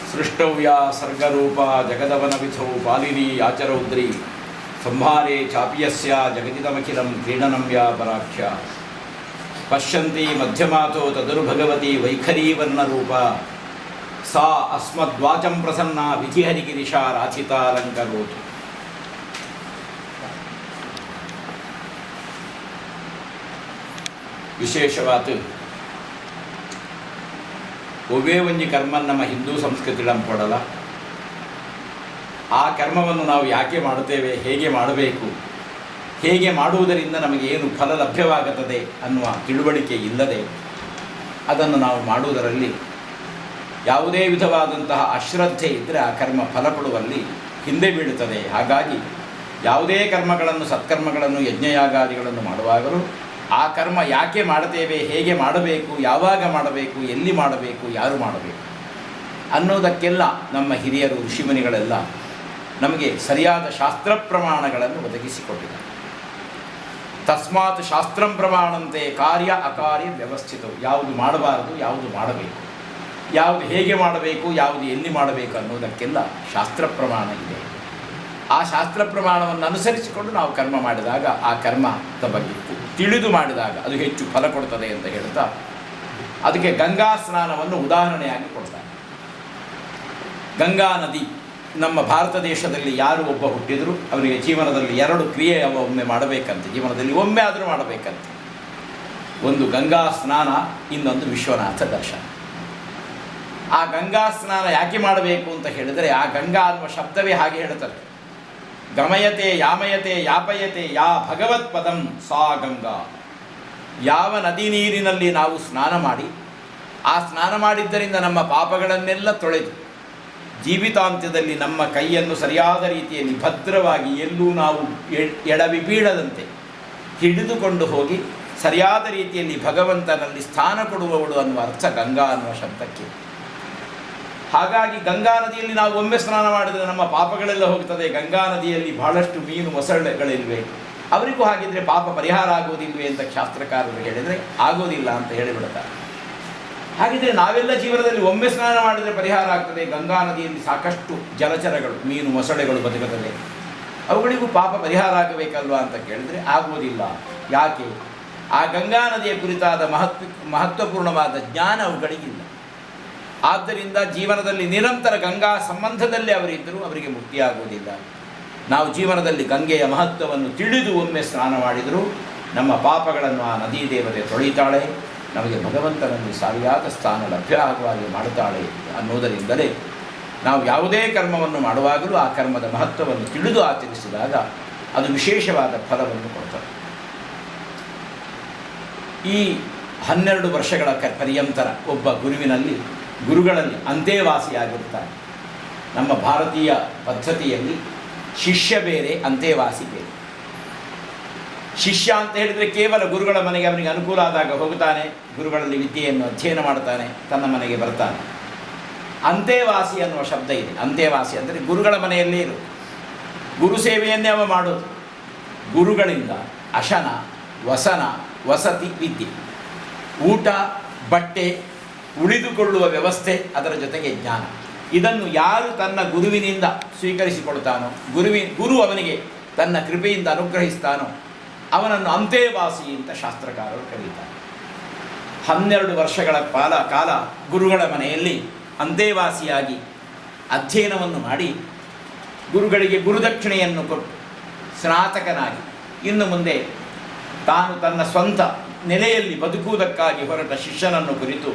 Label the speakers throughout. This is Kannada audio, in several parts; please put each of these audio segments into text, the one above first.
Speaker 1: ಸೃಷ್ಟವ್ಯ ಸರ್ಗರೂಪ ಜಗದವನವಿಧೌ ಪಾಲಿನಿ ಆಚರೌದ್ರಿ ಸಂಹಾರೇ ಚಾಪಿಯಸ್ಯ ಜಗದಿದಮಖಿಲಂ ಕ್ರೀಡನಂ ಯಾ ಪರಾಖ್ಯ ಪಶ್ಯಂತಿ ಮಧ್ಯಮಾತೋ ತದುರ್ಭಗವತಿ ವೈಖರೀವರ್ಣರೂಪ ಸಾ ಅಸ್ಮದ್ವಾಚಂ ಪ್ರಸನ್ನ ವಿಧಿಹರಿಗಿರಿಶಾ ರಾಥಿತಾಲಂಕರೋತು. ವಿಶೇಷವಾದ ಒವ್ವೇ ಒಂಜಿ ಕರ್ಮ ನಮ್ಮ ಹಿಂದೂ ಸಂಸ್ಕೃತಿಗಳನ್ನು ಕೊಡಲ್ಲ. ಆ ಕರ್ಮವನ್ನು ನಾವು ಯಾಕೆ ಮಾಡುತ್ತೇವೆ, ಹೇಗೆ ಮಾಡಬೇಕು, ಹೇಗೆ ಮಾಡುವುದರಿಂದ ನಮಗೆ ಏನು ಫಲ ಲಭ್ಯವಾಗುತ್ತದೆ ಅನ್ನುವ ತಿಳುವಳಿಕೆ ಇಲ್ಲದೆ ಅದನ್ನು ನಾವು ಮಾಡುವುದರಲ್ಲಿ ಯಾವುದೇ ವಿಧವಾದಂತಹ ಅಶ್ರದ್ಧೆ ಇದ್ದರೆ ಆ ಕರ್ಮ ಫಲಪಡುವಲ್ಲಿ ಹಿಂದೆ ಬೀಳುತ್ತದೆ. ಹಾಗಾಗಿ ಯಾವುದೇ ಕರ್ಮಗಳನ್ನು, ಸತ್ಕರ್ಮಗಳನ್ನು, ಯಜ್ಞಯಾಗಾದಿಗಳನ್ನು ಮಾಡುವಾಗಲೂ ಆ ಕರ್ಮ ಯಾಕೆ ಮಾಡುತ್ತೇವೆ, ಹೇಗೆ ಮಾಡಬೇಕು, ಯಾವಾಗ ಮಾಡಬೇಕು, ಎಲ್ಲಿ ಮಾಡಬೇಕು, ಯಾರು ಮಾಡಬೇಕು ಅನ್ನೋದಕ್ಕೆಲ್ಲ ನಮ್ಮ ಹಿರಿಯರು ಋಷಿಮುನಿಗಳೆಲ್ಲ ನಮಗೆ ಸರಿಯಾದ ಶಾಸ್ತ್ರ ಪ್ರಮಾಣಗಳನ್ನು ಒದಗಿಸಿಕೊಟ್ಟಿದ್ದಾರೆ. ತಸ್ಮಾತ್ ಶಾಸ್ತ್ರಂ ಪ್ರಮಾಣಂತೆ ಕಾರ್ಯ ಅಕಾರ್ಯ ವ್ಯವಸ್ಥಿತವು. ಯಾವುದು ಮಾಡಬಾರದು, ಯಾವುದು ಮಾಡಬೇಕು, ಯಾವುದು ಹೇಗೆ ಮಾಡಬೇಕು, ಯಾವುದು ಎಲ್ಲಿ ಮಾಡಬೇಕು ಅನ್ನೋದಕ್ಕೆಲ್ಲ ಶಾಸ್ತ್ರ ಪ್ರಮಾಣ ಇದೆ. ಆ ಶಾಸ್ತ್ರ ಪ್ರಮಾಣವನ್ನು ಅನುಸರಿಸಿಕೊಂಡು ನಾವು ಕರ್ಮ ಮಾಡಿದಾಗ, ಆ ಕರ್ಮದ ಬಗ್ಗೆ ತಿಳಿದು ಮಾಡಿದಾಗ ಅದು ಹೆಚ್ಚು ಫಲ ಕೊಡ್ತದೆ ಅಂತ ಹೇಳ್ತಾ ಅದಕ್ಕೆ ಗಂಗಾ ಸ್ನಾನವನ್ನು ಉದಾಹರಣೆಯಾಗಿ ಕೊಡ್ತಾರೆ. ಗಂಗಾ ನದಿ ನಮ್ಮ ಭಾರತ ದೇಶದಲ್ಲಿ ಯಾರು ಒಬ್ಬ ಹುಟ್ಟಿದರೂ ಅವರಿಗೆ ಜೀವನದಲ್ಲಿ 2 ಕ್ರಿಯೆ ಒಮ್ಮೆ ಮಾಡಬೇಕಂತೆ, ಜೀವನದಲ್ಲಿ ಒಮ್ಮೆ ಆದರೂ ಮಾಡಬೇಕಂತೆ. ಒಂದು ಗಂಗಾ ಸ್ನಾನ, ಇನ್ನೊಂದು ವಿಶ್ವನಾಥ ದರ್ಶನ. ಆ ಗಂಗಾ ಸ್ನಾನ ಯಾಕೆ ಮಾಡಬೇಕು ಅಂತ ಹೇಳಿದರೆ, ಆ ಗಂಗಾ ಅನ್ನುವ ಶಬ್ದವೇ ಹಾಗೆ ಹೇಳುತ್ತದೆ. ಗಮಯತೆ ಯಾಮಯತೆ ಯಾಪಯತೆ ಯಾ ಭಗವತ್ ಪದಂ ಸಾ ಗಂಗಾ. ಯಾವ ನದಿ ನೀರಿನಲ್ಲಿ ನಾವು ಸ್ನಾನ ಮಾಡಿ ಆ ಸ್ನಾನ ಮಾಡಿದ್ದರಿಂದ ನಮ್ಮ ಪಾಪಗಳನ್ನೆಲ್ಲ ತೊಳೆದು ಜೀವಿತಾಂತ್ಯದಲ್ಲಿ ನಮ್ಮ ಕೈಯನ್ನು ಸರಿಯಾದ ರೀತಿಯಲ್ಲಿ ಭದ್ರವಾಗಿ ಎಲ್ಲೂ ನಾವು ಎಡವಿ ಬೀಳದಂತೆ ಹಿಡಿದುಕೊಂಡು ಹೋಗಿ ಸರಿಯಾದ ರೀತಿಯಲ್ಲಿ ಭಗವಂತನಲ್ಲಿ ಸ್ಥಾನ ಕೊಡುವವಳು ಅನ್ನುವ ಅರ್ಥ ಗಂಗಾ ಅನ್ನುವ ಶಬ್ದಕ್ಕೆ. ಹಾಗಾಗಿ ಗಂಗಾ ನದಿಯಲ್ಲಿ ನಾವು ಒಮ್ಮೆ ಸ್ನಾನ ಮಾಡಿದರೆ ನಮ್ಮ ಪಾಪಗಳೆಲ್ಲ ಹೋಗ್ತದೆ. ಗಂಗಾ ನದಿಯಲ್ಲಿ ಬಹಳಷ್ಟು ಮೀನು ಮೊಸಳೆಗಳಿವೆ, ಅವರಿಗೂ ಹಾಗಿದ್ರೆ ಪಾಪ ಪರಿಹಾರ ಆಗೋದಿಲ್ವೇ ಅಂತ ಶಾಸ್ತ್ರಕಾರರು ಹೇಳಿದರೆ ಆಗೋದಿಲ್ಲ ಅಂತ ಹೇಳಿಬಿಡ್ತಾರೆ. ಹಾಗಿದ್ರೆ ನಾವೆಲ್ಲ ಜೀವನದಲ್ಲಿ ಒಮ್ಮೆ ಸ್ನಾನ ಮಾಡಿದರೆ ಪರಿಹಾರ ಆಗ್ತದೆ. ಗಂಗಾ ನದಿಯಲ್ಲಿ ಸಾಕಷ್ಟು ಜಲಚರಗಳು, ಮೀನು ಮೊಸಳೆಗಳು ಬದುಕುತ್ತದೆ, ಅವುಗಳಿಗೂ ಪಾಪ ಪರಿಹಾರ ಆಗಬೇಕಲ್ವಾ ಅಂತ ಕೇಳಿದರೆ ಆಗುವುದಿಲ್ಲ. ಯಾಕೆ? ಆ ಗಂಗಾ ನದಿಯ ಕುರಿತಾದ ಮಹತ್ವಪೂರ್ಣವಾದ ಜ್ಞಾನ ಅವುಗಳಿಗಿಲ್ಲ. ಆದ್ದರಿಂದ ಜೀವನದಲ್ಲಿ ನಿರಂತರ ಗಂಗಾ ಸಂಬಂಧದಲ್ಲಿ ಅವರಿದ್ದರೂ ಅವರಿಗೆ ಮುಕ್ತಿಯಾಗುವುದಿಲ್ಲ. ನಾವು ಜೀವನದಲ್ಲಿ ಗಂಗೆಯ ಮಹತ್ವವನ್ನು ತಿಳಿದು ಒಮ್ಮೆ ಸ್ನಾನ ಮಾಡಿದರೂ ನಮ್ಮ ಪಾಪಗಳನ್ನು ಆ ನದೀ ದೇವತೆ ತೊಳಿತಾಳೆ, ನಮಗೆ ಭಗವಂತನಲ್ಲಿ ಸರಿಯಾದ ಸ್ಥಾನ ಲಭ್ಯ ಆಗುವ ಹಾಗೆ ಮಾಡುತ್ತಾಳೆ ಅನ್ನುವುದರಿಂದಲೇ ನಾವು ಯಾವುದೇ ಕರ್ಮವನ್ನು ಮಾಡುವಾಗಲೂ ಆ ಕರ್ಮದ ಮಹತ್ವವನ್ನು ತಿಳಿದು ಆಚರಿಸಿದಾಗ ಅದು ವಿಶೇಷವಾದ ಫಲವನ್ನು ಕೊಡ್ತದೆ. ಈ 12 ವರ್ಷಗಳ ಪರ್ಯಂತರ ಒಬ್ಬ ಗುರುಗಳಲ್ಲಿ ಅಂತೆವಾಸಿಯಾಗಿರ್ತಾರೆ. ನಮ್ಮ ಭಾರತೀಯ ಪದ್ಧತಿಯಲ್ಲಿ ಶಿಷ್ಯ ಬೇರೆ, ಅಂತೆವಾಸಿ ಬೇರೆ. ಶಿಷ್ಯ ಅಂತ ಹೇಳಿದರೆ ಕೇವಲ ಗುರುಗಳ ಮನೆಗೆ ಅವನಿಗೆ ಅನುಕೂಲ ಆದಾಗ ಹೋಗುತ್ತಾನೆ, ಗುರುಗಳಲ್ಲಿ ವಿದ್ಯೆಯನ್ನು ಅಧ್ಯಯನ ಮಾಡ್ತಾನೆ, ತನ್ನ ಮನೆಗೆ ಬರ್ತಾನೆ. ಅಂತೆವಾಸಿ ಅನ್ನುವ ಶಬ್ದ ಇದೆ. ಅಂತೆವಾಸಿ ಅಂದರೆ ಗುರುಗಳ ಮನೆಯಲ್ಲೇ ಇರು, ಗುರು ಸೇವೆಯನ್ನೇ ಅವ ಮಾಡೋದು. ಗುರುಗಳಿಂದ ಅಶನ, ವಸನ, ವಸತಿ, ವಿದ್ಯೆ, ಊಟ, ಬಟ್ಟೆ, ಉಳಿದುಕೊಳ್ಳುವ ವ್ಯವಸ್ಥೆ, ಅದರ ಜೊತೆಗೆ ಜ್ಞಾನ. ಇದನ್ನು ಯಾರು ತನ್ನ ಗುರುವಿನಿಂದ ಸ್ವೀಕರಿಸಿಕೊಳ್ತಾನೋ, ಗುರು ಅವನಿಗೆ ತನ್ನ ಕೃಪೆಯಿಂದ ಅನುಗ್ರಹಿಸ್ತಾನೋ ಅವನನ್ನು ಅಂತೆವಾಸಿ ಅಂತ ಶಾಸ್ತ್ರಕಾರರು ಕರೀತಾರೆ. 12 ವರ್ಷಗಳ ಕಾಲ ಗುರುಗಳ ಮನೆಯಲ್ಲಿ ಅಂತೆವಾಸಿಯಾಗಿ ಅಧ್ಯಯನವನ್ನು ಮಾಡಿ ಗುರುಗಳಿಗೆ ಗುರುದಕ್ಷಿಣೆಯನ್ನು ಕೊಟ್ಟು ಸ್ನಾತಕನಾಗಿ ಇನ್ನು ಮುಂದೆ ತಾನು ತನ್ನ ಸ್ವಂತ ನೆಲೆಯಲ್ಲಿ ಬದುಕುವುದಕ್ಕಾಗಿ ಹೊರಟ ಶಿಷ್ಯನನ್ನು ಕುರಿತು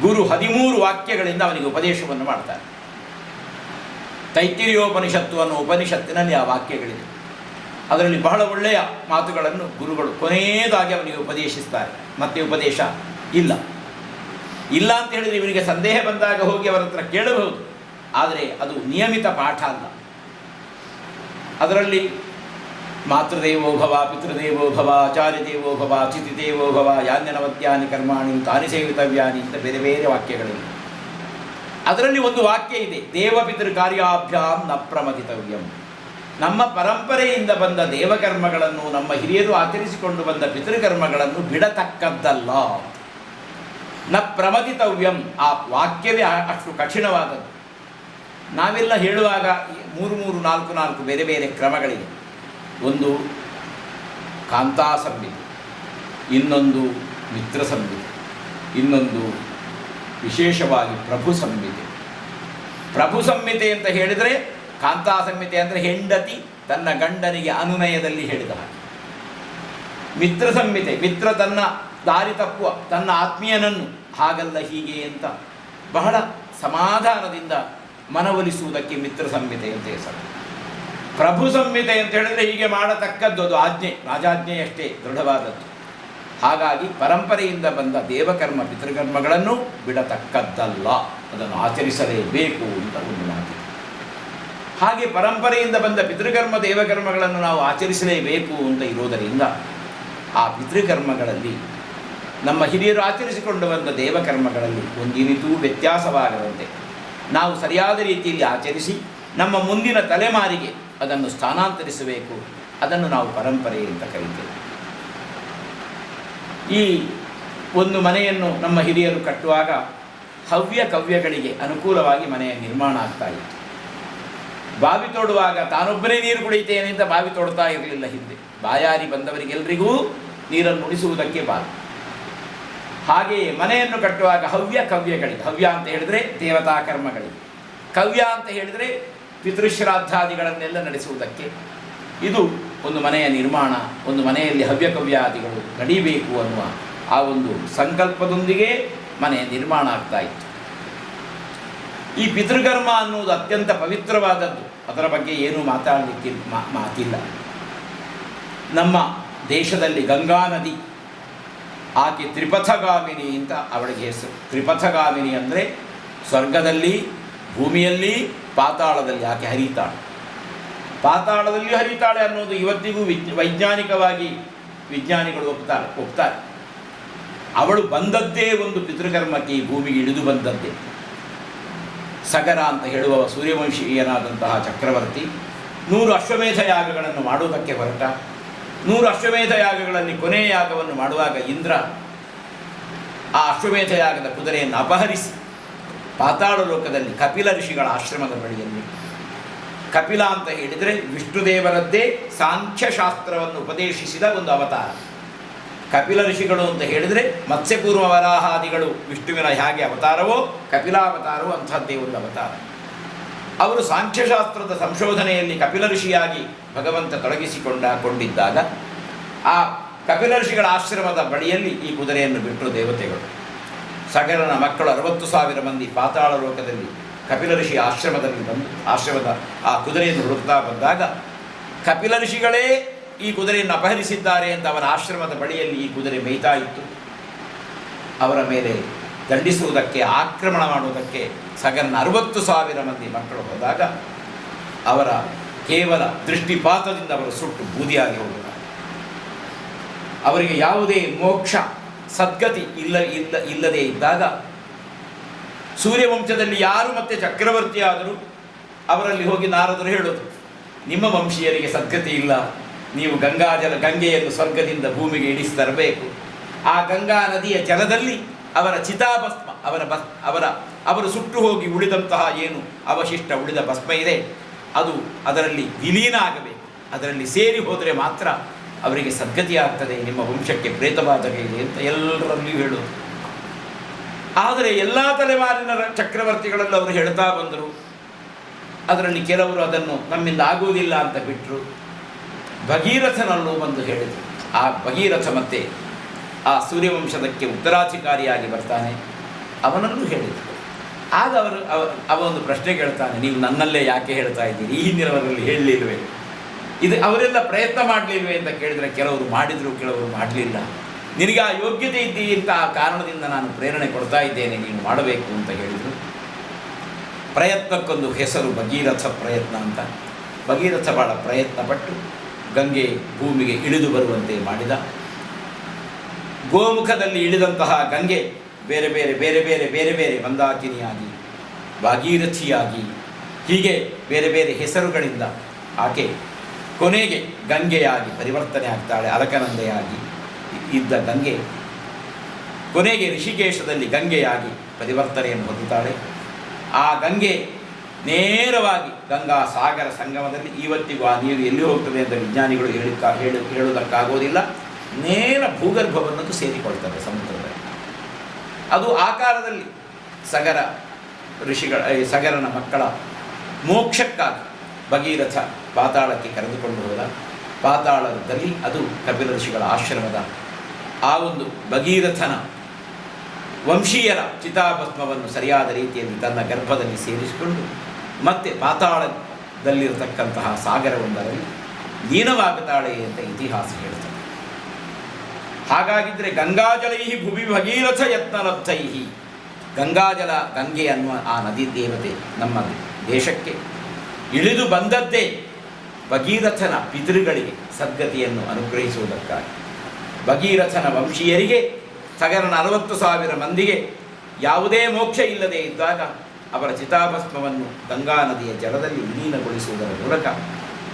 Speaker 1: ಗುರು 13 ವಾಕ್ಯಗಳಿಂದ ಅವನಿಗೆ ಉಪದೇಶವನ್ನು ಮಾಡ್ತಾರೆ. ತೈತ್ತಿರಿಯೋಪನಿಷತ್ತು ಅನ್ನೋ ಉಪನಿಷತ್ತಿನಲ್ಲಿ ಆ ವಾಕ್ಯಗಳಿದೆ. ಅದರಲ್ಲಿ ಬಹಳ ಒಳ್ಳೆಯ ಮಾತುಗಳನ್ನು ಗುರುಗಳು ಕೊನೆಯದಾಗಿ ಅವನಿಗೆ ಉಪದೇಶಿಸ್ತಾರೆ. ಮತ್ತೆ ಉಪದೇಶ ಇಲ್ಲ ಅಂತ ಹೇಳಿದರೆ ಇವನಿಗೆ ಸಂದೇಹ ಬಂದಾಗ ಹೋಗಿ ಅವರ ಹತ್ರ ಕೇಳಬಹುದು, ಆದರೆ ಅದು ನಿಯಮಿತ ಪಾಠ ಅಲ್ಲ. ಅದರಲ್ಲಿ ಮಾತೃದೇವೋ ಭವ, ಪಿತೃದೇವೋ ಭವ, ಆಚಾರ್ಯದೇವೋ ಭವ, ಅತಿಥಿದೇವೋ ಭವ, ಯಾನ್ಯನವತ್ಯಾನಿ ಕರ್ಮಾಣಿ ತಾನಿ ಸೇವಿತವ್ಯಾನಿ ಅಂತ ಬೇರೆ ಬೇರೆ ವಾಕ್ಯಗಳಿವೆ. ಅದರಲ್ಲಿ ಒಂದು ವಾಕ್ಯ ಇದೆ, ದೇವಪಿತೃ ಕಾರ್ಯಾಭ್ಯಾಂ ನ ಪ್ರಮದಿತವ್ಯಂ. ನಮ್ಮ ಪರಂಪರೆಯಿಂದ ಬಂದ ದೇವಕರ್ಮಗಳನ್ನು, ನಮ್ಮ ಹಿರಿಯರು ಆಚರಿಸಿಕೊಂಡು ಬಂದ ಪಿತೃಕರ್ಮಗಳನ್ನು ಬಿಡತಕ್ಕದ್ದಲ್ಲ. ನ ಪ್ರಮದಿತವ್ಯಂ. ಆ ವಾಕ್ಯವೇ ಅಷ್ಟು ಕಠಿಣವಾದದ್ದು. ನಾವೆಲ್ಲ ಹೇಳುವಾಗ 3 ಬೇರೆ ಬೇರೆ ಕ್ರಮಗಳಿವೆ. ಒಂದು ಕಾಂತಾ ಸಂಹಿತೆ, ಇನ್ನೊಂದು ಮಿತ್ರ ಸಂಹಿತೆ, ಇನ್ನೊಂದು ವಿಶೇಷವಾಗಿ ಪ್ರಭು ಸಂಹಿತೆ. ಪ್ರಭು ಸಂಹಿತೆ ಅಂತ ಹೇಳಿದರೆ, ಕಾಂತಾ ಸಂಹಿತೆ ಅಂದರೆ ಹೆಂಡತಿ ತನ್ನ ಗಂಡನಿಗೆ ಅನುನಯದಲ್ಲಿ ಹೇಳಿದ ಹಾಗೆ. ಮಿತ್ರ ಸಂಹಿತೆ, ಮಿತ್ರ ತನ್ನ ದಾರಿ ತಪ್ಪುವ ತನ್ನ ಆತ್ಮೀಯನನ್ನು ಹಾಗಲ್ಲ ಹೀಗೆ ಅಂತ ಬಹಳ ಸಮಾಧಾನದಿಂದ ಮನವೊಲಿಸುವುದಕ್ಕೆ ಮಿತ್ರ ಸಂಹಿತೆ ಅಂತ ಹೆಸರು. ಪ್ರಭು ಸಂಹಿತೆ ಅಂತ ಹೇಳಿದರೆ ಹೀಗೆ ಮಾಡತಕ್ಕದ್ದು, ಅದು ಆಜ್ಞೆ, ರಾಜಾಜ್ಞೆಯಷ್ಟೇ ದೃಢವಾದದ್ದು. ಹಾಗಾಗಿ ಪರಂಪರೆಯಿಂದ ಬಂದ ದೇವಕರ್ಮ ಪಿತೃಕರ್ಮಗಳನ್ನು ಬಿಡತಕ್ಕದ್ದಲ್ಲ, ಅದನ್ನು ಆಚರಿಸಲೇಬೇಕು ಅಂತ ಒಂದು ಮಾತು. ಹಾಗೆ ಪರಂಪರೆಯಿಂದ ಬಂದ ಪಿತೃಕರ್ಮ ದೇವಕರ್ಮಗಳನ್ನು ನಾವು ಆಚರಿಸಲೇಬೇಕು ಅಂತ ಇರೋದರಿಂದ ಆ ಪಿತೃಕರ್ಮಗಳಲ್ಲಿ ನಮ್ಮ ಹಿರಿಯರು ಆಚರಿಸಿಕೊಂಡು ಬಂದ ದೇವಕರ್ಮಗಳಲ್ಲಿ ಒಂದಿನಿತೂ ವ್ಯತ್ಯಾಸವಾಗದಂತೆ ನಾವು ಸರಿಯಾದ ರೀತಿಯಲ್ಲಿ ಆಚರಿಸಿ ನಮ್ಮ ಮುಂದಿನ ತಲೆಮಾರಿಗೆ ಅದನ್ನು ಸ್ಥಾನಾಂತರಿಸಬೇಕು. ಅದನ್ನು ನಾವು ಪರಂಪರೆ ಅಂತ ಕರೀತೇವೆ. ಈ ಒಂದು ಮನೆಯನ್ನು ನಮ್ಮ ಹಿರಿಯರು ಕಟ್ಟುವಾಗ ಹವ್ಯ ಕವ್ಯಗಳಿಗೆ ಅನುಕೂಲವಾಗಿ ಮನೆಯ ನಿರ್ಮಾಣ ಆಗ್ತಾ ಇತ್ತು. ಬಾವಿ ತೋಡುವಾಗ ತಾನೊಬ್ಬನೇ ನೀರು ಕುಡಿಯುತ್ತೇನೆ ಅಂತ ಬಾವಿ ತೋಡ್ತಾ ಇರಲಿಲ್ಲ. ಹಿಂದೆ ಬಾಯಾರಿ ಬಂದವರಿಗೆಲ್ಲರಿಗೂ ನೀರನ್ನು ಉಳಿಸುವುದಕ್ಕೆ ಬಾವಿ. ಹಾಗೆಯೇ ಮನೆಯನ್ನು ಕಟ್ಟುವಾಗ ಹವ್ಯ ಕವ್ಯಗಳಿಗೆ, ಹವ್ಯ ಅಂತ ಹೇಳಿದರೆ ದೇವತಾ ಕರ್ಮಗಳಿಗೆ, ಕವ್ಯ ಅಂತ ಹೇಳಿದರೆ ಪಿತೃಶ್ರಾದ್ದಾದಿಗಳನ್ನೆಲ್ಲ ನಡೆಸುವುದಕ್ಕೆ. ಇದು ಒಂದು ಮನೆಯ ನಿರ್ಮಾಣ, ಒಂದು ಮನೆಯಲ್ಲಿ ಹವ್ಯ ಕವ್ಯಾದಿಗಳು ನಡೀಬೇಕು ಅನ್ನುವ ಆ ಒಂದು ಸಂಕಲ್ಪದೊಂದಿಗೆ ಮನೆಯ ನಿರ್ಮಾಣ ಆಗ್ತಾ ಇತ್ತು. ಈ ಪಿತೃಕರ್ಮ ಅನ್ನುವುದು ಅತ್ಯಂತ ಪವಿತ್ರವಾದದ್ದು. ಅದರ ಬಗ್ಗೆ ಏನೂ ಮಾತಾಡಲಿಕ್ಕೆ ಮಾತಿಲ್ಲ. ನಮ್ಮ ದೇಶದಲ್ಲಿ ಗಂಗಾ ನದಿ, ಆಕೆ ತ್ರಿಪಥಗಾಮಿನಿ ಅಂತ ಅವಳಿಗೆ ಹೆಸರು. ತ್ರಿಪಥಗಾಮಿನಿ ಅಂದರೆ ಸ್ವರ್ಗದಲ್ಲಿ, ಭೂಮಿಯಲ್ಲಿ, ಪಾತಾಳದಲ್ಲಿ ಆಕೆ ಹರಿತಾಳೆ. ಪಾತಾಳದಲ್ಲಿಯೂ ಹರಿತಾಳೆ ಅನ್ನೋದು ಇವತ್ತಿಗೂ ವೈಜ್ಞಾನಿಕವಾಗಿ ವಿಜ್ಞಾನಿಗಳು ಒಪ್ತಾರೆ. ಅವಳು ಬಂದದ್ದೇ ಒಂದು ಪಿತೃಕರ್ಮಕ್ಕೆ, ಈ ಭೂಮಿಗೆ ಇಳಿದು ಬಂದದ್ದೇ. ಸಗರ ಅಂತ ಹೇಳುವ ಸೂರ್ಯವಂಶೀಯನಾದಂತಹ ಚಕ್ರವರ್ತಿ 100 ಅಶ್ವಮೇಧ ಯಾಗಗಳನ್ನು ಮಾಡುವುದಕ್ಕೆ ಹೊರಟ. 100 ಅಶ್ವಮೇಧ ಯಾಗಗಳಲ್ಲಿ ಕೊನೆಯ ಯಾಗವನ್ನು ಮಾಡುವಾಗ ಇಂದ್ರ ಆ ಅಶ್ವಮೇಧ ಯಾಗದ ಕುದುರೆಯನ್ನು ಅಪಹರಿಸಿ ಪಾತಾಳ ಲೋಕದಲ್ಲಿ ಕಪಿಲ ಋಷಿಗಳ ಆಶ್ರಮದ ಬಳಿಯಲ್ಲಿ, ಕಪಿಲ ಅಂತ ಹೇಳಿದರೆ ವಿಷ್ಣುದೇವರದ್ದೇ ಸಾಂಖ್ಯಶಾಸ್ತ್ರವನ್ನು ಉಪದೇಶಿಸಿದ ಒಂದು ಅವತಾರ. ಕಪಿಲ ಋಷಿಗಳು ಅಂತ ಹೇಳಿದರೆ ಮತ್ಸ್ಯಪೂರ್ವ ವರಾಹಾದಿಗಳು ವಿಷ್ಣುವಿನ ಹೇಗೆ ಅವತಾರವೋ ಕಪಿಲಾವತಾರವೋ ಅಂಥದ್ದೇ ಒಂದು ಅವತಾರ. ಅವರು ಸಾಂಖ್ಯಶಾಸ್ತ್ರದ ಸಂಶೋಧನೆಯಲ್ಲಿ ಕಪಿಲ ಋಷಿಯಾಗಿ ಭಗವಂತ ತೊಡಗಿಸಿಕೊಂಡಿದ್ದಾಗ ಆ ಕಪಿಲ ಋಷಿಗಳ ಆಶ್ರಮದ ಬಳಿಯಲ್ಲಿ ಈ ಕುದುರೆಯನ್ನು ಬಿಟ್ಟರು ದೇವತೆಗಳು. ಸಗರನ ಮಕ್ಕಳು 60,000 ಮಂದಿ ಪಾತಾಳ ಲೋಕದಲ್ಲಿ ಕಪಿಲ ಋಷಿ ಆಶ್ರಮದಲ್ಲಿ ಬಂದು ಆಶ್ರಮದ ಆ ಕುದುರೆಯನ್ನು ಹುಡುಕ್ತಾ ಬಂದಾಗ ಕಪಿಲ ಋಷಿಗಳೇ ಈ ಕುದುರೆಯನ್ನು ಅಪಹರಿಸಿದ್ದಾರೆ ಅಂತ ಅವರ ಆಶ್ರಮದ ಬಳಿಯಲ್ಲಿ ಈ ಕುದುರೆ ಮೇಯ್ತಾ ಇತ್ತು. ಅವರ ಮೇಲೆ ದಂಡಿಸುವುದಕ್ಕೆ, ಆಕ್ರಮಣ ಮಾಡುವುದಕ್ಕೆ ಸಗರನ 60,000 ಮಂದಿ ಮಕ್ಕಳು ಹೋದಾಗ ಅವರ ಕೇವಲ ದೃಷ್ಟಿಪಾತದಿಂದ ಅವರು ಸುಟ್ಟು ಬೂದಿಯಾಗಿ ಹೋಗಿದ್ದಾರೆ. ಅವರಿಗೆ ಯಾವುದೇ ಮೋಕ್ಷ ಸದ್ಗತಿ ಇಲ್ಲದೇ ಇದ್ದಾಗ ಸೂರ್ಯವಂಶದಲ್ಲಿ ಯಾರು ಮತ್ತೆ ಚಕ್ರವರ್ತಿ ಆದರೂ ಅವರಲ್ಲಿ ಹೋಗಿ ನಾರದರು ಹೇಳೋದು, ನಿಮ್ಮ ವಂಶೀಯರಿಗೆ ಸದ್ಗತಿ ಇಲ್ಲ, ನೀವು ಗಂಗೆಯನ್ನು ಸ್ವರ್ಗದಿಂದ ಭೂಮಿಗೆ ಇಳಿಸಿ ತರಬೇಕು. ಆ ಗಂಗಾ ನದಿಯ ಜಲದಲ್ಲಿ ಅವರ ಚಿತಾಭಸ್ಮ, ಅವರು ಸುಟ್ಟು ಹೋಗಿ ಉಳಿದಂತಹ ಏನು ಅವಶಿಷ್ಟ ಉಳಿದ ಭಸ್ಮ ಇದೆ ಅದು ಅದರಲ್ಲಿ ವಿಲೀನ ಆಗಬೇಕು. ಅದರಲ್ಲಿ ಸೇರಿ ಹೋದರೆ ಮಾತ್ರ ಅವರಿಗೆ ಸದ್ಗತಿ ಆಗ್ತದೆ, ನಿಮ್ಮ ವಂಶಕ್ಕೆ ಪ್ರೇತಬಾಧಕ ಇದೆ ಅಂತ ಎಲ್ಲರಲ್ಲಿಯೂ ಹೇಳೋದು. ಆದರೆ ಎಲ್ಲ ತಲೆಮಾರಿನ ಚಕ್ರವರ್ತಿಗಳಲ್ಲೂ ಅವರು ಹೇಳ್ತಾ ಬಂದರು. ಅದರಲ್ಲಿ ಕೆಲವರು ಅದನ್ನು ನಮ್ಮಿಂದ ಆಗುವುದಿಲ್ಲ ಅಂತ ಬಿಟ್ಟರು. ಭಗೀರಥನಲ್ಲೂ ಬಂದು ಹೇಳಿದರು. ಆ ಭಗೀರಥ ಮತ್ತೆ ಆ ಸೂರ್ಯವಂಶದಕ್ಕೆ ಉತ್ತರಾಧಿಕಾರಿಯಾಗಿ ಬರ್ತಾನೆ, ಅವನಲ್ಲೂ ಹೇಳಿದರು. ಆಗ ಅವನೊಂದು ಪ್ರಶ್ನೆ ಕೇಳ್ತಾನೆ, ನೀವು ನನ್ನಲ್ಲೇ ಯಾಕೆ ಹೇಳ್ತಾ ಇದ್ದೀರಿ, ಈ ಹಿಂದಿನವರಲ್ಲಿ ಹೇಳಲಿಲ್ವೇ, ಇದು ಅವರೆಲ್ಲ ಪ್ರಯತ್ನ ಮಾಡಲಿಲ್ವೇ ಅಂತ ಕೇಳಿದರೆ ಕೆಲವರು ಮಾಡಿದರು, ಕೆಲವರು ಮಾಡಲಿಲ್ಲ. ನಿನಗೆ ಆ ಯೋಗ್ಯತೆ ಇದ್ದೀಂತ ಆ ಕಾರಣದಿಂದ ನಾನು ಪ್ರೇರಣೆ ಕೊಡ್ತಾ ಇದ್ದೇನೆ, ನೀನು ಮಾಡಬೇಕು ಅಂತ ಹೇಳಿದರು. ಪ್ರಯತ್ನಕ್ಕೊಂದು ಹೆಸರು ಭಗೀರಥ ಪ್ರಯತ್ನ ಅಂತ. ಭಗೀರಥ ಭಾಳ ಪ್ರಯತ್ನಪಟ್ಟು ಗಂಗೆ ಭೂಮಿಗೆ ಇಳಿದು ಬರುವಂತೆ ಮಾಡಿದ. ಗೋಮುಖದಲ್ಲಿ ಇಳಿದಂತಹ ಗಂಗೆ ಬೇರೆ ಬೇರೆ ಬೇರೆ ಬೇರೆ ಬೇರೆ ಬೇರೆ ಮಂದಾಕಿನಿಯಾಗಿ, ಭಾಗೀರಥಿಯಾಗಿ, ಹೀಗೆ ಬೇರೆ ಬೇರೆ ಹೆಸರುಗಳಿಂದ ಆಕೆ ಕೊನೆಗೆ ಗಂಗೆಯಾಗಿ ಪರಿವರ್ತನೆ ಆಗ್ತಾಳೆ. ಅಲಕನಂದೆಯಾಗಿ ಇದ್ದ ಗಂಗೆ ಕೊನೆಗೆ ಋಷಿಕೇಶದಲ್ಲಿ ಗಂಗೆಯಾಗಿ ಪರಿವರ್ತನೆಯನ್ನು ಹೊಂದುತ್ತಾಳೆ. ಆ ಗಂಗೆ ನೇರವಾಗಿ ಗಂಗಾ ಸಾಗರ ಸಂಗಮದಲ್ಲಿ, ಇವತ್ತಿಗೂ ಆ ನೀರು ಎಲ್ಲಿ ಹೋಗ್ತದೆ ಅಂತ ವಿಜ್ಞಾನಿಗಳು ಹೇಳುವುದಕ್ಕಾಗೋದಿಲ್ಲ, ನೇರ ಭೂಗರ್ಭವನ್ನು ಸೇರಿಕೊಳ್ತದೆ ಸಮುದ್ರದಲ್ಲಿ. ಅದು ಆಕಾರದಲ್ಲಿ ಸಗರನ ಮಕ್ಕಳ ಮೋಕ್ಷಕ್ಕಾಗಿ ಭಗೀರಥ ಪಾತಾಳಕ್ಕೆ ಕರೆದುಕೊಂಡು ಹೋದ. ಪಾತಾಳದಲ್ಲಿ ಅದು ಕಪಿಲ ಋಷಿಗಳ ಆಶ್ರಮದ ಆ ಒಂದು ಭಗೀರಥನ ವಂಶೀಯರ ಚಿತಾಭಸ್ಮವನ್ನು ಸರಿಯಾದ ರೀತಿಯಲ್ಲಿ ತನ್ನ ಗರ್ಭದಲ್ಲಿ ಸೇರಿಸಿಕೊಂಡು ಮತ್ತೆ ಪಾತಾಳದಲ್ಲಿರತಕ್ಕಂತಹ ಸಾಗರವೊಂದರಲ್ಲಿ ಲೀನವಾಗುತ್ತಾಳೆ ಅಂತ ಇತಿಹಾಸ ಹೇಳ್ತದೆ. ಹಾಗಾಗಿದ್ದರೆ ಗಂಗಾಜಲೈ ಭುವಿ ಭಗೀರಥ ಯತ್ನಲಬ್ಧೈ, ಗಂಗಾಜಲ, ಗಂಗೆ ಅನ್ನುವ ಆ ನದಿ ದೇವತೆ ನಮ್ಮ ದೇಶಕ್ಕೆ ಇಳಿದು ಬಂದದ್ದೇ ಭಗೀರಥನ ಪಿತೃಗಳಿಗೆ ಸದ್ಗತಿಯನ್ನು ಅನುಗ್ರಹಿಸುವುದಕ್ಕಾಗಿ. ಭಗೀರಥನ ವಂಶೀಯರಿಗೆ ಸಗರ 40,000 ಮಂದಿಗೆ ಯಾವುದೇ ಮೋಕ್ಷ ಇಲ್ಲದೆ ಇದ್ದಾಗ ಅವರ ಚಿತಾಭಸ್ಮವನ್ನು ಗಂಗಾ ನದಿಯ ಜಲದಲ್ಲಿ ವಿಲೀನಗೊಳಿಸುವುದರ ಮೂಲಕ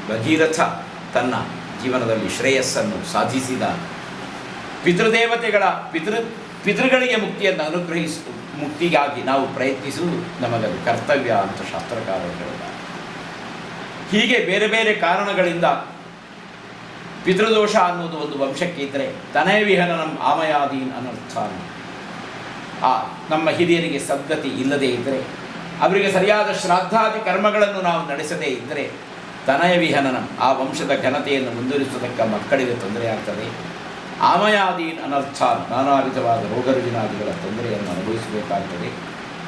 Speaker 1: ಭಗೀರಥ ತನ್ನ ಜೀವನದಲ್ಲಿ ಶ್ರೇಯಸ್ಸನ್ನು ಸಾಧಿಸಿದ. ಪಿತೃಗಳಿಗೆ ಮುಕ್ತಿಯನ್ನು ಮುಕ್ತಿಗಾಗಿ ನಾವು ಪ್ರಯತ್ನಿಸುವುದು ನಮಗದು ಕರ್ತವ್ಯ ಅಂತ ಶಾಸ್ತ್ರಕಾರರು ಹೇಳಿದ್ದಾರೆ. ಹೀಗೆ ಬೇರೆ ಬೇರೆ ಕಾರಣಗಳಿಂದ ಪಿತೃದೋಷ ಅನ್ನೋದು ಒಂದು ವಂಶಕ್ಕೆ ಇದ್ದರೆ ತನಯ ವಿಹನನಂ ಆಮಯಾದೀನ್ ಅನರ್ಥ. ನಮ್ಮ ಹಿರಿಯರಿಗೆ ಸದ್ಗತಿ ಇಲ್ಲದೇ ಇದ್ದರೆ, ಅವರಿಗೆ ಸರಿಯಾದ ಶ್ರಾದ್ದಾದಿ ಕರ್ಮಗಳನ್ನು ನಾವು ನಡೆಸದೇ ಇದ್ದರೆ ತನಯ ವಿಹನನಂ, ಆ ವಂಶದ ಘನತೆಯನ್ನು ಮುಂದುವರಿಸುವುದಕ್ಕೆ ಮಕ್ಕಳಿಗೆ ತೊಂದರೆಯಾಗ್ತದೆ. ಆಮಯಾದೀನ್ ಅನರ್ಥ, ನಾನಾ ವಿಧವಾದ ರೋಗರುಜಿನಾದಿಗಳ ತೊಂದರೆಯನ್ನು ಅನುಭವಿಸಬೇಕಾಗ್ತದೆ.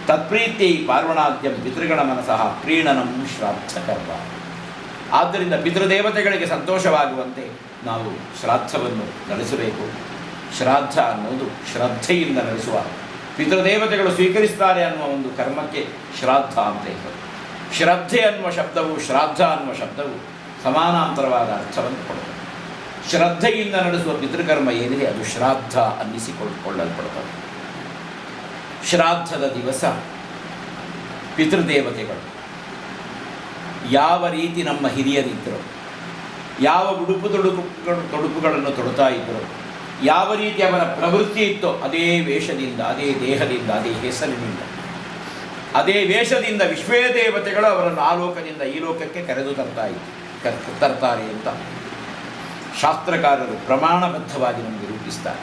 Speaker 1: ತತ್ಪ್ರೀತ್ಯೈ ಪಾರ್ವಣಾದ್ಯಂ ಪಿತೃಗಳ ಮನಸಃ ಪ್ರೀಣನಂ ಶ್ರಾದ್ಧ ಕರ್ಮ. ಆದ್ದರಿಂದ ಪಿತೃದೇವತೆಗಳಿಗೆ ಸಂತೋಷವಾಗುವಂತೆ ನಾವು ಶ್ರಾದ್ದವನ್ನು ನಡೆಸಬೇಕು. ಶ್ರಾದ್ದ ಅನ್ನೋದು ಶ್ರದ್ಧೆಯಿಂದ ನಡೆಸುವ, ಪಿತೃದೇವತೆಗಳು ಸ್ವೀಕರಿಸ್ತಾರೆ ಅನ್ನುವ ಒಂದು ಕರ್ಮಕ್ಕೆ ಶ್ರಾದ್ದ ಅಂತ ಇರ್ತದೆ. ಶ್ರದ್ಧೆ ಅನ್ನುವ ಶಬ್ದವು, ಶ್ರಾದ್ದ ಅನ್ನುವ ಶಬ್ದವು ಸಮಾನಾಂತರವಾದ ಅರ್ಥವನ್ನು ಕೊಡುತ್ತದೆ. ಶ್ರದ್ಧೆಯಿಂದ ನಡೆಸುವ ಪಿತೃಕರ್ಮ ಏನಿದೆ ಅದು ಶ್ರಾದ್ದ ಅನ್ನಿಸಿಕೊಳ್ಳಲ್ಪಡುತ್ತದೆ. ಶ್ರಾದ್ದದ ದಿವಸ ಪಿತೃದೇವತೆಗಳು ಯಾವ ರೀತಿ ನಮ್ಮ ಹಿರಿಯರಿದ್ದರು, ಯಾವ ತೊಡುಪುಗಳನ್ನು ತೊಡುತ್ತಾ ಇದ್ದರು, ಯಾವ ರೀತಿ ಅವರ ಪ್ರವೃತ್ತಿ ಇತ್ತೋ ಅದೇ ವೇಷದಿಂದ, ಅದೇ ದೇಹದಿಂದ, ಅದೇ ಹೆಸರಿನಿಂದ, ಅದೇ ವೇಷದಿಂದ ವಿಶ್ವೇ ದೇವತೆಗಳು ಅವರನ್ನು ಆ ಲೋಕದಿಂದ ಈ ಲೋಕಕ್ಕೆ ಕರೆದು ತರ್ತಾರೆ ಅಂತ ಶಾಸ್ತ್ರಕಾರರು ಪ್ರಮಾಣಬದ್ಧವಾಗಿ ನಮಗೆ ರೂಪಿಸ್ತಾರೆ.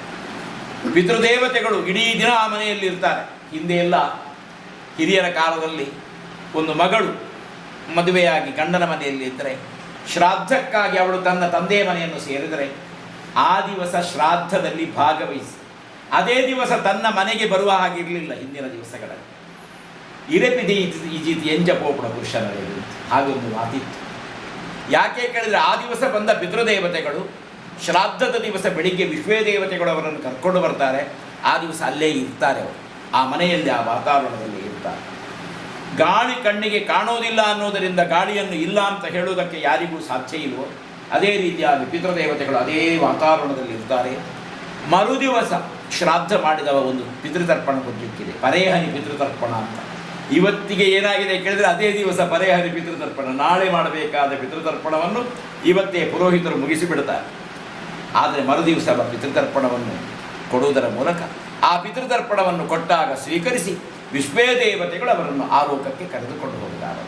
Speaker 1: ಪಿತೃದೇವತೆಗಳು ಇಡೀ ದಿನ ಆ ಮನೆಯಲ್ಲಿ ಇರ್ತಾರೆ. ಹಿಂದೆ ಎಲ್ಲ ಹಿರಿಯರ ಕಾಲದಲ್ಲಿ ಒಂದು ಮಗಳು ಮದುವೆಯಾಗಿ ಗಂಡನ ಮನೆಯಲ್ಲಿ ಇದ್ದರೆ ಶ್ರಾದ್ದಕ್ಕಾಗಿ ಅವಳು ತನ್ನ ತಂದೆಯ ಮನೆಯನ್ನು ಸೇರಿದರೆ ಆ ದಿವಸ ಶ್ರಾದ್ದದಲ್ಲಿ ಭಾಗವಹಿಸಿ ಅದೇ ದಿವಸ ತನ್ನ ಮನೆಗೆ ಬರುವ ಹಾಗಿರಲಿಲ್ಲ. ಹಿಂದಿನ ದಿವಸಗಳಲ್ಲಿ ಇರೆಪಿದಿ ಈಜಿತಿ ಎಂಜಪೋಪುಣ ಪುರುಷನಲ್ಲಿ ಹಾಗೊಂದು ಮಾತಿತ್ತು. ಯಾಕೆ ಕೇಳಿದರೆ ಆ ದಿವಸ ಬಂದ ಪಿತೃದೇವತೆಗಳು ಶ್ರಾದ್ದದ ದಿವಸ ಬೆಳಿಗ್ಗೆ ವಿಶ್ವೇ ದೇವತೆಗಳು ಅವರನ್ನು ಕರ್ಕೊಂಡು ಬರ್ತಾರೆ. ಆ ದಿವಸ ಅಲ್ಲೇ ಇರ್ತಾರೆ, ಅವರು ಆ ಮನೆಯಲ್ಲಿ, ಆ ವಾತಾವರಣದಲ್ಲಿ ಇರ್ತಾರೆ. ಗಾಳಿ ಕಣ್ಣಿಗೆ ಕಾಣೋದಿಲ್ಲ ಅನ್ನೋದರಿಂದ ಗಾಳಿಯನ್ನು ಇಲ್ಲ ಅಂತ ಹೇಳುವುದಕ್ಕೆ ಯಾರಿಗೂ ಸಾಧ್ಯ ಇಲ್ವೋ ಅದೇ ರೀತಿಯಾಗಿ ಪಿತೃದೇವತೆಗಳು ಅದೇ ವಾತಾವರಣದಲ್ಲಿ ಇರ್ತಾರೆ. ಮರುದಿವಸ ಶ್ರಾದ್ದ ಮಾಡಿದವ ಒಂದು ಪಿತೃತರ್ಪಣ ಕೊಡಲಿಕ್ಕಿದೆ, ಪರೇಹನಿ ಪಿತೃತರ್ಪಣ ಅಂತ. ಇವತ್ತಿಗೆ ಏನಾಗಿದೆ ಕೇಳಿದರೆ ಅದೇ ದಿವಸ ಪರೇಹರಿ ಪಿತೃತರ್ಪಣ, ನಾಳೆ ಮಾಡಬೇಕಾದ ಪಿತೃತರ್ಪಣವನ್ನು ಇವತ್ತೇ ಪುರೋಹಿತರು ಮುಗಿಸಿಬಿಡ್ತಾರೆ. ಆದರೆ ಮರುದಿವಸ ಪಿತೃತರ್ಪಣವನ್ನು ಕೊಡುವುದರ ಮೂಲಕ ಆ ಪಿತೃತರ್ಪಣವನ್ನು ಕೊಟ್ಟಾಗ ಸ್ವೀಕರಿಸಿ ವಿಶ್ವೇ ದೇವತೆಗಳು ಅವರನ್ನು ಆ ಲೋಕಕ್ಕೆ ಕರೆದುಕೊಂಡು ಹೋಗಿದ್ದಾರೆ.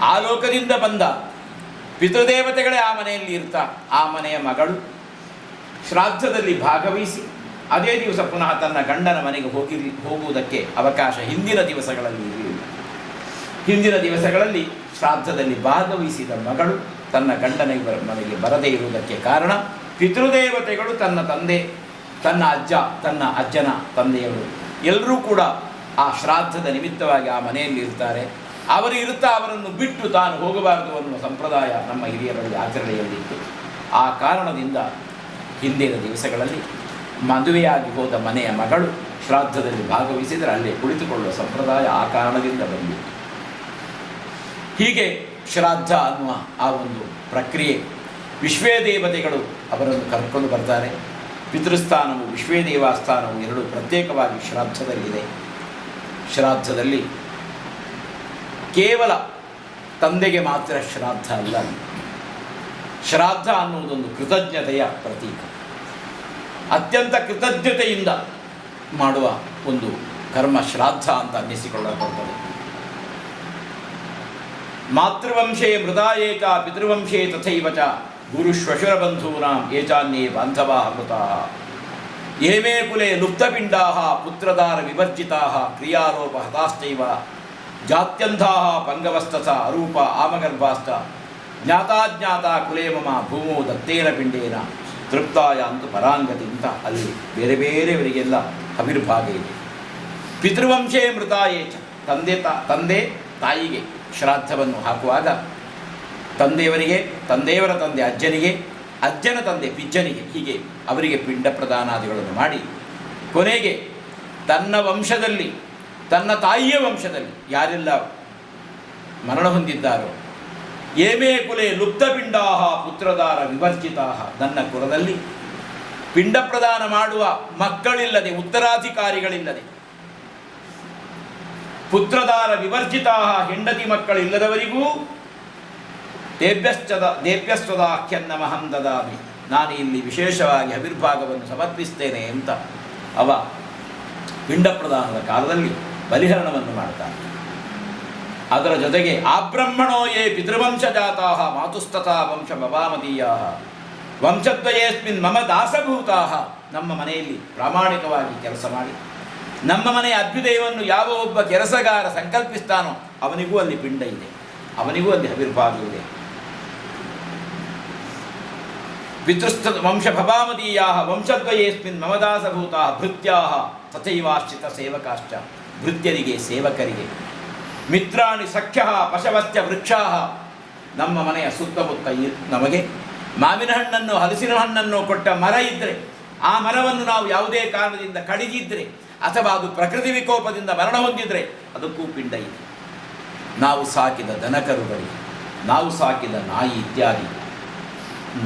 Speaker 1: ಆ ಲೋಕದಿಂದ ಬಂದ ಪಿತೃದೇವತೆಗಳೇ ಆ ಮನೆಯಲ್ಲಿ ಇರ್ತಾ ಆ ಮನೆಯ ಮಗಳು ಶ್ರಾದ್ದದಲ್ಲಿ ಭಾಗವಹಿಸಿ ಅದೇ ದಿವಸ ಪುನಃ ತನ್ನ ಗಂಡನ ಮನೆಗೆ ಹೋಗುವುದಕ್ಕೆ ಅವಕಾಶ ಹಿಂದಿನ ದಿವಸಗಳಲ್ಲಿ ಇರಲಿಲ್ಲ. ಹಿಂದಿನ ದಿವಸಗಳಲ್ಲಿ ಶ್ರಾದ್ದದಲ್ಲಿ ಭಾಗವಹಿಸಿದ ಮಗಳು ತನ್ನ ಗಂಡನ ಮನೆಗೆ ಬರದೇ ಇರುವುದಕ್ಕೆ ಕಾರಣ ಪಿತೃದೇವತೆಗಳು ತನ್ನ ತಂದೆ, ತನ್ನ ಅಜ್ಜ, ತನ್ನ ಅಜ್ಜನ ತಂದೆಯವರು ಎಲ್ಲರೂ ಕೂಡ ಆ ಶ್ರಾದ್ದದ ನಿಮಿತ್ತವಾಗಿ ಆ ಮನೆಯಲ್ಲಿ ಇರ್ತಾರೆ. ಅವರು ಇರುತ್ತಾ ಅವರನ್ನು ಬಿಟ್ಟು ತಾನು ಹೋಗಬಾರದು ಅನ್ನುವ ಸಂಪ್ರದಾಯ ನಮ್ಮ ಹಿರಿಯರಲ್ಲಿ ಆಚರಣೆಯಲ್ಲಿತ್ತು. ಆ ಕಾರಣದಿಂದ ಹಿಂದಿನ ದಿವಸಗಳಲ್ಲಿ ಮದುವೆಯಾಗಿ ಹೋದ ಮನೆಯ ಮಗಳು ಶ್ರಾದ್ದದಲ್ಲಿ ಭಾಗವಹಿಸಿದರೆ ಅಲ್ಲೇ ಕುಳಿತುಕೊಳ್ಳುವ ಸಂಪ್ರದಾಯ ಆ ಕಾರಣದಿಂದ ಬಂದಿತ್ತು. ಹೀಗೆ ಶ್ರಾದ್ದ ಅನ್ನುವ ಆ ಒಂದು ಪ್ರಕ್ರಿಯೆ, ವಿಶ್ವೇ ದೇವತೆಗಳು ಅವರನ್ನು ಕರ್ಕೊಂಡು ಬರ್ತಾರೆ. ಪಿತೃಸ್ಥಾನವು ವಿಶ್ವೇ ದೇವಸ್ಥಾನವು ಎರಡೂ ಪ್ರತ್ಯೇಕವಾಗಿ ಶ್ರಾದ್ದದಲ್ಲಿದೆ. ಶ್ರಾದ್ದದಲ್ಲಿ ಕೇವಲ ತಂದೆಗೆ ಮಾತ್ರ ಶ್ರಾದ್ದ ಅಲ್ಲ, ಶ್ರಾದ್ದ ಅನ್ನುವುದೊಂದು ಕೃತಜ್ಞತೆಯ ಪ್ರತೀಕ. ಅತ್ಯಂತ ಕೃತಜ್ಞತೆಯಿಂದ ಮಾಡುವ ಒಂದು ಕರ್ಮ ಶ್ರಾದ್ದ ಅಂತ ಅನ್ನಿಸಿಕೊಳ್ಳಲ್ಪಡುತ್ತದೆ. ಮಾತೃವಂಶೇ ಮೃದಾ ಏಕ ಪಿತೃವಂಶೇ ತಥೈವ ಚ ಗುರುಶ್ವಶುರಬಂಧೂನಾಂ ಏಚಾನ್ಯೇ ಬಾಂಧವಾಃ ಮೃತಾಃ ಏಮೇ ಕುಲೆ ಲುಪ್ತಪಿಂಡಾಃ ಪುತ್ರದಾರ ವಿವರ್ಜಿತಾಃ ಕ್ರಿಯಾರೋಪ ಹತಾಶ್ಚೈವ ಜಾತ್ಯಂಧಾಃ ಪಂಗವಸ್ತಥ ಅರೂಪ ಆಮಗರ್ಭಾಶ್ಚ ಜ್ಞಾತಾಜ್ಞಾತ ಕುಲೇ ಮಮ ಭೂಮೋ ದತ್ತೇನ ಪಿಂಡೇನ ತೃಪ್ತಾಯಾಂತು ಪರಾಂಗತಿ ಅಂತ ಅಲ್ಲಿ ಬೇರೆ ಬೇರೆಯವರಿಗೆಲ್ಲ ಅವಿರ್ಭಾಗ ಇದೆ. ಪಿತೃವಂಶೇ ಮೃತಾಯೇ ಚ ತಂದೆ ತಾಯಿಗೆ ಶ್ರಾದ್ದವನ್ನು ಹಾಕುವಾಗ ತಂದೆಯವರಿಗೆ, ತಂದೆಯವರ ತಂದೆ ಅಜ್ಜನಿಗೆ, ಅಜ್ಜನ ತಂದೆ ಪಿಜ್ಜನಿಗೆ, ಹೀಗೆ ಅವರಿಗೆ ಪಿಂಡ ಪ್ರದಾನಾದಿಗಳನ್ನು ಮಾಡಿ ಕೊನೆಗೆ ತನ್ನ ವಂಶದಲ್ಲಿ, ತನ್ನ ತಾಯಿಯ ವಂಶದಲ್ಲಿ ಯಾರೆಲ್ಲ ಮರಣ ಹೊಂದಿದ್ದಾರೋ ಏಮೇ ಕುಲೆ ಲುಪ್ತಪಿಂಡಾಃ ಪುತ್ರದಾರ ವಿವರ್ಜಿತಾಃ, ನನ್ನ ಕುಲದಲ್ಲಿ ಪಿಂಡ ಪ್ರದಾನ ಮಾಡುವ ಮಕ್ಕಳಿಲ್ಲದೆ, ಉತ್ತರಾಧಿಕಾರಿಗಳಿಲ್ಲದೆ, ಪುತ್ರದಾರ ವಿವರ್ಜಿತಾಃ ಹೆಂಡತಿ ಮಕ್ಕಳಿಲ್ಲದವರಿಗೂ ದೇಭ್ಯಸ್ವದಾಖ್ಯನ್ನಮಹಂ ದದಾಮಿ, ನಾನು ಇಲ್ಲಿ ವಿಶೇಷವಾಗಿ ಅವಿರ್ಭಾಗವನ್ನು ಸಮರ್ಪಿಸ್ತೇನೆ ಅಂತ ಅವ ಪಿಂಡ ಪ್ರದಾನದ ಕಾಲದಲ್ಲಿ ಬಲಿಹರಣವನ್ನು ಮಾಡ್ತಾನೆ. ಅದರ ಜೊತೆಗೆ ಆಬ್ರಹ್ಮಣೋ ಯೇ ಪಿತೃವಂಶಜಾತಾಃ ಮಾತುಸ್ತಥಾ ವಂಶ ಭವಾಮದೀಯಾಃ ವಂಶದ್ವಯೇಸ್ಮಿನ್ ಮಮ ದಾಸಭೂತಾಃ, ನಮ್ಮ ಮನೆಯಲ್ಲಿ ಪ್ರಾಮಾಣಿಕವಾಗಿ ಕೆಲಸ ಮಾಡಿ ನಮ್ಮ ಮನೆಯ ಅಭ್ಯುದಯವನ್ನು ಯಾವ ಒಬ್ಬ ಕೆಲಸಗಾರ ಸಂಕಲ್ಪಿಸ್ತಾನೋ ಅವನಿಗೂ ಅಲ್ಲಿ ಪಿಂಡ ಇದೆ, ಅವನಿಗೂ ಅಲ್ಲಿ ಅವಿರ್ಭಾಗ ಇದೆ. ಪಿತೃಸ್ಥ ವಂಶ ಭವಾಮದೀಯಾಃ ವಂಶದ್ವಯೇಸ್ಮಿನ್ ಮಮ ದಾಸಭೂತಾಃ ಭೃತ್ಯಾಃ ತಥೈವಾಶ್ಚಿತ ಸೇವಕಾಶ್ಚ, ಭೃತ್ಯರಿಗೆ ಸೇವಕರಿಗೆ. ಮಿತ್ರಾಣಿ ಸಖ್ಯಃ ಪಶವಶ್ಚ ವೃಕ್ಷಾಃ, ನಮ್ಮ ಮನೆಯ ಸುತ್ತಮುತ್ತ ನಮಗೆ ಮಾವಿನ ಹಣ್ಣನ್ನು, ಹಲಸಿನ ಹಣ್ಣನ್ನು ಕೊಟ್ಟ ಮರ ಇದ್ದರೆ ಆ ಮರವನ್ನು ನಾವು ಯಾವುದೇ ಕಾರಣದಿಂದ ಕಡಿದಿದ್ದರೆ ಅಥವಾ ಅದು ಪ್ರಕೃತಿ ವಿಕೋಪದಿಂದ ಮರಣ ಹೊಂದಿದರೆ ಅದಕ್ಕೂ ಪಿಂಡ ಇದೆ. ನಾವು ಸಾಕಿದ ದನಕರುಗಳಿಗೆ, ನಾವು ಸಾಕಿದ ನಾಯಿ ಇತ್ಯಾದಿ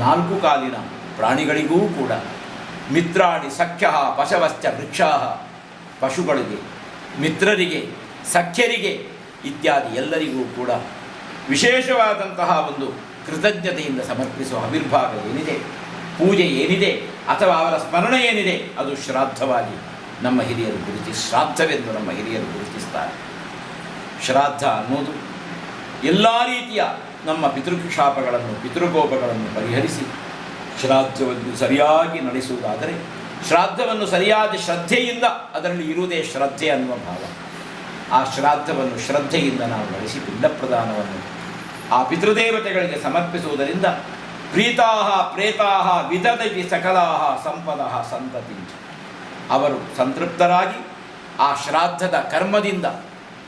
Speaker 1: 4 ಕಾಲಿನ ಪ್ರಾಣಿಗಳಿಗೂ ಕೂಡ ಮಿತ್ರಾಣಿ ಸಖ್ಯಃ ಪಶವಶ್ಚ ವೃಕ್ಷಾಃ, ಪಶುಗಳಿಗೆ, ಮಿತ್ರರಿಗೆ, ಸಖ್ಯರಿಗೆ ಇತ್ಯಾದಿ ಎಲ್ಲರಿಗೂ ಕೂಡ ವಿಶೇಷವಾದಂತಹ ಒಂದು ಕೃತಜ್ಞತೆಯಿಂದ ಸಮರ್ಪಿಸುವ ಅವಿರ್ಭಾಗ ಏನಿದೆ, ಪೂಜೆ ಏನಿದೆ ಅಥವಾ ಅವರ ಸ್ಮರಣೆ ಏನಿದೆ ಅದು ಶ್ರಾದ್ದವಾಗಿ ನಮ್ಮ ಹಿರಿಯರು ಶ್ರಾದ್ದವೆಂದು ನಮ್ಮ ಹಿರಿಯರು ಗುರುತಿಸ್ತಾರೆ. ಶ್ರಾದ್ದ ಅನ್ನೋದು ಎಲ್ಲ ರೀತಿಯ ನಮ್ಮ ಪಿತೃಶಾಪಗಳನ್ನು, ಪಿತೃಕೋಪಗಳನ್ನು ಪರಿಹರಿಸಿ ಶ್ರಾದ್ದವನ್ನು ಸರಿಯಾಗಿ ನಡೆಸುವುದಾದರೆ, ಶ್ರಾದ್ದವನ್ನು ಸರಿಯಾದ ಶ್ರದ್ಧೆಯಿಂದ ಅದರಲ್ಲಿ ಇರುವುದೇ ಶ್ರದ್ಧೆ ಅನ್ನುವ ಭಾವ. ಆ ಶ್ರಾದ್ದವನ್ನು ಶ್ರದ್ಧೆಯಿಂದ ನಾವು ನಡೆಸಿ ಪಿಂಡ ಪ್ರದಾನವನ್ನು ಆ ಪಿತೃದೇವತೆಗಳಿಗೆ ಸಮರ್ಪಿಸುವುದರಿಂದ ಪ್ರೀತಾಃ ಪ್ರೇತಾಃ ವಿದದತಿ ಸಕಲಾಃ ಸಂಪದಃ ಸಂತತಿಂಚ, ಅವರು ಸಂತೃಪ್ತರಾಗಿ ಆ ಶ್ರಾದ್ದದ ಕರ್ಮದಿಂದ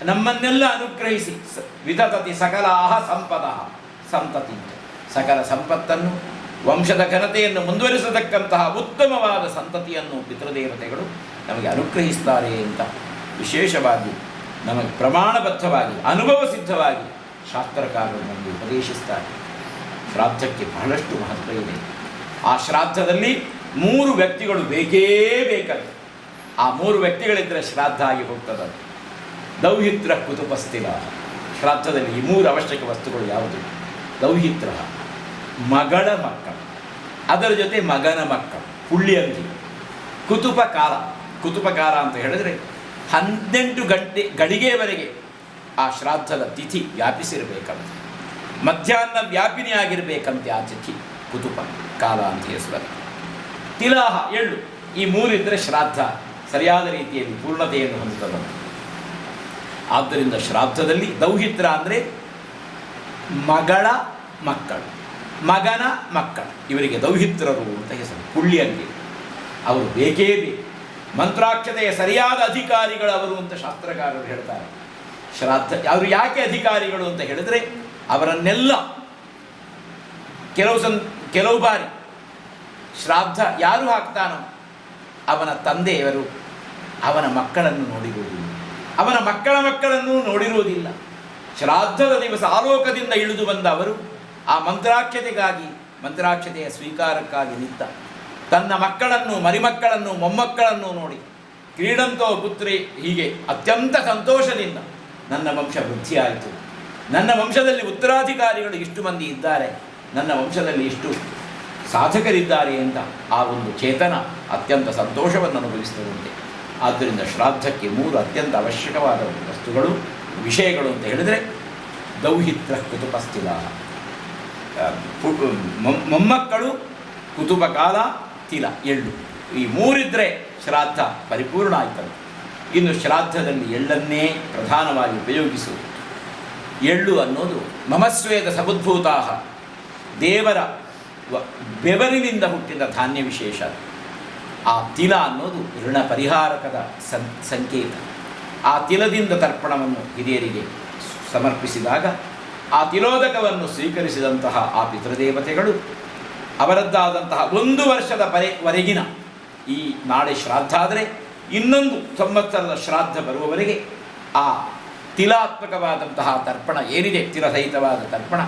Speaker 1: ನಮ್ಮನ್ನೆಲ್ಲ ಅನುಗ್ರಹಿಸಿ ವಿದದತಿ ಸಕಲಾಃ ಸಂಪದಃ ಸಂತತಿಂಚ, ಸಕಲ ಸಂಪತ್ತನ್ನು, ವಂಶದ ಘನತೆಯನ್ನು ಮುಂದುವರಿಸತಕ್ಕಂತಹ ಉತ್ತಮವಾದ ಸಂತತಿಯನ್ನು ಪಿತೃದೇವತೆಗಳು ನಮಗೆ ಅನುಗ್ರಹಿಸ್ತಾರೆ ಅಂತ ವಿಶೇಷವಾಗಿ ನಮಗೆ ಪ್ರಮಾಣಬದ್ಧವಾಗಿ ಅನುಭವ ಸಿದ್ಧವಾಗಿ ಶಾಸ್ತ್ರಕಾರರು ನಮಗೆ ಉಪದೇಶಿಸ್ತಾರೆ. ಶ್ರಾದ್ದಕ್ಕೆ ಬಹಳಷ್ಟು ಮಹತ್ವ ಇದೆ. ಆ ಶ್ರಾದ್ದದಲ್ಲಿ 3 ವ್ಯಕ್ತಿಗಳು ಬೇಕೇ ಬೇಕದು. ಆ 3 ವ್ಯಕ್ತಿಗಳಿದ್ದರೆ ಶ್ರಾದ್ದ ಆಗಿ ಹೋಗ್ತದೆ. ದೌಹಿತ್ರ ಕುತುಪಸ್ಥಿರ, ಶ್ರಾದ್ದದಲ್ಲಿ ಈ 3 ಅವಶ್ಯಕ ವಸ್ತುಗಳು ಯಾವುದು? ದೌಹಿತ್ರ ಮಗಳ ಮಕ್ಕಳು, ಅದರ ಜೊತೆ ಮಗನ ಮಕ್ಕಳು ಪುಳ್ಳಿಯಂತಿ. ಕುತುಪಕಾಲ ಅಂತ ಹೇಳಿದ್ರೆ 18 ಗಳಿಗೆಯವರೆಗೆ ಆ ಶ್ರಾದ್ದದ ತಿಥಿ ವ್ಯಾಪಿಸಿರಬೇಕಂತೆ, ಮಧ್ಯಾಹ್ನ ವ್ಯಾಪಿನಿಯಾಗಿರಬೇಕಂತೆ ಆ ತಿಥಿ, ಕುತುಪ ಕಾಲ ಅಂತ ಹೆಸರು. ತಿಲಾಹ ಎಳ್ಳು, ಈ 3 ಇದ್ದರೆ ಶ್ರಾದ್ದ ಸರಿಯಾದ ರೀತಿಯಲ್ಲಿ ಪೂರ್ಣತೆಯನ್ನು ಹೊಂದುತ್ತದೆ. ಆದ್ದರಿಂದ ಶ್ರಾದ್ದದಲ್ಲಿ ದೌಹಿತ್ರ ಅಂದರೆ ಮಗಳ ಮಕ್ಕಳು, ಮಗನ ಮಕ್ಕಳು, ಇವರಿಗೆ ದೌಹಿತ್ರರು ಅಂತ ಹೆಸರು. ಪುಳ್ಳಿಯಂಗೆ ಅವರು ಬೇಕೇ ಬೇಕು. ಮಂತ್ರಾಕ್ಷತೆಯ ಸರಿಯಾದ ಅಧಿಕಾರಿಗಳು ಅವರು ಅಂತ ಶಾಸ್ತ್ರಕಾರರು ಹೇಳ್ತಾರೆ. ಶ್ರಾದ್ದ ಅವರು ಯಾಕೆ ಅಧಿಕಾರಿಗಳು ಅಂತ ಹೇಳಿದರೆ, ಅವರನ್ನೆಲ್ಲ ಕೆಲವು ಬಾರಿ ಶ್ರಾದ್ದ ಯಾರು ಹಾಕ್ತಾನೋ ಅವನ ತಂದೆಯವರು ಅವನ ಮಕ್ಕಳನ್ನು ನೋಡಿರುವುದಿಲ್ಲ, ಅವನ ಮಕ್ಕಳನ್ನು ನೋಡಿರುವುದಿಲ್ಲ. ಶ್ರಾದ್ದದ ದಿವಸ ಆಲೋಕದಿಂದ ಇಳಿದು ಬಂದ ಅವರು ಆ ಮಂತ್ರಾಕ್ಷತೆಯ ಸ್ವೀಕಾರಕ್ಕಾಗಿ ನಿಂತ ತನ್ನ ಮಕ್ಕಳನ್ನು, ಮರಿಮಕ್ಕಳನ್ನು, ಮೊಮ್ಮಕ್ಕಳನ್ನು ನೋಡಿ ಕ್ರೀಡಂತೋ ಪುತ್ರಿ, ಹೀಗೆ ಅತ್ಯಂತ ಸಂತೋಷದಿಂದ ನನ್ನ ವಂಶ ವೃದ್ಧಿಯಾಯಿತು, ನನ್ನ ವಂಶದಲ್ಲಿ ಉತ್ತರಾಧಿಕಾರಿಗಳು ಇಷ್ಟು ಮಂದಿ ಇದ್ದಾರೆ, ನನ್ನ ವಂಶದಲ್ಲಿ ಇಷ್ಟು ಸಾಧಕರಿದ್ದಾರೆ ಅಂತ ಆ ಒಂದು ಚೇತನ ಅತ್ಯಂತ ಸಂತೋಷವನ್ನು ಅನುಭವಿಸುತ್ತದಂತೆ. ಆದ್ದರಿಂದ ಶ್ರಾದ್ದಕ್ಕೆ 3 ಅತ್ಯಂತ ಅವಶ್ಯಕವಾದ ವಸ್ತುಗಳು, ವಿಷಯಗಳು ಅಂತ ಹೇಳಿದರೆ ದೌಹಿತ್ರ ಕುತುಪಸ್ಥಿಲ, ಮೊಮ್ಮಕ್ಕಳು, ಕುತುಪಕಾಲ, ತಿಲ, ಎಳ್ಳು. ಈ 3 ಇದ್ದರೆ ಶ್ರಾದ್ದ ಪರಿಪೂರ್ಣ ಆಯ್ತದೆ. ಇನ್ನು ಶ್ರಾದ್ದದಲ್ಲಿ ಎಳ್ಳನ್ನೇ ಪ್ರಧಾನವಾಗಿ ಉಪಯೋಗಿಸುವುದು. ಎಳ್ಳು ಅನ್ನೋದು ಮಮಸ್ವೇದ ಸಮುದ್ಭೂತಾ, ದೇವರ ಬೆವರಿನಿಂದ ಹುಟ್ಟಿದ ಧಾನ್ಯ ವಿಶೇಷ. ಆ ತಿಲ ಅನ್ನೋದು ಋಣ ಪರಿಹಾರಕದ ಸಂಕೇತ. ಆ ತಿಲದಿಂದ ತರ್ಪಣವನ್ನು ಹಿರಿಯರಿಗೆ ಸಮರ್ಪಿಸಿದಾಗ ಆ ತಿಲೋದಕವನ್ನು ಸ್ವೀಕರಿಸಿದಂತಹ ಆ ಪಿತೃದೇವತೆಗಳು ಅವರದ್ದಾದಂತಹ 1 ವರ್ಷದ ವರೆಗಿನ, ಈ ನಾಳೆ ಶ್ರಾದ್ದ ಆದರೆ ಇನ್ನೊಂದು ಸಂವತ್ಸರದ ಶ್ರಾದ್ದ ಬರುವವರೆಗೆ ಆ ತಿಲಾತ್ಮಕವಾದಂತಹ ತರ್ಪಣ ಏನಿದೆ, ತಿಲಸಹಿತವಾದ ತರ್ಪಣ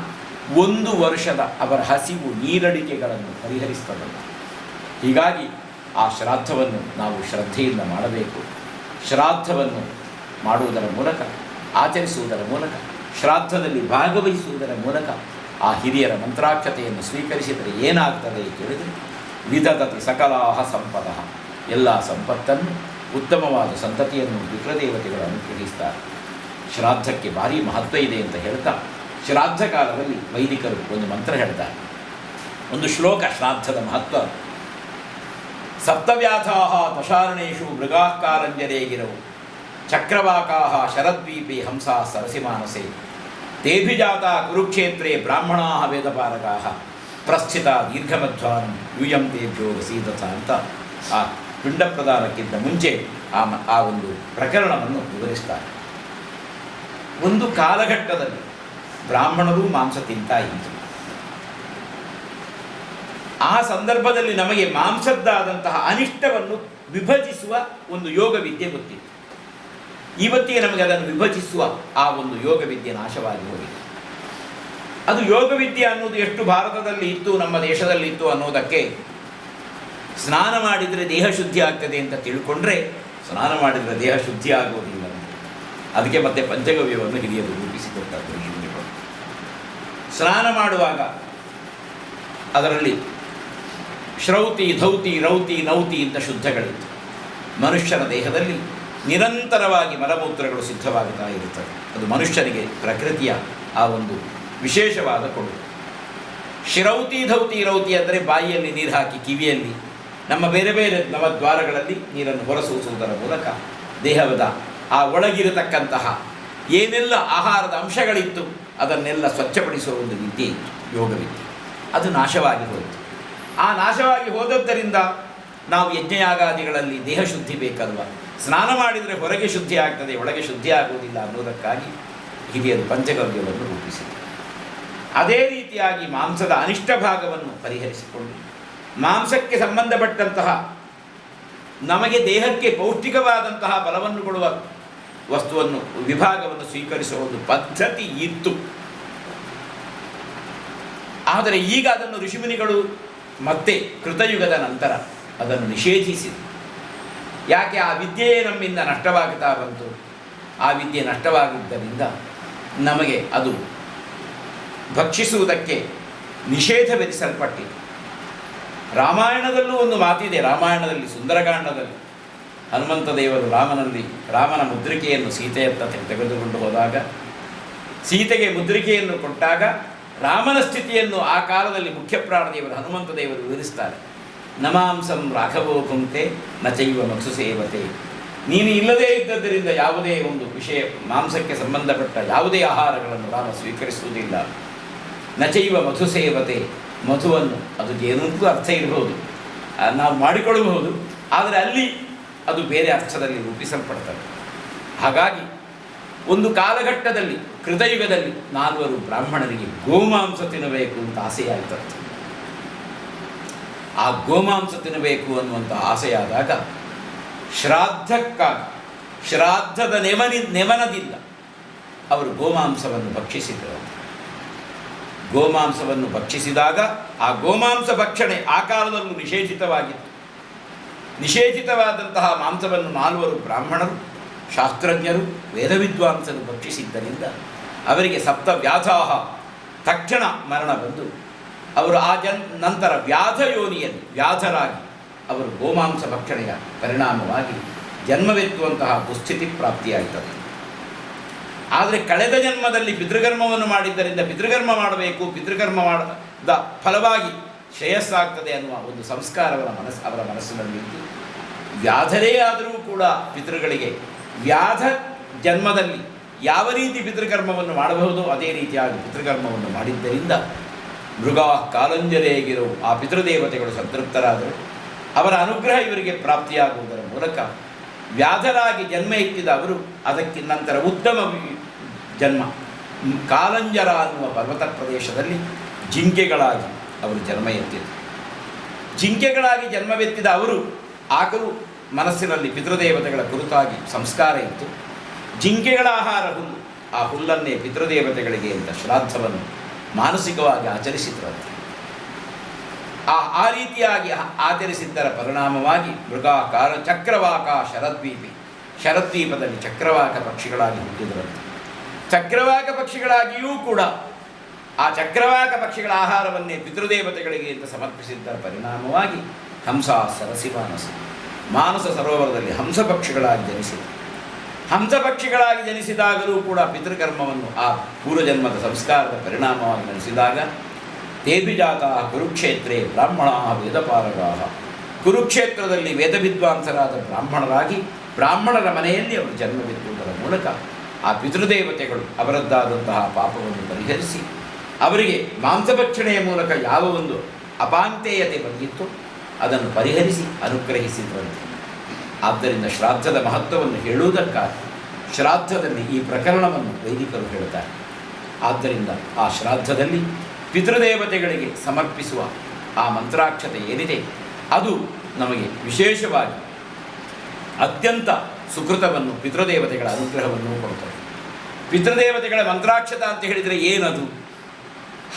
Speaker 1: 1 ವರ್ಷದ ಅವರ ಹಸಿವು ನೀರಡಿಕೆಗಳನ್ನು ಪರಿಹರಿಸ್ತದಲ್ಲ. ಹೀಗಾಗಿ ಆ ಶ್ರಾದ್ದವನ್ನು ನಾವು ಶ್ರದ್ಧೆಯಿಂದ ಮಾಡಬೇಕು. ಶ್ರಾದ್ದವನ್ನು ಮಾಡುವುದರ ಮೂಲಕ, ಆಚರಿಸುವುದರ ಮೂಲಕ, ಶ್ರಾದ್ದದಲ್ಲಿ ಭಾಗವಹಿಸುವುದರ ಮೂಲಕ ಆ ಹಿರಿಯರ ಮಂತ್ರಾಕ್ಷತೆಯನ್ನು ಸ್ವೀಕರಿಸಿದರೆ ಏನಾಗ್ತದೆ ಕೇಳಿದರೆ, ವಿದದತಿ ಸಕಲಾಹ ಸಂಪದ, ಎಲ್ಲ ಸಂಪತ್ತನ್ನು, ಉತ್ತಮವಾದ ಸಂತತಿಯನ್ನು ಪಿತೃದೇವತೆಗಳು ಅನುಗ್ರಹಿಸ್ತಾರೆ. ಶ್ರಾದ್ದಕ್ಕೆ ಭಾರಿ ಮಹತ್ವ ಇದೆ ಅಂತ ಹೇಳ್ತಾ, ಶ್ರಾದ್ದ ಕಾಲದಲ್ಲಿ ವೈದಿಕರು ಒಂದು ಮಂತ್ರ ಹೇಳ್ತಾರೆ, ಒಂದು ಶ್ಲೋಕ ಶ್ರಾದ್ದದ ಮಹತ್ವ. ಸಪ್ತವ್ಯಾಧಾ ದಶಾರಣೇಶು ಮೃಗಾ ಕಾರಂಜರೇ ಗಿರವು ಚಕ್ರವಾಕಾ ಶರದ್ವೀಪೆ ಹಂಸಾ ಸರಸಿಮಾನಸೆ ತೇಭಿಜಾತ ಕುರುಕ್ಷೇತ್ರೇ ಬ್ರಾಹ್ಮಣಾ ವೇದಪಾರಕಾ ಪ್ರಸ್ಥಿತ ದೀರ್ಘಮಧ್ವಾನಂ ಯೂಯಂ ತೇಭ್ಯೋ ವಸೀದಥ ಅಂತ ಆ ಪಿಂಡ ಪ್ರದಾನಕ್ಕಿಂತ ಮುಂಚೆ ಆ ಒಂದು ಪ್ರಕರಣವನ್ನು ವಿವರಿಸ್ತಾರೆ. ಒಂದು ಕಾಲಘಟ್ಟದಲ್ಲಿ ಬ್ರಾಹ್ಮಣರು ಮಾಂಸ ತಿಂತಾ ಇದ್ದರು. ಆ ಸಂದರ್ಭದಲ್ಲಿ ನಮಗೆ ಮಾಂಸದ್ದಾದಂತಹ ಅನಿಷ್ಟವನ್ನು ವಿಭಜಿಸುವ ಒಂದು ಯೋಗ ವಿದ್ಯೆ ಗೊತ್ತಿತ್ತು. ಇವತ್ತಿಗೆ ನಮಗೆ ಅದನ್ನು ವಿಭಜಿಸುವ ಆ ಒಂದು ಯೋಗ ವಿದ್ಯೆ ನಾಶವಾಗಿ ಹೋಗಿದೆ. ಅದು ಯೋಗ ವಿದ್ಯೆ ಅನ್ನೋದು ಎಷ್ಟು ಭಾರತದಲ್ಲಿ ಇತ್ತು, ನಮ್ಮ ದೇಶದಲ್ಲಿ ಇತ್ತು ಅನ್ನೋದಕ್ಕೆ, ಸ್ನಾನ ಮಾಡಿದರೆ ದೇಹ ಶುದ್ಧಿ ಆಗ್ತದೆ ಅಂತ ತಿಳ್ಕೊಂಡ್ರೆ ಸ್ನಾನ ಮಾಡಿದರೆ ದೇಹ ಶುದ್ಧಿ ಆಗುವುದಿಲ್ಲ. ಅದಕ್ಕೆ ಮತ್ತೆ ಪಂಚಗವ್ಯವನ್ನು ಹಿರಿಯರು ರೂಪಿಸಿಕೊಡ್ತಾರೆ ಋಷಿಮುನಿಗಳು. ಸ್ನಾನ ಮಾಡುವಾಗ ಅದರಲ್ಲಿ ಶ್ರೌತಿ, ಧೌತಿ, ರೌತಿ, ನೌತಿ ಇಂಥ ಶುದ್ಧಗಳಿತ್ತು. ಮನುಷ್ಯನ ದೇಹದಲ್ಲಿ ನಿರಂತರವಾಗಿ ಮಲಮೂತ್ರಗಳು ಸಿದ್ಧವಾಗುತ್ತಾ ಇರುತ್ತವೆ. ಅದು ಮನುಷ್ಯನಿಗೆ ಪ್ರಕೃತಿಯ ಆ ಒಂದು ವಿಶೇಷವಾದ ಕೊಡುಗೆ. ಶ್ರೌತಿ, ಧೌತಿ, ರೌತಿ ಅಂದರೆ ಬಾಯಿಯಲ್ಲಿ ನೀರು ಹಾಕಿ ಕಿವಿಯಲ್ಲಿ ನಮ್ಮ ಬೇರೆ ಬೇರೆ ನವದ್ವಾರಗಳಲ್ಲಿ ನೀರನ್ನು ಹೊರಸೂಸುವುದರ ಮೂಲಕ ದೇಹದ ಆ ಒಳಗಿರತಕ್ಕಂತಹ ಏನೆಲ್ಲ ಆಹಾರದ ಅಂಶಗಳಿತ್ತು ಅದನ್ನೆಲ್ಲ ಸ್ವಚ್ಛಪಡಿಸುವ ಒಂದು ವಿದ್ಯೆ ಇತ್ತು, ಯೋಗ ವಿದ್ಯೆ. ಅದು ನಾಶವಾಗಿ ಹೋಯಿತು. ಆ ನಾಶವಾಗಿ ಹೋದದ್ದರಿಂದ ನಾವು ಯಜ್ಞಯಾಗಾದಿಗಳಲ್ಲಿ ದೇಹ ಶುದ್ಧಿ ಬೇಕಲ್ವ, ಸ್ನಾನ ಮಾಡಿದರೆ ಹೊರಗೆ ಶುದ್ಧಿ ಆಗ್ತದೆ, ಒಳಗೆ ಶುದ್ಧಿ ಆಗುವುದಿಲ್ಲ ಅನ್ನೋದಕ್ಕಾಗಿ ಹಿರಿಯರು ಪಂಚಗವ್ಯವನ್ನು ರೂಪಿಸಿದರು. ಅದೇ ರೀತಿಯಾಗಿ ಮಾಂಸದ ಅನಿಷ್ಟ ಭಾಗವನ್ನು ಪರಿಹರಿಸಿಕೊಂಡು ಮಾಂಸಕ್ಕೆ ಸಂಬಂಧಪಟ್ಟಂತಹ ನಮಗೆ ದೇಹಕ್ಕೆ ಪೌಷ್ಟಿಕವಾದಂತಹ ಬಲವನ್ನು ಕೊಡುವ ವಸ್ತುವನ್ನು, ವಿಭಾಗವನ್ನು ಸ್ವೀಕರಿಸುವ ಒಂದು ಪದ್ಧತಿ ಇತ್ತು. ಆದರೆ ಈಗ ಅದನ್ನು ಋಷಿಮುನಿಗಳು ಮತ್ತೆ ಕೃತಯುಗದ ನಂತರ ಅದನ್ನು ನಿಷೇಧಿಸಿದರು. ಯಾಕೆ? ಆ ವಿದ್ಯೆಯೇ ನಮ್ಮಿಂದ ನಷ್ಟವಾಗುತ್ತಾ ಬಂತು. ಆ ವಿದ್ಯೆ ನಷ್ಟವಾಗಿದ್ದರಿಂದ ನಮಗೆ ಅದು ಭಕ್ಷಿಸುವುದಕ್ಕೆ ನಿಷೇಧ ವಿಧಿಸಲ್ಪಟ್ಟಿದೆ. ರಾಮಾಯಣದಲ್ಲೂ ಒಂದು ಮಾತಿದೆ. ರಾಮಾಯಣದಲ್ಲಿ ಸುಂದರಕಾಂಡದಲ್ಲಿ ಹನುಮಂತ ದೇವರು ರಾಮನ ಮುದ್ರಿಕೆಯನ್ನು ಸೀತೆಯತ್ತ ತೆಗೆದುಕೊಂಡು ಹೋದಾಗ, ಸೀತೆಗೆ ಮುದ್ರಿಕೆಯನ್ನು ಕೊಟ್ಟಾಗ ರಾಮನ ಸ್ಥಿತಿಯನ್ನು ಆ ಕಾಲದಲ್ಲಿ ಮುಖ್ಯ ಪ್ರಾಣದೇವರು ಹನುಮಂತ ದೇವರು ವಿವರಿಸ್ತಾರೆ. ನಮಾಂಸಂ ರಾಘವೋ ಭುಂಕ್ತೆ ನ ಚೈವ ಮತ್ಸು ಸೇವತೆ. ನೀನು ಇಲ್ಲದೇ ಇದ್ದದ್ದರಿಂದ ಯಾವುದೇ ಒಂದು ವಿಷಯ, ಮಾಂಸಕ್ಕೆ ಸಂಬಂಧಪಟ್ಟ ಯಾವುದೇ ಆಹಾರಗಳನ್ನು ರಾಮ ಸ್ವೀಕರಿಸುವುದಿಲ್ಲ. ನ ಚೈವ ಮಧು ಸೇವತೆ. ಮಧುವನ್ನು, ಅದು ಏನಂತೂ ಅರ್ಥ ಇರಬಹುದು, ನಾವು ಮಾಡಿಕೊಳ್ಳಬಹುದು, ಆದರೆ ಅಲ್ಲಿ ಅದು ಬೇರೆ ಅರ್ಥದಲ್ಲಿ ರೂಪಿಸಲ್ಪಡ್ತದೆ. ಹಾಗಾಗಿ ಒಂದು ಕಾಲಘಟ್ಟದಲ್ಲಿ, ಕೃತಯುಗದಲ್ಲಿ 4 ಬ್ರಾಹ್ಮಣರಿಗೆ ಗೋಮಾಂಸ ತಿನ್ನಬೇಕು ಅಂತ ಆಸೆಯಾಗ್ತದೆ. ಆ ಗೋಮಾಂಸ ತಿನ್ನಬೇಕು ಅನ್ನುವಂಥ ಆಸೆಯಾದಾಗ ಶ್ರಾದ್ದಕ್ಕಾಗಿ, ಶ್ರಾದ್ದದ ನೆಮನದಿಂದ ಅವರು ಗೋಮಾಂಸವನ್ನು ಭಕ್ಷಿಸಿದರು. ಗೋಮಾಂಸವನ್ನು ಭಕ್ಷಿಸಿದಾಗ ಆ ಗೋಮಾಂಸ ಭಕ್ಷಣೆ ಆ ಕಾಲದಲ್ಲೂ ನಿಷೇಧಿತವಾಗಿತ್ತು. ನಿಷೇಧಿತವಾದಂತಹ ಮಾಂಸವನ್ನು 4 ಬ್ರಾಹ್ಮಣರು, ಶಾಸ್ತ್ರಜ್ಞರು, ವೇದವಿದ್ವಾಂಸರು ಭಕ್ಷಿಸಿದ್ದರಿಂದ ಅವರಿಗೆ ಸಪ್ತವ್ಯಾಧಾಹ, ತಕ್ಷಣ ಮರಣ ಬಂದು ಅವರು ನಂತರ ವ್ಯಾಧ ಯೋನಿಯಲ್ಲಿ ವ್ಯಾಧರಾಗಿ ಅವರು ಗೋಮಾಂಸ ಭಕ್ಷಣೆಯ ಪರಿಣಾಮವಾಗಿ ಜನ್ಮವೆತ್ತುವಂತಹ ದುಸ್ಥಿತಿ ಪ್ರಾಪ್ತಿಯಾಗ್ತದೆ. ಆದರೆ ಕಳೆದ ಜನ್ಮದಲ್ಲಿ ಪಿತೃಕರ್ಮವನ್ನು ಮಾಡಿದ್ದರಿಂದ ಪಿತೃಕರ್ಮ ಮಾಡಬೇಕು, ಪಿತೃಕರ್ಮ ಮಾಡದ ಫಲವಾಗಿ ಶ್ರೇಯಸ್ಸಾಗ್ತದೆ ಅನ್ನುವ ಒಂದು ಸಂಸ್ಕಾರವರ ಅವರ ಮನಸ್ಸಿನಲ್ಲಿದ್ದು, ವ್ಯಾಧರೇ ಆದರೂ ಕೂಡ ಪಿತೃಗಳಿಗೆ ವ್ಯಾಧ ಜನ್ಮದಲ್ಲಿ ಯಾವ ರೀತಿ ಪಿತೃಕರ್ಮವನ್ನು ಮಾಡಬಹುದೋ ಅದೇ ರೀತಿಯಾಗಿ ಪಿತೃಕರ್ಮವನ್ನು ಮಾಡಿದ್ದರಿಂದ ಮೃಗಾ ಕಾಲಂಜರೇಗಿರುವ ಆ ಪಿತೃದೇವತೆಗಳು ಸಂತೃಪ್ತರಾದರು. ಅವರ ಅನುಗ್ರಹ ಇವರಿಗೆ ಪ್ರಾಪ್ತಿಯಾಗುವುದರ ಮೂಲಕ ವ್ಯಾಧರಾಗಿ ಜನ್ಮ ಎತ್ತಿದ ಅವರು ಅದಕ್ಕೆ ನಂತರ ಉತ್ತಮ ಜನ್ಮ ಕಾಲಂಜರ ಅನ್ನುವ ಪರ್ವತ ಪ್ರದೇಶದಲ್ಲಿ ಜಿಂಕೆಗಳಾಗಿ ಅವರು ಜನ್ಮ ಎತ್ತಿದರು. ಜಿಂಕೆಗಳಾಗಿ ಜನ್ಮವೆತ್ತಿದ ಅವರು ಆಗಲೂ ಮನಸ್ಸಿನಲ್ಲಿ ಪಿತೃದೇವತೆಗಳ ಕುರಿತಾಗಿ ಸಂಸ್ಕಾರ ಇತ್ತು. ಜಿಂಕೆಗಳ ಆಹಾರ ಹುಲ್ಲು, ಆ ಹುಲ್ಲನ್ನೇ ಪಿತೃದೇವತೆಗಳಿಗೆ ಅಂತ ಶ್ರಾದ್ದವನ್ನು ಮಾನಸಿಕವಾಗಿ ಆಚರಿಸಿದ್ರಂತೆ. ಆ ರೀತಿಯಾಗಿ ಆಚರಿಸಿದ್ದರ ಪರಿಣಾಮವಾಗಿ ಚಕ್ರವಾಕ ಶರದ್ವೀಪದಲ್ಲಿ ಚಕ್ರವಾಕ ಪಕ್ಷಿಗಳಾಗಿ ಹುಟ್ಟಿದರಂತೆ. ಚಕ್ರವಾಕ ಪಕ್ಷಿಗಳಾಗಿಯೂ ಕೂಡ ಆ ಚಕ್ರವಾಕ ಪಕ್ಷಿಗಳ ಆಹಾರವನ್ನೇ ಪಿತೃದೇವತೆಗಳಿಗೆ ಅಂತ ಸಮರ್ಪಿಸಿದ್ದರ ಪರಿಣಾಮವಾಗಿ ಹಂಸ ಸರಸಿ ಮಾನಸ ಸರೋವರದಲ್ಲಿ ಹಂಸ ಪಕ್ಷಿಗಳಾಗಿ ಜನಿಸಿದರು. ಹಂಸ ಪಕ್ಷಿಗಳಾಗಿ ಜನಿಸಿದಾಗಲೂ ಕೂಡ ಪಿತೃಕರ್ಮವನ್ನು ಆ ಪೂರ್ವಜನ್ಮದ ಸಂಸ್ಕಾರದ ಪರಿಣಾಮವಾಗಿ ನಡೆಸಿದಾಗ ತೇಭಿಜಾತ ಕುರುಕ್ಷೇತ್ರೇ ಬ್ರಾಹ್ಮಣ ವೇದಪಾರಗಾ, ಕುರುಕ್ಷೇತ್ರದಲ್ಲಿ ವೇದ ವಿದ್ವಾಂಸರಾದ ಬ್ರಾಹ್ಮಣರಾಗಿ ಬ್ರಾಹ್ಮಣರ ಮನೆಯಲ್ಲಿ ಅವರು ಜನ್ಮವೆತ್ತುವುದರ ಮೂಲಕ ಆ ಪಿತೃದೇವತೆಗಳು ಅವರದ್ದಾದಂತಹ ಪಾಪವನ್ನು ಪರಿಹರಿಸಿ ಅವರಿಗೆ ಮಾಂಸಭಕ್ಷಣೆಯ ಮೂಲಕ ಯಾವ ಒಂದು ಅಪಾಂತೇಯತೆ ಬಂದಿತ್ತು ಅದನ್ನು ಪರಿಹರಿಸಿ ಅನುಗ್ರಹಿಸಿದ್ರಂತೆ. ಆದ್ದರಿಂದ ಶ್ರಾದ್ದದ ಮಹತ್ವವನ್ನು ಹೇಳುವುದಕ್ಕಾಗಿ ಶ್ರಾದ್ದದಲ್ಲಿ ಈ ಪ್ರಕರಣವನ್ನು ವೈದಿಕರು ಹೇಳುತ್ತಾರೆ. ಆದ್ದರಿಂದ ಆ ಶ್ರಾದ್ದದಲ್ಲಿ ಪಿತೃದೇವತೆಗಳಿಗೆ ಸಮರ್ಪಿಸುವ ಆ ಮಂತ್ರಾಕ್ಷತೆ ಏನಿದೆ ಅದು ನಮಗೆ ವಿಶೇಷವಾಗಿ ಅತ್ಯಂತ ಸುಕೃತವನ್ನು, ಪಿತೃದೇವತೆಗಳ ಅನುಗ್ರಹವನ್ನು ಕೊಡುತ್ತದೆ. ಪಿತೃದೇವತೆಗಳ ಮಂತ್ರಾಕ್ಷತ ಅಂತ ಹೇಳಿದರೆ ಏನದು?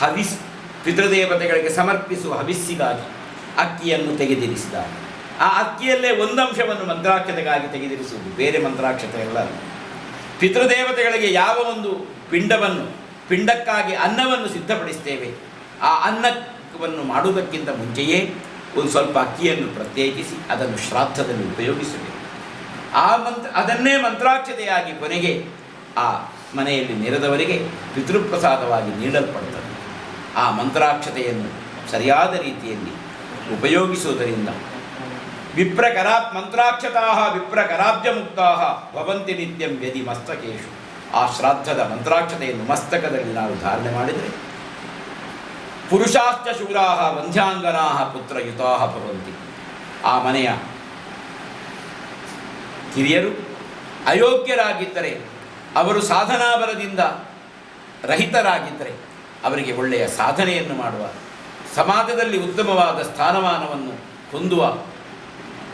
Speaker 1: ಹವಿಸ್, ಪಿತೃದೇವತೆಗಳಿಗೆ ಸಮರ್ಪಿಸುವ ಹವಿಸ್ಸಿಗಾಗಿ ಅಕ್ಕಿಯನ್ನು ತೆಗೆದಿರಿಸಿದಾಗ ಆ ಅಕ್ಕಿಯಲ್ಲೇ ಒಂದಂಶವನ್ನು ಮಂತ್ರಾಕ್ಷತೆಗಾಗಿ ತೆಗೆದಿರಿಸುವುದು, ಬೇರೆ ಮಂತ್ರಾಕ್ಷತೆ ಎಲ್ಲ. ಪಿತೃದೇವತೆಗಳಿಗೆ ಯಾವ ಒಂದು ಪಿಂಡಕ್ಕಾಗಿ ಅನ್ನವನ್ನು ಸಿದ್ಧಪಡಿಸ್ತೇವೆ, ಆ ಅನ್ನವನ್ನು ಮಾಡುವುದಕ್ಕಿಂತ ಮುಂಚೆಯೇ ಒಂದು ಸ್ವಲ್ಪ ಅಕ್ಕಿಯನ್ನು ಪ್ರತ್ಯೇಕಿಸಿ ಅದನ್ನು ಶ್ರಾದ್ದದಲ್ಲಿ ಉಪಯೋಗಿಸಬೇಕು. ಅದನ್ನೇ ಮಂತ್ರಾಕ್ಷತೆಯಾಗಿ ಕೊನೆಗೆ ಆ ಮನೆಯಲ್ಲಿ ನೆರೆದವರಿಗೆ ಪಿತೃಪ್ರಸಾದವಾಗಿ ನೀಡಲ್ಪಡುತ್ತದೆ. ಆ ಮಂತ್ರಾಕ್ಷತೆಯನ್ನು ಸರಿಯಾದ ರೀತಿಯಲ್ಲಿ ಉಪಯೋಗಿಸುವುದರಿಂದ ಮಂತ್ರಾಕ್ಷತಾ ವಿಪ್ರಕರಾಬ್ಜ ಮುಕ್ತಾ ಭವಂತಿ ನಿತ್ಯಂ ವ್ಯಧಿ ಮಸ್ತಕೇಶು. ಆ ಶ್ರಾದ್ದದ ಮಂತ್ರಾಕ್ಷತೆಯನ್ನು ಮಸ್ತಕದಲ್ಲಿ ನಾವು ಧಾರಣೆ ಮಾಡಿದರೆ ಪುರುಷಾಶ್ಚ ಶೂರಾ ವಂಧ್ಯಾಂಗನಾ ಪುತ್ರಯುತಾ ಭವಂತಿ. ಆ ಮನೆಯ ಹಿರಿಯರು ಅಯೋಗ್ಯರಾಗಿದ್ದರೆ, ಅವರು ಸಾಧನಾಬಲದಿಂದ ರಹಿತರಾಗಿದ್ದರೆ ಅವರಿಗೆ ಒಳ್ಳೆಯ ಸಾಧನೆಯನ್ನು ಮಾಡುವ, ಸಮಾಜದಲ್ಲಿ ಉತ್ತಮವಾದ ಸ್ಥಾನಮಾನವನ್ನು ಹೊಂದುವ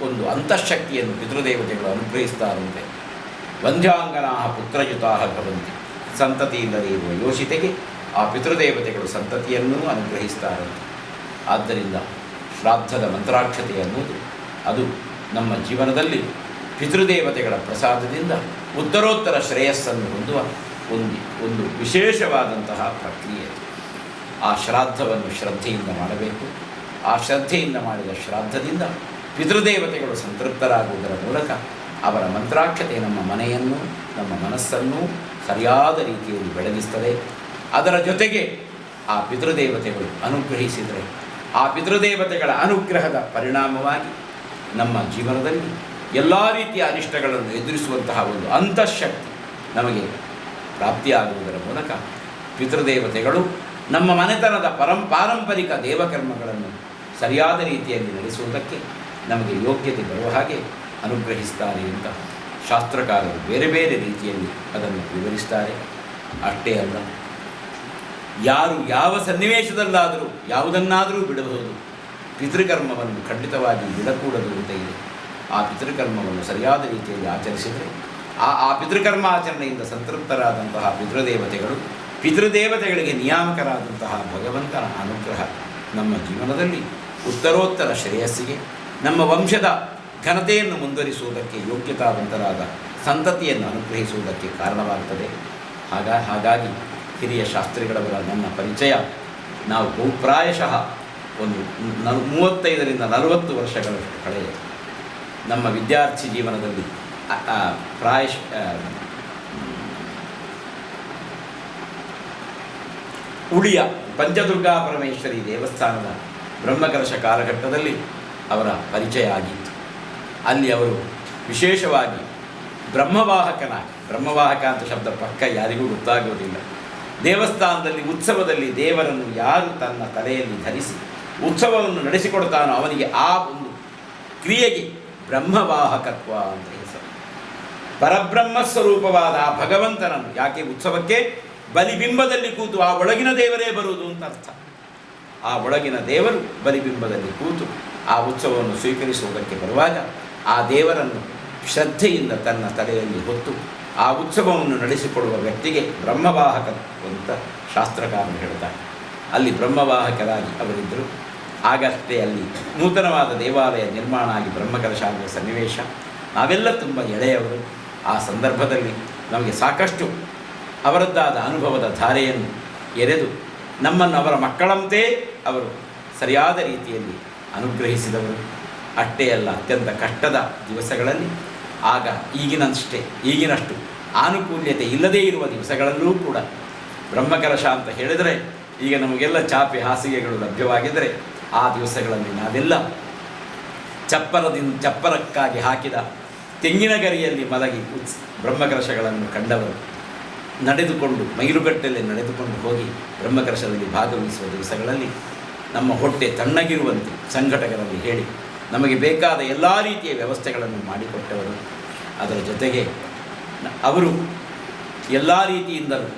Speaker 1: ಒಂದು ಅಂತಃಶಕ್ತಿಯನ್ನು ಪಿತೃದೇವತೆಗಳು ಅನುಗ್ರಹಿಸ್ತಾರಂತೆ. ವಂಧ್ಯಾಂಗನಾ ಪುತ್ರಯುತಾ ಭವಂತಿ. ಸಂತತಿ ಇಲ್ಲದೆ ಇರುವ ಯೋಷಿತೆಗೆ ಆ ಪಿತೃದೇವತೆಗಳು ಸಂತತಿಯನ್ನೂ ಅನುಗ್ರಹಿಸ್ತಾರಂತೆ. ಆದ್ದರಿಂದ ಶ್ರಾದ್ದದ ಮಂತ್ರಾಕ್ಷತೆ ಅನ್ನುವುದು ಅದು ನಮ್ಮ ಜೀವನದಲ್ಲಿ ಪಿತೃದೇವತೆಗಳ ಪ್ರಸಾದದಿಂದ ಉತ್ತರೋತ್ತರ ಶ್ರೇಯಸ್ಸನ್ನು ಹೊಂದುವ ಒಂದು ವಿಶೇಷವಾದಂತಹ ಪ್ರಕ್ರಿಯೆ. ಆ ಶ್ರಾದ್ದವನ್ನು ಶ್ರದ್ಧೆಯಿಂದ ಮಾಡಬೇಕು. ಆ ಶ್ರದ್ಧೆಯಿಂದ ಮಾಡಿದ ಶ್ರಾದ್ದದಿಂದ ಪಿತೃದೇವತೆಗಳು ಸಂತೃಪ್ತರಾಗುವುದರ ಮೂಲಕ ಅವರ ಮಂತ್ರಾಕ್ಷತೆ ನಮ್ಮ ಮನೆಯನ್ನು, ನಮ್ಮ ಮನಸ್ಸನ್ನು ಸರಿಯಾದ ರೀತಿಯಲ್ಲಿ ಬೆಳಗಿಸ್ತದೆ. ಅದರ ಜೊತೆಗೆ ಆ ಪಿತೃದೇವತೆಗಳು ಅನುಗ್ರಹಿಸಿದರೆ ಆ ಪಿತೃದೇವತೆಗಳ ಅನುಗ್ರಹದ ಪರಿಣಾಮವಾಗಿ ನಮ್ಮ ಜೀವನದಲ್ಲಿ ಎಲ್ಲ ರೀತಿಯ ಅನಿಷ್ಟಗಳನ್ನು ಎದುರಿಸುವಂತಹ ಒಂದು ಅಂತಃಶಕ್ತಿ ನಮಗೆ ಪ್ರಾಪ್ತಿಯಾಗುವುದರ ಮೂಲಕ ಪಿತೃದೇವತೆಗಳು ನಮ್ಮ ಮನೆತನದ ಪಾರಂಪರಿಕ ದೇವಕರ್ಮಗಳನ್ನು ಸರಿಯಾದ ರೀತಿಯಲ್ಲಿ ನಡೆಸುವುದಕ್ಕೆ ನಮಗೆ ಯೋಗ್ಯತೆ ಬರುವ ಹಾಗೆ ಅನುಗ್ರಹಿಸ್ತಾರೆ ಅಂತ ಶಾಸ್ತ್ರಕಾರರು ಬೇರೆ ಬೇರೆ ರೀತಿಯಲ್ಲಿ ಅದನ್ನು ವಿವರಿಸ್ತಾರೆ. ಅಷ್ಟೇ ಅಲ್ಲ, ಯಾರು ಯಾವ ಸನ್ನಿವೇಶದಲ್ಲಾದರೂ ಯಾವುದನ್ನಾದರೂ ಬಿಡಬಹುದು, ಪಿತೃಕರ್ಮವನ್ನು ಖಂಡಿತವಾಗಿ ಬಿಡಕೂಡದು ಅಂತ ಇದೆ. ಆ ಪಿತೃಕರ್ಮವನ್ನು ಸರಿಯಾದ ರೀತಿಯಲ್ಲಿ ಆಚರಿಸಿದರೆ ಆ ಪಿತೃಕರ್ಮಾಚರಣೆಯಿಂದ ಸಂತೃಪ್ತರಾದಂತಹ ಪಿತೃದೇವತೆಗಳಿಗೆ ನಿಯಾಮಕರಾದಂತಹ ಭಗವಂತನ ಅನುಗ್ರಹ ನಮ್ಮ ಜೀವನದಲ್ಲಿ ಉತ್ತರೋತ್ತರ ಶ್ರೇಯಸ್ಸಿಗೆ, ನಮ್ಮ ವಂಶದ ಘನತೆಯನ್ನು ಮುಂದುವರಿಸುವುದಕ್ಕೆ ಯೋಗ್ಯತಾವಂತರಾದ ಸಂತತಿಯನ್ನು ಅನುಗ್ರಹಿಸುವುದಕ್ಕೆ ಕಾರಣವಾಗುತ್ತದೆ. ಹಾಗಾಗಿ ಹಿರಿಯ ಶಾಸ್ತ್ರಿಗಳವರ ನನ್ನ ಪರಿಚಯ ನಾವು ಪ್ರಾಯಶಃ ಒಂದು 35ರಿಂದ 40 ವರ್ಷಗಳಷ್ಟು ಕಳೆಯ ನಮ್ಮ ವಿದ್ಯಾರ್ಥಿ ಜೀವನದಲ್ಲಿ ಪ್ರಾಯಶ್ ಉಳಿಯ ಪಂಚದುರ್ಗಾ ಪರಮೇಶ್ವರಿ ದೇವಸ್ಥಾನದ ಬ್ರಹ್ಮಕಲಶ ಕಾಲಘಟ್ಟದಲ್ಲಿ ಅವರ ಪರಿಚಯ ಆಗಿತ್ತು. ಅಲ್ಲಿ ಅವರು ವಿಶೇಷವಾಗಿ ಬ್ರಹ್ಮವಾಹಕನಾಗಿ, ಬ್ರಹ್ಮವಾಹಕ ಅಂತ ಶಬ್ದ ಪಕ್ಕ ಯಾರಿಗೂ ಗೊತ್ತಾಗುವುದಿಲ್ಲ, ದೇವಸ್ಥಾನದಲ್ಲಿ ಉತ್ಸವದಲ್ಲಿ ದೇವರನ್ನು ಯಾರು ತನ್ನ ತಲೆಯಲ್ಲಿ ಧರಿಸಿ ಉತ್ಸವವನ್ನು ನಡೆಸಿಕೊಡ್ತಾನೋ ಅವನಿಗೆ ಆ ಒಂದು ಕ್ರಿಯೆಗೆ ಬ್ರಹ್ಮವಾಹಕತ್ವ ಅಂತ ಹೆಸರು. ಪರಬ್ರಹ್ಮ ಸ್ವರೂಪವಾದ ಆ ಭಗವಂತನನ್ನು, ಯಾಕೆ ಉತ್ಸವಕ್ಕೆ ಬಲಿಬಿಂಬದಲ್ಲಿ ಕೂತು ಆ ಒಳಗಿನ ದೇವರೇ ಬರುವುದು ಅಂತ ಅರ್ಥ. ಆ ಒಳಗಿನ ದೇವರು ಬಲಿಬಿಂಬದಲ್ಲಿ ಕೂತು ಆ ಉತ್ಸವವನ್ನು ಸ್ವೀಕರಿಸುವುದಕ್ಕೆ ಬರುವಾಗ ಆ ದೇವರನ್ನು ಶ್ರದ್ಧೆಯಿಂದ ತನ್ನ ತಲೆಯಲ್ಲಿ ಹೊತ್ತು ಆ ಉತ್ಸವವನ್ನು ನಡೆಸಿಕೊಡುವ ವ್ಯಕ್ತಿಗೆ ಬ್ರಹ್ಮವಾಹಕ ಅಂತ ಶಾಸ್ತ್ರಕಾರರು ಹೇಳ್ತಾರೆ. ಅಲ್ಲಿ ಬ್ರಹ್ಮವಾಹಕರಾಗಿ ಅವರಿದ್ದರು. ಆಗಷ್ಟೇ ಅಲ್ಲಿ ನೂತನವಾದ ದೇವಾಲಯ ನಿರ್ಮಾಣ ಆಗಿ ಬ್ರಹ್ಮಕಲಶ ಆಗುವ ಸನ್ನಿವೇಶ. ನಾವೆಲ್ಲ ತುಂಬ ಎಳೆಯವರು. ಆ ಸಂದರ್ಭದಲ್ಲಿ ನಮಗೆ ಸಾಕಷ್ಟು ಅವರದ್ದಾದ ಅನುಭವದ ಧಾರೆಯನ್ನು ಎರೆದು ನಮ್ಮನ್ನು ಅವರ ಮಕ್ಕಳಂತೆ ಅವರು ಸರಿಯಾದ ರೀತಿಯಲ್ಲಿ ಅನುಗ್ರಹಿಸಿದವರು. ಅಷ್ಟೇ ಅಲ್ಲ, ಅತ್ಯಂತ ಕಷ್ಟದ ದಿವಸಗಳಲ್ಲಿ, ಆಗ ಈಗಿನಷ್ಟು ಆನುಕೂಲ್ಯತೆ ಇಲ್ಲದೇ ಇರುವ ದಿವಸಗಳಲ್ಲೂ ಕೂಡ ಬ್ರಹ್ಮಕಲಶ ಅಂತ ಹೇಳಿದರೆ ಈಗ ನಮಗೆಲ್ಲ ಚಾಪೆ ಹಾಸಿಗೆಗಳು ಲಭ್ಯವಾಗಿದ್ದರೆ ಆ ದಿವಸಗಳಲ್ಲಿ ನಾವೆಲ್ಲ ಚಪ್ಪರಕ್ಕಾಗಿ ಹಾಕಿದ ತೆಂಗಿನ ಗರಿಯಲ್ಲಿ ಮಲಗಿ ಬ್ರಹ್ಮಕಲಶಗಳನ್ನು ಕಂಡವರು, ನಡೆದುಕೊಂಡು ಮೈಲುಗಟ್ಟಲೆ ನಡೆದುಕೊಂಡು ಹೋಗಿ ಬ್ರಹ್ಮಕಲಶದಲ್ಲಿ ಭಾಗವಹಿಸುವ ದಿವಸಗಳಲ್ಲಿ ನಮ್ಮ ಹೊಟ್ಟೆ ತಣ್ಣಗಿರುವಂತೆ ಸಂಘಟಕರಲ್ಲಿ ಹೇಳಿ ನಮಗೆ ಬೇಕಾದ ಎಲ್ಲ ರೀತಿಯ ವ್ಯವಸ್ಥೆಗಳನ್ನು ಮಾಡಿಕೊಟ್ಟವರು. ಅದರ ಜೊತೆಗೆ ಅವರು ಎಲ್ಲ ರೀತಿಯಿಂದಲೂ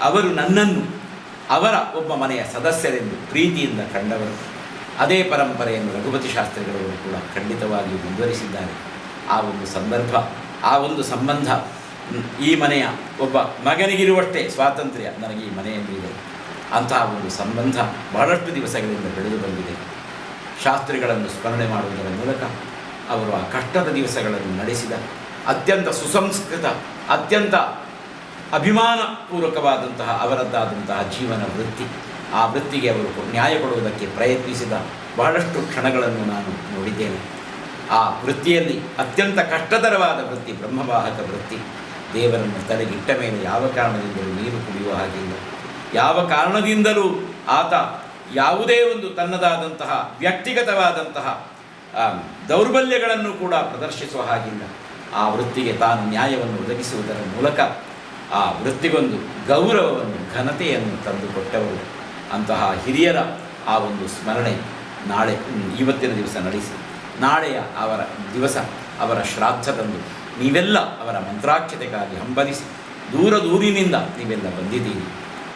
Speaker 1: ಅವರು ನನ್ನನ್ನು ಅವರ ಒಬ್ಬ ಮನೆಯ ಸದಸ್ಯರೆಂದು ಪ್ರೀತಿಯಿಂದ ಕಂಡವರು. ಅದೇ ಪರಂಪರೆಯನ್ನು ರಘುಪತಿ ಶಾಸ್ತ್ರಿಗಳವರು ಕೂಡ ಖಂಡಿತವಾಗಿಯೂ ಮುಂದುವರಿಸಿದ್ದಾರೆ. ಆ ಒಂದು ಸಂದರ್ಭ, ಆ ಒಂದು ಸಂಬಂಧ, ಈ ಮನೆಯ ಒಬ್ಬ ಮಗನಿಗಿರುವಷ್ಟೇ ಸ್ವಾತಂತ್ರ್ಯ ನನಗೆ ಈ ಮನೆಯಲ್ಲಿದೆ. ಅಂತಹ ಒಂದು ಸಂಬಂಧ ಬಹಳಷ್ಟು ದಿವಸಗಳಿಂದ ಬೆಳೆದು ಬಂದಿದೆ. ಶಾಸ್ತ್ರಿಗಳನ್ನು ಸ್ಮರಣೆ ಮಾಡುವುದರ ಮೂಲಕ ಅವರು ಆ ಕಷ್ಟದ ದಿವಸಗಳನ್ನು ನಡೆಸಿದ ಅತ್ಯಂತ ಸುಸಂಸ್ಕೃತ, ಅತ್ಯಂತ ಅಭಿಮಾನಪೂರ್ವಕವಾದಂತಹ ಅವರದ್ದಾದಂತಹ ಜೀವನ ವೃತ್ತಿ, ಆ ವೃತ್ತಿಗೆ ಅವರು ನ್ಯಾಯ ಕೊಡುವುದಕ್ಕೆ ಪ್ರಯತ್ನಿಸಿದ ಬಹಳಷ್ಟು ಕ್ಷಣಗಳನ್ನು ನಾನು ನೋಡಿದ್ದೇನೆ. ಆ ವೃತ್ತಿಯಲ್ಲಿ ಅತ್ಯಂತ ಕಷ್ಟಕರವಾದ ವೃತ್ತಿ ಬ್ರಹ್ಮವಾಹಕ ವೃತ್ತಿ. ದೇವರನ್ನು ತಲೆಗಿಟ್ಟ ಮೇಲೆ ಯಾವ ಕಾರಣದಿಂದಲೂ ನೀರು ಕುಡಿಯುವ ಹಾಗಿಲ್ಲ. ಯಾವ ಕಾರಣದಿಂದಲೂ ಆತ ಯಾವುದೇ ಒಂದು ತನ್ನದಾದಂತಹ ವ್ಯಕ್ತಿಗತವಾದಂತಹ ದೌರ್ಬಲ್ಯಗಳನ್ನು ಕೂಡ ಪ್ರದರ್ಶಿಸುವ ಹಾಗಿಲ್ಲ. ಆ ವೃತ್ತಿಗೆ ತಾನು ನ್ಯಾಯವನ್ನು ಒದಗಿಸುವುದರ ಮೂಲಕ ಆ ವೃತ್ತಿಗೊಂದು ಗೌರವವನ್ನು, ಘನತೆಯನ್ನು ತಂದುಕೊಟ್ಟವರು. ಅಂತಹ ಹಿರಿಯರ ಆ ಒಂದು ಸ್ಮರಣೆ ಇವತ್ತಿನ ದಿವಸ ನಡೆಸಿ, ನಾಳೆಯ ಅವರ ದಿವಸ, ಅವರ ಶ್ರಾದ್ದದಂದು ನೀವೆಲ್ಲ ಅವರ ಮಂತ್ರಾಕ್ಷತೆಗಾಗಿ ಹಂಬಲಿಸಿ ದೂರದೂರಿನಿಂದ ನೀವೆಲ್ಲ ಬಂದಿದ್ದೀರಿ.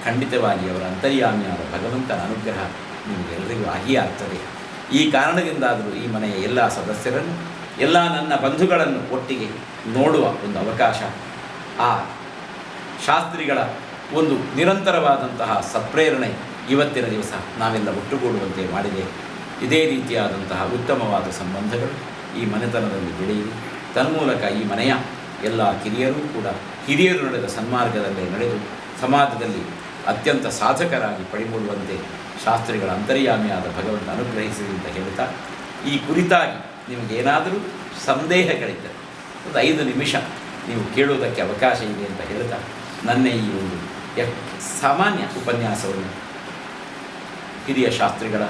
Speaker 1: ಖಂಡಿತವಾಗಿ ಅವರ ಅಂತರ್ಯಾಮಿಯಾದ ಭಗವಂತನ ಅನುಗ್ರಹ ನಿಮಗೆಲ್ಲರಿಗೂ ಆಗಿಯೇ ಆಗ್ತದೆ. ಈ ಕಾರಣದಿಂದಾದರೂ ಈ ಮನೆಯ ಎಲ್ಲ ಸದಸ್ಯರನ್ನು, ಎಲ್ಲ ನನ್ನ ಬಂಧುಗಳನ್ನು ಒಟ್ಟಿಗೆ ನೋಡುವ ಒಂದು ಅವಕಾಶ, ಆ ಶಾಸ್ತ್ರಿಗಳ ಒಂದು ನಿರಂತರವಾದಂತಹ ಸತ್ಪ್ರೇರಣೆ ಇವತ್ತಿನ ದಿವಸ ನಾವೆಲ್ಲ ಒಟ್ಟುಗೂಡುವಂತೆ ಮಾಡಿದೆ. ಇದೇ ರೀತಿಯಾದಂತಹ ಉತ್ತಮವಾದ ಸಂಬಂಧಗಳು ಈ ಮನೆತನದಲ್ಲಿ ಬೆಳೆಯಿರಿ. ತನ್ಮೂಲಕ ಈ ಮನೆಯ ಎಲ್ಲ ಕಿರಿಯರೂ ಕೂಡ ಹಿರಿಯರು ನಡೆದ ಸನ್ಮಾರ್ಗದಲ್ಲೇ ನಡೆದು ಸಮಾಜದಲ್ಲಿ ಅತ್ಯಂತ ಸಾಧಕರಾಗಿ ಪಡಿಮೂಡುವಂತೆ ಶಾಸ್ತ್ರಿಗಳ ಅಂತರ್ಯಾಮಿಯಾದ ಭಗವಂತ ಅನುಗ್ರಹಿಸಿದೆ ಅಂತ ಹೇಳ್ತಾ, ಈ ಕುರಿತಾಗಿ ನಿಮಗೇನಾದರೂ ಸಂದೇಹಗಳಿದ್ದರೆ ಒಂದು 5 ನಿಮಿಷ ನೀವು ಕೇಳುವುದಕ್ಕೆ ಅವಕಾಶ ಇದೆ ಅಂತ ಹೇಳ್ತಾ ನನ್ನ ಈ ಒಂದು ಸಾಮಾನ್ಯ ಉಪನ್ಯಾಸವನ್ನು ಹಿರಿಯ ಶಾಸ್ತ್ರಿಗಳ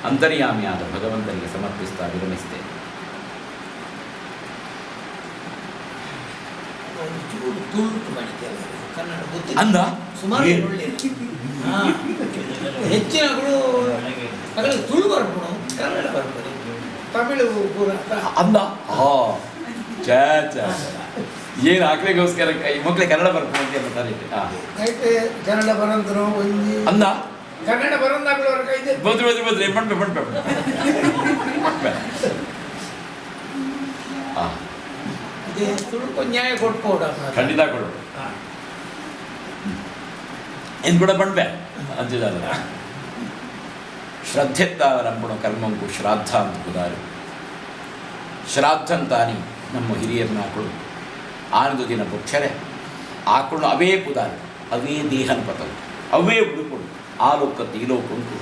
Speaker 1: ಅಂತರ್ಯಾಮಿಯಾದ ಭಗವಂತನಿಗೆ ಸಮರ್ಪಿಸ್ತಾ ವಿರಮಿಸ್ತೇನೆ. ಅಂದ
Speaker 2: ಸುಮಾರು ಹೆಚ್ಚಿನಗಳು ತುಳು ಬರ್ಬೋದು, ಕನ್ನಡ ಬರ್ಬೋದು, ತಮಿಳು ಪೂರ
Speaker 1: ಅಂದ ಏನು ಆಕಳಿಗೋಸ್ಕರ ಈ ಮಕ್ಕಳಿಗೆ ಕನ್ನಡ ಬರ್ಬೋದು ಅಂತ ಹೇಳ್ತಾರೆ.
Speaker 2: ಕನ್ನಡ ಬರಂದ್ರು
Speaker 1: ಅಂದ
Speaker 2: ಕನ್ನಡ ಬರಂದಾಗ್ಲವ್ರ ಕೈದೆ
Speaker 1: ಬಂದ್ರೆ ಮಾಡ್ಬೇ
Speaker 2: ತುಳುಕು ನ್ಯಾಯ ಕೊಟ್ಬೋಡ
Speaker 1: ಖಂಡಿತ ಕೊಡು ಏನು ಕೂಡ ಬಣ್ಬೆ ಅಂತಿದಾರಲ್ಲ. ಶ್ರದ್ಧೆತ್ತಾವರಂಪುಣ ಕರ್ಮಂಕು ಶ್ರಾದ್ದ ಅಂತ ಕುದಾರು. ಶ್ರಾದ್ದಂತಾನಿ ನಮ್ಮ ಹಿರಿಯರನ್ನ ಹಾಕೊಳ್ಳು ಆನದು ದಿನ ಪುಕ್ಷರೆ ಹಾಕೊಂಡು ಅವೇ ಪುದಾರು, ಅವೇ ದೇಹನ ಪತವು, ಅವೇ ಉಡುಕೊಡು. ಆ ಲೋಕತ್ತು ಈ ಲೋಕ ಉಂಟು,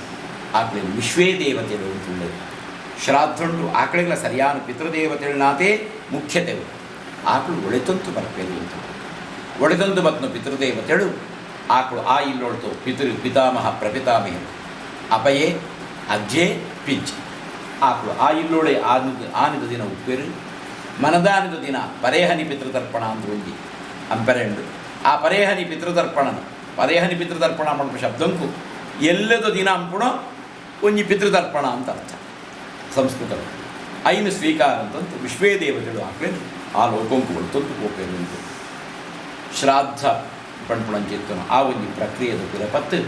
Speaker 1: ಆಕಳಿಗೆ ವಿಶ್ವೇ ದೇವತೆಗಳು ಉಂಟು. ಶ್ರಾದ್ದುಂಟು ಆಕಳಿಗಳ ಸರಿಯಾದ ಪಿತೃದೇವತೆಗಳನ್ನಾತೇ ಮುಖ್ಯತೆವು ಆಕಳು ಒಳೆತಂತು ಬರ್ಪೇಲಿ ಅಂತ ಒಡೆದಂದು ಮತ್ತು ಪಿತೃದೇವತೆಳು ಆಕಳು ಆ ಇಲ್ಲೊಳ್ತು ಪಿತಾಮಹ ಪ್ರಪಿತಾಮಹರು ಅಪಯೇ ಅಜ್ಜೆ ಪಿಂಚ್ ಆಕಳು ಆ ಇಲ್ಲೋಳೆ ಆನಿದ ದಿನ ಉಪ್ಪೇರು ಮನದಾನಿದ ದಿನ ಪರೇಹನಿ ಪಿತೃತರ್ಪಣ ಅಂತ ಒಂದು ಅಂಪೆರೆಂಡು ಆ ಪರೇಹನಿ ಪಿತೃತರ್ಪಣ ಮಾಡುವ ಶಬ್ದಂಕು ಎಲ್ಲದ ದಿನ ಅಂಪುಣ ಒಂಜಿ ಪಿತೃತರ್ಪಣ ಅಂತ ಅರ್ಥ ಸಂಸ್ಕೃತ ಐನು ಸ್ವೀಕಾರ ಅಂತಂತು ವಿಶ್ವೇ ದೇವತೆಗಳು ಆಕಳೇನು ಆ ಲೋಕಂಕು ಒಳ್ತಂತು ಹೋಗ್ತೇನೆ ಅಂತ ಶ್ರಾದ್ದ ಪಂಪುಣಂಚಿತ್ತನು ಆ ಒಂದು ಪ್ರಕ್ರಿಯೆದ ಪಿರಪತ್ತು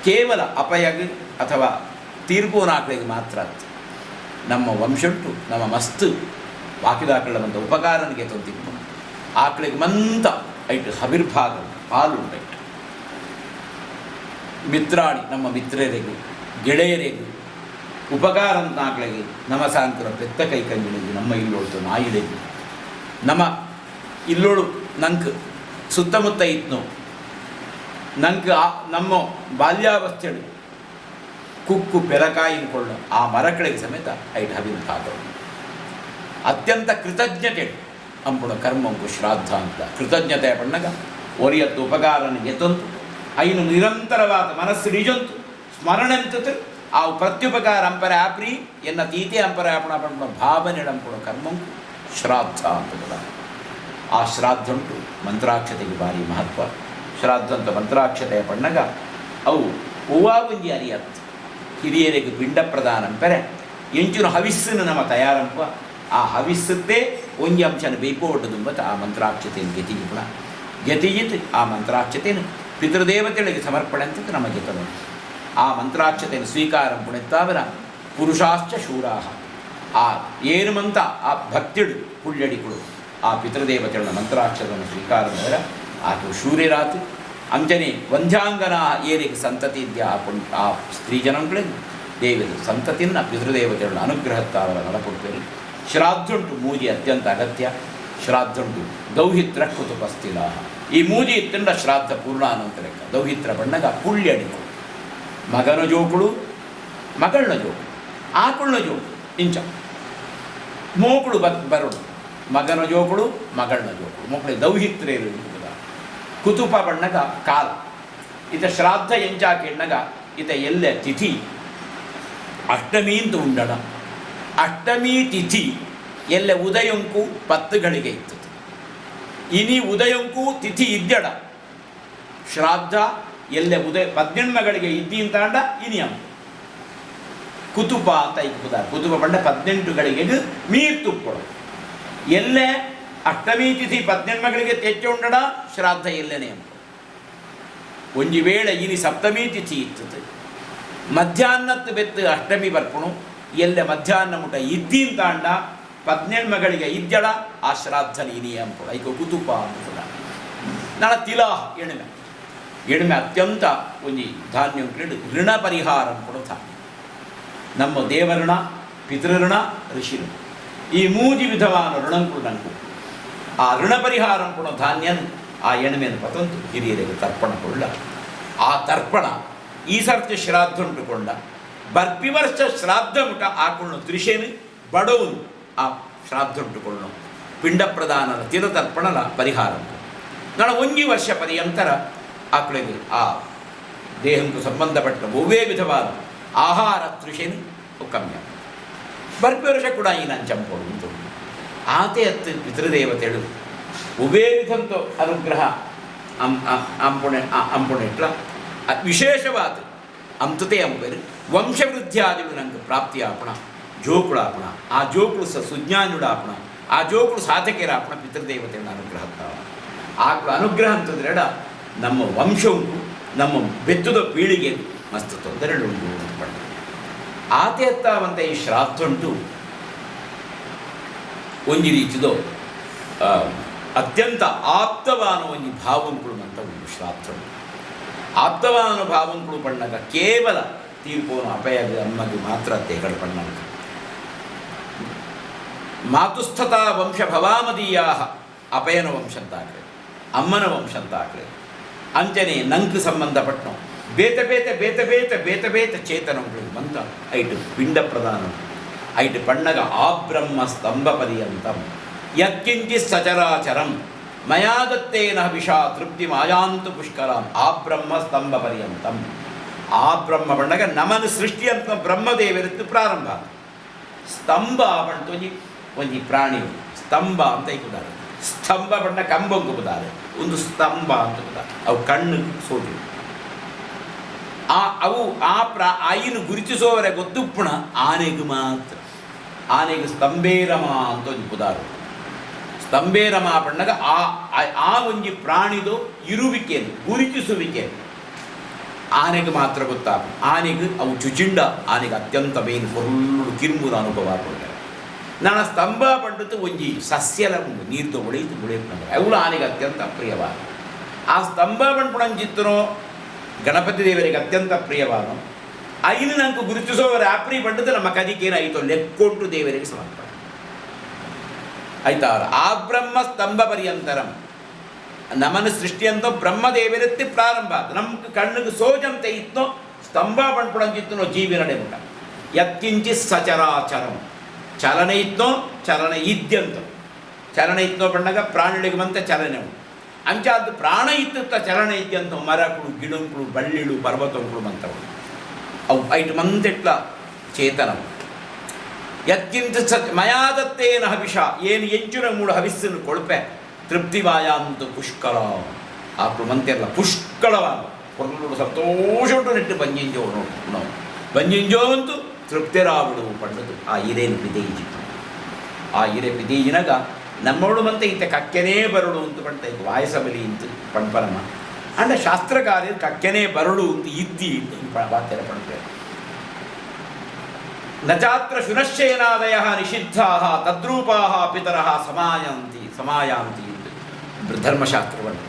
Speaker 1: ಕೇವಲ ಅಪಯಗ್ ಅಥವಾ ತೀರ್ಪುನ ಆಕಳಿಗೆ ಮಾತ್ರ ನಮ್ಮ ವಂಶುಂಟು ನಮ್ಮ ಮಸ್ತ್ ಬಾಕಿದಾಕಳಂತ ಉಪಕಾರನಿಗೆ ತಂದಿಪ್ಪು ಆಕಳಿಗೆ ಮಂತ ಐಟು ಹವಿರ್ಭಾಗ ಪಾಲುಂಟೈಟು ಮಿತ್ರಾಣಿ ನಮ್ಮ ಮಿತ್ರರಿಗೂ ಗೆಳೆಯರಿಗೂ ಉಪಕಾರಂತ ಆಕಳಿಗೆ ನಮ್ಮ ಸಾಂಕರ ಪೆತ್ತ ಕೈ ಕಂಜಿನಿಗೆ ನಮ್ಮ ಇಲ್ಲೋಳ್ತು ನಾಯಿಡೆಗೂ ನಮ್ಮ ಇಲ್ಲೋಳು ನಂಗೆ ಸುತ್ತಮುತ್ತ ಇತ್ತು ನಂಗೆ ನಮ್ಮ ಬಾಲ್ಯಾವಸ್ಥೆಗಳು ಕುಕ್ಕು ಪೆರಕಾಯಿನ್ಕೊಳ್ಳು ಆ ಮರಗಳಿಗೆ ಸಮೇತ ಐದು ಹವಿರ್ಭಾಗಗಳು ಅತ್ಯಂತ ಕೃತಜ್ಞತೆ ಅಂಪುಣ ಕರ್ಮಂಕು ಶ್ರಾದ್ದ ಅಂತ ಕೃತಜ್ಞತೆ ಪಣ್ಣಗ ಒರಿಯತ್ತು ಉಪಕಾರನಿಗೆ ತಂತು ಐನು ನಿರಂತರವಾದ ಮನಸ್ಸು ನಿಜಂತು ಸ್ಮರಣೆಂತತು ಆ ಪ್ರತ್ಯುಪಕಾರ ಅಂಪರ ಆಪ್ರಿ ಎನ್ನ ತೀತೆ ಅಂಪರ ಆಪಣ ಪಣ್ಣ ಭಾವನೆಡಂಪುಣ ಕರ್ಮಂಕು ಶ್ರಾದ್ದ ಅಂತ ಆ ಶ್ರಾದ್ದ ಉಂಟು ಮಂತ್ರಾಕ್ಷತೆಗೆ ಭಾರಿ ಮಹತ್ವ ಶ್ರಾದ್ದ ಅಂತ ಮಂತ್ರಾಕ್ಷತೆಯ ಪಣ್ಣಗ ಅವು ಹೂವಾಗುಂಜಿ ಅರಿಯತ್ತು ಹಿರಿಯರಿಗೆ ಪಿಂಡ ಪ್ರದಾನ ಅಂಪರೆ ಎಂಚಿನ ಹವಿಸ್ಸನ್ನು ನಮ್ಮ ತಯಾರಂಪ ಆ ಹವಿಸ್ಸದ್ದೇ ಒಂಜಿ ಅಂಶನ ಬೇಕೋಟದುಂಬತ್ತು ಆ ಮಂತ್ರಾಕ್ಷತೆಯನ್ನು ಗೆತಿಜಿಪುಣ ಗೆತಿಜಿತ್ ಆ ಮಂತ್ರಾಕ್ಷತೆಯನ್ನು ಪಿತೃದೇವತೆಗಳಿಗೆ ಸಮರ್ಪಣೆ ಅಂತ ನಮ್ಮ ಗೆತನು ಆ ಮಂತ್ರಾಕ್ಷತೆಯನ್ನು ಸ್ವೀಕಾರಂ ಪುಣೆತ್ತಾವರ ಪುರುಷಾಶ್ಚ ಶೂರಾಹ ಆ ಏನು ಮಂತ ಆ ಭಕ್ತಿಡು ಪುಳ್ಯಡಿಗಳು ಆ ಪಿತೃದೇವತೆಗಳ ಮಂತ್ರಾಕ್ಷತೆಯನ್ನು ಸ್ವೀಕಾರ ಮಾಡಿದ್ರೆ ಆತು ಶೂರ್ಯರಾತು ಅಂಚನೆ ವಂಧ್ಯಾಂಗನ ಏರಿಗೆ ಸಂತತಿ ಇದೆಯಾ ಆ ಸ್ತ್ರೀ ಜನಗಳಿಗೆ ದೇವದ ಸಂತತಿಯನ್ನು ಪಿತೃದೇವತೆಗಳ ಅನುಗ್ರಹತ್ತಾವರ ನಡಪುಡ್ತೇನೆ ಶ್ರಾದ್ದುಂಟು ಮೂಜಿ ಅತ್ಯಂತ ಅಗತ್ಯ ಶ್ರಾದ್ದುಂಟು ದೌಹಿತ್ರ ಕುತುಪಸ್ಥಿಲ ಈ ಮೂಜಿ ಇತ್ತಂಡ ಶ್ರಾದ್ದ ಪೂರ್ಣ ಅನ್ನೋಂತ ಲೆಕ್ಕ ದೌಹಿತ್ರ ಬಣ್ಣಗ ಪುಳ್ಯಡಿಗಳು ಮಗನ ಜೋಕುಳು ಮಗಳನ್ನ ಜೋಕು ಆಕಳನ ಜೋಕು ಇಂಚ ಮೋಕುಳು ಬರೋಡು ಮಗನ ಜೋಕುಳು ಮಗಳನ್ನ ಜೋಕುಳು ಮಕ್ಕಳಿಗೆ ದೌಹಿತ್ರೇರು ಕುತುಪ ಬಣ್ಣಗ ಕಾಲ ಇತ ಶ್ರಾದ್ದ ಎಂಚಾಕೆಣ್ಣಗ ಇತ ಎಲ್ಲ ತಿಥಿ ಅಷ್ಟಮಿ ಅಂತ ಉಂಡಣ ಅಷ್ಟಮಿ ತಿಥಿ ಎಲ್ಲ ಉದಯಂಕು 10 ಗಳಿಗೆ ಇತ್ತು ಇನಿ ಉದಯಂಕು ತಿಥಿ ಇದ್ದಡ ಶ್ರಾದ್ದ ಎಲ್ಲ ಉದಯ 18 ಗಳಿಗೆ ಇದ್ದಿಂತಾಂಡ ಇನಿಯಂ ಕುತುಪ ಅಂತ ಇಕ್ಕುದ ಕುತುಪ ಬಣ್ಣ 18 ಗಳಿಗೆ ಮೀರ್ ತುಪ್ಪಡು ಎಲ್ಲೇ ಅಷ್ಟಮಿ ತಿಥಿ 18 ಗಳಿಗೆ ತೆಚ್ಚ ಉಂಡಡ ಶ್ರಾದ್ದ ಎಲ್ಲನೇ ಅಂಪ ಒಂಜಿ ವೇಳೆ ಇನಿ ಸಪ್ತಮಿ ತಿಥಿ ಇತ್ತು ಮಧ್ಯಾಹ್ನತ್ತು ಬೆತ್ತು ಅಷ್ಟಮಿ ಬರ್ಪುಣು ಎಲ್ಲ ಮಧ್ಯಾಹ್ನ ಮುಟ ಇದ್ದಿಂತಾಂಡ 18 ಗಳಿಗೆ ಇದ್ದಳ ಆ ಶ್ರಾದ್ದನ ಇನಿಯ ಅಂಪುಡ ಈಗ ಕುತುಪ ಅಂಪುಡ ನಳ ತಿಲಾ ಎಣಿಮೆ ಅತ್ಯಂತ ಒಂಜಿ ಧಾನ್ಯ ಉಂಟು ಋಣ ಪರಿಹಾರ ಅಂಪುಡ ಧಾನ್ಯ ನಮ್ಮ ದೇವಋಣ ಪಿತೃಋಣ ಋಷಿಋಣ ಈ ಮೂಜಿ ವಿಧವಾದ ಋಣಂಕು ನಂಕು ಆ ಋಣ ಪರಿಹಾರ ಅಂಪುಣ ಧಾನ್ಯನು ಆ ಎಣಿಮೆಯನ್ನು ಪತಂತು ಹಿರಿಯರಿಗೆ ತರ್ಪಣ ಕೊಳ್ಳ ಆ ತರ್ಪಣ ಈ ಸರ್ತಿ ಶ್ರಾದ್ದ ಉಂಟುಕೊಂಡ ಬರ್ಪಿ ವರ್ಷ ಶ್ರಾದ್ದ ಮುಟ ಆಕೊಂಡು ತ್ರಿಶೇನು ಬಡವನು ಆ ಶ್ರಾದ್ದ ಉಂಟುಕೊಳ್ಳು ಪಿಂಡ ಪ್ರದಾನದ ತಿರತರ್ಪಣದ ಪರಿಹಾರ ನಾಳೆ ಒಂಜಿ ವರ್ಷ ಪರ್ಯಂತರ ಆಕಳಿಗೆ ಆ ದೇಹಕ್ಕೆ ಸಂಬಂಧಪಟ್ಟ ಒವ್ವೇ ವಿಧವಾದ ಆಹಾರ ತೃಷೇನು ಕಮ್ಮಿ ಬರ್ಪಿ ವರ್ಷ ಕೂಡ ಈ ನಾನು ಚಂಪೋಡು ಉಂಟು ಆತೆ ಹತ್ತು ಪಿತೃದೇವತೆಗಳು ಒವ್ವೇ ವಿಧಂತೋ ಅನುಗ್ರಹ ಅಂಪುಣೆಟ್ಲ ವಿಶೇಷವಾದ ಅಂತತೆ ಅಂಪೇರು ವಂಶವೃದ್ಧಿಯಾದಿಗಳು ನಂಗೆ ಪ್ರಾಪ್ತಿಯಾಪಣ ಜೋಕುಳಾಪಣ ಆ ಜೋಕುಳು ಸುಜ್ಞಾನುಡಾಪಣ ಆ ಜೋಕುಳು ಸಾಧಕೇರಾಪಣ ಪಿತೃದೇವತೆಗಳ ಅನುಗ್ರಹ ಆಕಳು ಅನುಗ್ರಹ ಅಂತಂದ್ರೆ ನಮ್ಮ ವಂಶವು ನಮ್ಮ ಬೆತ್ತದ ಪೀಳಿಗೆ ಮಸ್ತ್ ತೊಂದರೆಗಳು ಉಂಟು ಪಡ ಆತೆ ಹತ್ತಾವಂತ ಈ ಶ್ರಾದ್ದ ಉಂಟು ಒಂಜಿ ರೀತಿದು ಅತ್ಯಂತ ಆಪ್ತವಾದ ಒಂಜಿ ಭಾವಂಕುಳು ಅಂತ ಒಂದು ಶ್ರಾದ್ದ ಉಂಟು ಆಪ್ತವಾದ ಭಾವಂಕುಳು ಪಣ್ಣಗ ಕೇವಲ ತೀರ್ಪೋನು ಅಪಯದ ಅಮ್ಮಗೆ ಮಾತ್ರ ತೇಗಡ ಪಣ್ಣಗ ಮಾತುಸ್ಥತಾ ವಂಶ ಭವಾಮದೀಯಾ ಅಪಯನ ವಂಶ ಅಂತಾಕ್ರೆ ಅಮ್ಮನ ವಂಶ ಅಂತಾಕ್ರೆ ಅಂಚನೆ ನಂಗೆ ಸಂಬಂಧಪಟ್ಟ ಬೇತ ಚೇತನಗಳು ಬಂತ ಐಟು ಪಿಂಡ ಪ್ರದಾನ ಐಟು ಪಣ್ಣಗ ಆ ಬ್ರಹ್ಮ ಸ್ತಂಭ ಪರ್ಯಂತ ಯತ್ಕಿಂಚಿತ್ ಸಚರಾಚರಂ ಮಯಾ ದತ್ತೇನ ಹವಿಷಾ ತೃಪ್ತಿ ಮಾಯಾಂತು ಪುಷ್ಕರಾಂ ಆ ಬ್ರಹ್ಮ ಸ್ತಂಭ ಪರ್ಯಂತಂ. ಆ ಬ್ರಹ್ಮ ಬಂದಾಗ ನಮ್ಮನ್ನು ಸೃಷ್ಟಿ ಅಂತ ಬ್ರಹ್ಮದೇವರದ್ದು ಪ್ರಾರಂಭ. ಸ್ತಂಭ ಬಂತು ಒಂಜಿ ಪ್ರಾಣಿ ಸ್ತಂಭ ಅಂತ ಇಕ್ಕಿದ್ದಾರೆ. ಸ್ತಂಭ ಬಣ್ಣ ಕಂಬಂಗೆ ಬುದಾರೆ ಒಂದು ಸ್ತಂಭ ಅಂತ ಬುದಾರೆ. ಅವು ಕಣ್ಣು ಸೋಜು ಅವು ಆಯಿನ ಗುರುತಿಸೋವರೆ ಗೊತ್ತುಪ್ಪುಣ ಆನೆಗೆ ಮಾತ್ರ. ಆನೆಗೆ ಸ್ತಂಭೇರಮ ಅಂತ ಒಂದು ಪುದಾರು. ಸ್ತಂಭೇರಮ ಬಣ್ಣಗ ಆ ಒಂಜಿ ಪ್ರಾಣಿದು ಇರುವಿಕೆಯನ್ನು ಗುರುತಿಸುವಿಕೆ ಆನೆಗೆ ಮಾತ್ರ ಗೊತ್ತಾಗ. ಆನೆಗೆ ಅವು ಚುಚಿಂಡ ಆನೆಗೆ ಅತ್ಯಂತ ಮೇನು ಫುಲ್ಲು ಕಿರುಮುದ ಅನುಭವ ಕೊಡ್ತಾರೆ. ನಾನು ಸ್ತಂಭ ಪಂಡದ್ದು ಒಂಜಿ ಸಸ್ಯಲ ಉಂಡು ನೀರು ಹೊಳೆಯಿತು ಗುಳೆಯುತ್ತೆ ಅವಳು ಆನೆಗೆ ಅತ್ಯಂತ ಪ್ರಿಯವಾದ. ಆ ಸ್ತಂಭ ಪಂಡ್ಪುಣಂಚಿತ್ತನೋ ಗಣಪತಿ ದೇವರಿಗೆ ಅತ್ಯಂತ ಪ್ರಿಯವಾದ. ಐನು ನಂಗೆ ಗುರುತಿಸೋವರ ಆಪ್ರಿ ಪಂಡದ್ದು ನಮ್ಮ ಕದಿಕೇನಾಯಿತು ಲೆಕ್ಕೊಟ್ಟು ದೇವರಿಗೆ ಸಮರ್ಪಣೆ ಆಯ್ತಾ. ಆ ಬ್ರಹ್ಮ ಸ್ತಂಭ ಪರ್ಯಂತರಂ ನಮ್ಮನ್ನು ಸೃಷ್ಟಿಯಂತೋ ಬ್ರಹ್ಮದೇವರತ್ತೆ ಪ್ರಾರಂಭ ಆದ. ನಮ್ಮ ಕಣ್ಣಿಗೆ ಸೋಜಂತೆ ಇತ್ತೋ ಸ್ತಂಭ ಪಂಡ್ಪುಣಂಚಿತ್ತನೋ ಜೀವಿ ನಡೆಬಿಟ್ಟ. ಯತ್ಕಿಂಚಿತ್ ಸಚರಾಚರಂ ಚಲನೆ ಇತ್ತೋ ಚಲನೆ ಇದ್ಯಂತ. ಚಲನೆ ಇತ್ತೋ ಬಂದಾಗ ಪ್ರಾಣಿಗಳಿಗೆ ಮಂತೆ ಚಲನೆ ಉಂಟು. ಅಂಚಾದ ಪ್ರಾಣ ಇತ್ತ ಚಲನೆ ಇದ್ಯಂತ ಮರಗಳು ಗಿಡಗಳು ಬಳ್ಳಿಳು ಪರ್ವತಗಳು ಮಂತವು ಅವು ಐಟು ಮಂತೆಟ್ಲ ಚೇತನ. ಯತ್ಕಿಂತ ಮಯಾದತ್ತೇನ ಹವಿಷ ಏನು ಎಂಚುನ ಮೂಡು ಹವಿಸ್ಸನ್ನು ಕೊಳ್ಪೆ ತೃಪ್ತಿವಾಯಾಂತು ಪುಷ್ಕಳ ಆಪು ಮಂತೆಲ್ಲ ಪುಷ್ಕಳವಾದ ಹೊರಗಡೆ ಸಂತೋಷ ಉಂಟು ನೆಟ್ಟು ಬಂಜಿಂಜೋ ನಾವು ಬಂಜಿಂಜೋ ಅಂತೂ ತೃಪ್ತಿರಾಬಿಡು ಪಂಡದು ಆ ಹಿರೇನು ಪಿದೇಜಿತ್ತು. ಆ ಹಿರೇ ಪಿದೇಜಿನಾಗ ನಮ್ಮವಳು ಮಂತೆ ಇತ್ತ ಕಕ್ಕೆನೇ ಬರಳು ಅಂತ ಪಂಟ ಈಗ ವಾಯಸಬಲಿ ಇಂತ ಪಂಪರಮ್ಮ ಅಂಡ ಶಾಸ್ತ್ರಕಾರ್ಯ ಕಕ್ಕೆನೇ ಬರಳು ಅಂತ ಇದ್ದಿ ವಾತ್ಯರ ಪಡ್ತಾರೆ. ನಚಾತ್ರ ಶುನಶ್ಚೇನಾದಯ ನಿಷಿದ್ಧಾ ತದ್ರೂಪಾ ಪಿತರ ಸಮಾಯಾಂತಿ ಧರ್ಮಶಾಸ್ತ್ರವನ್ನು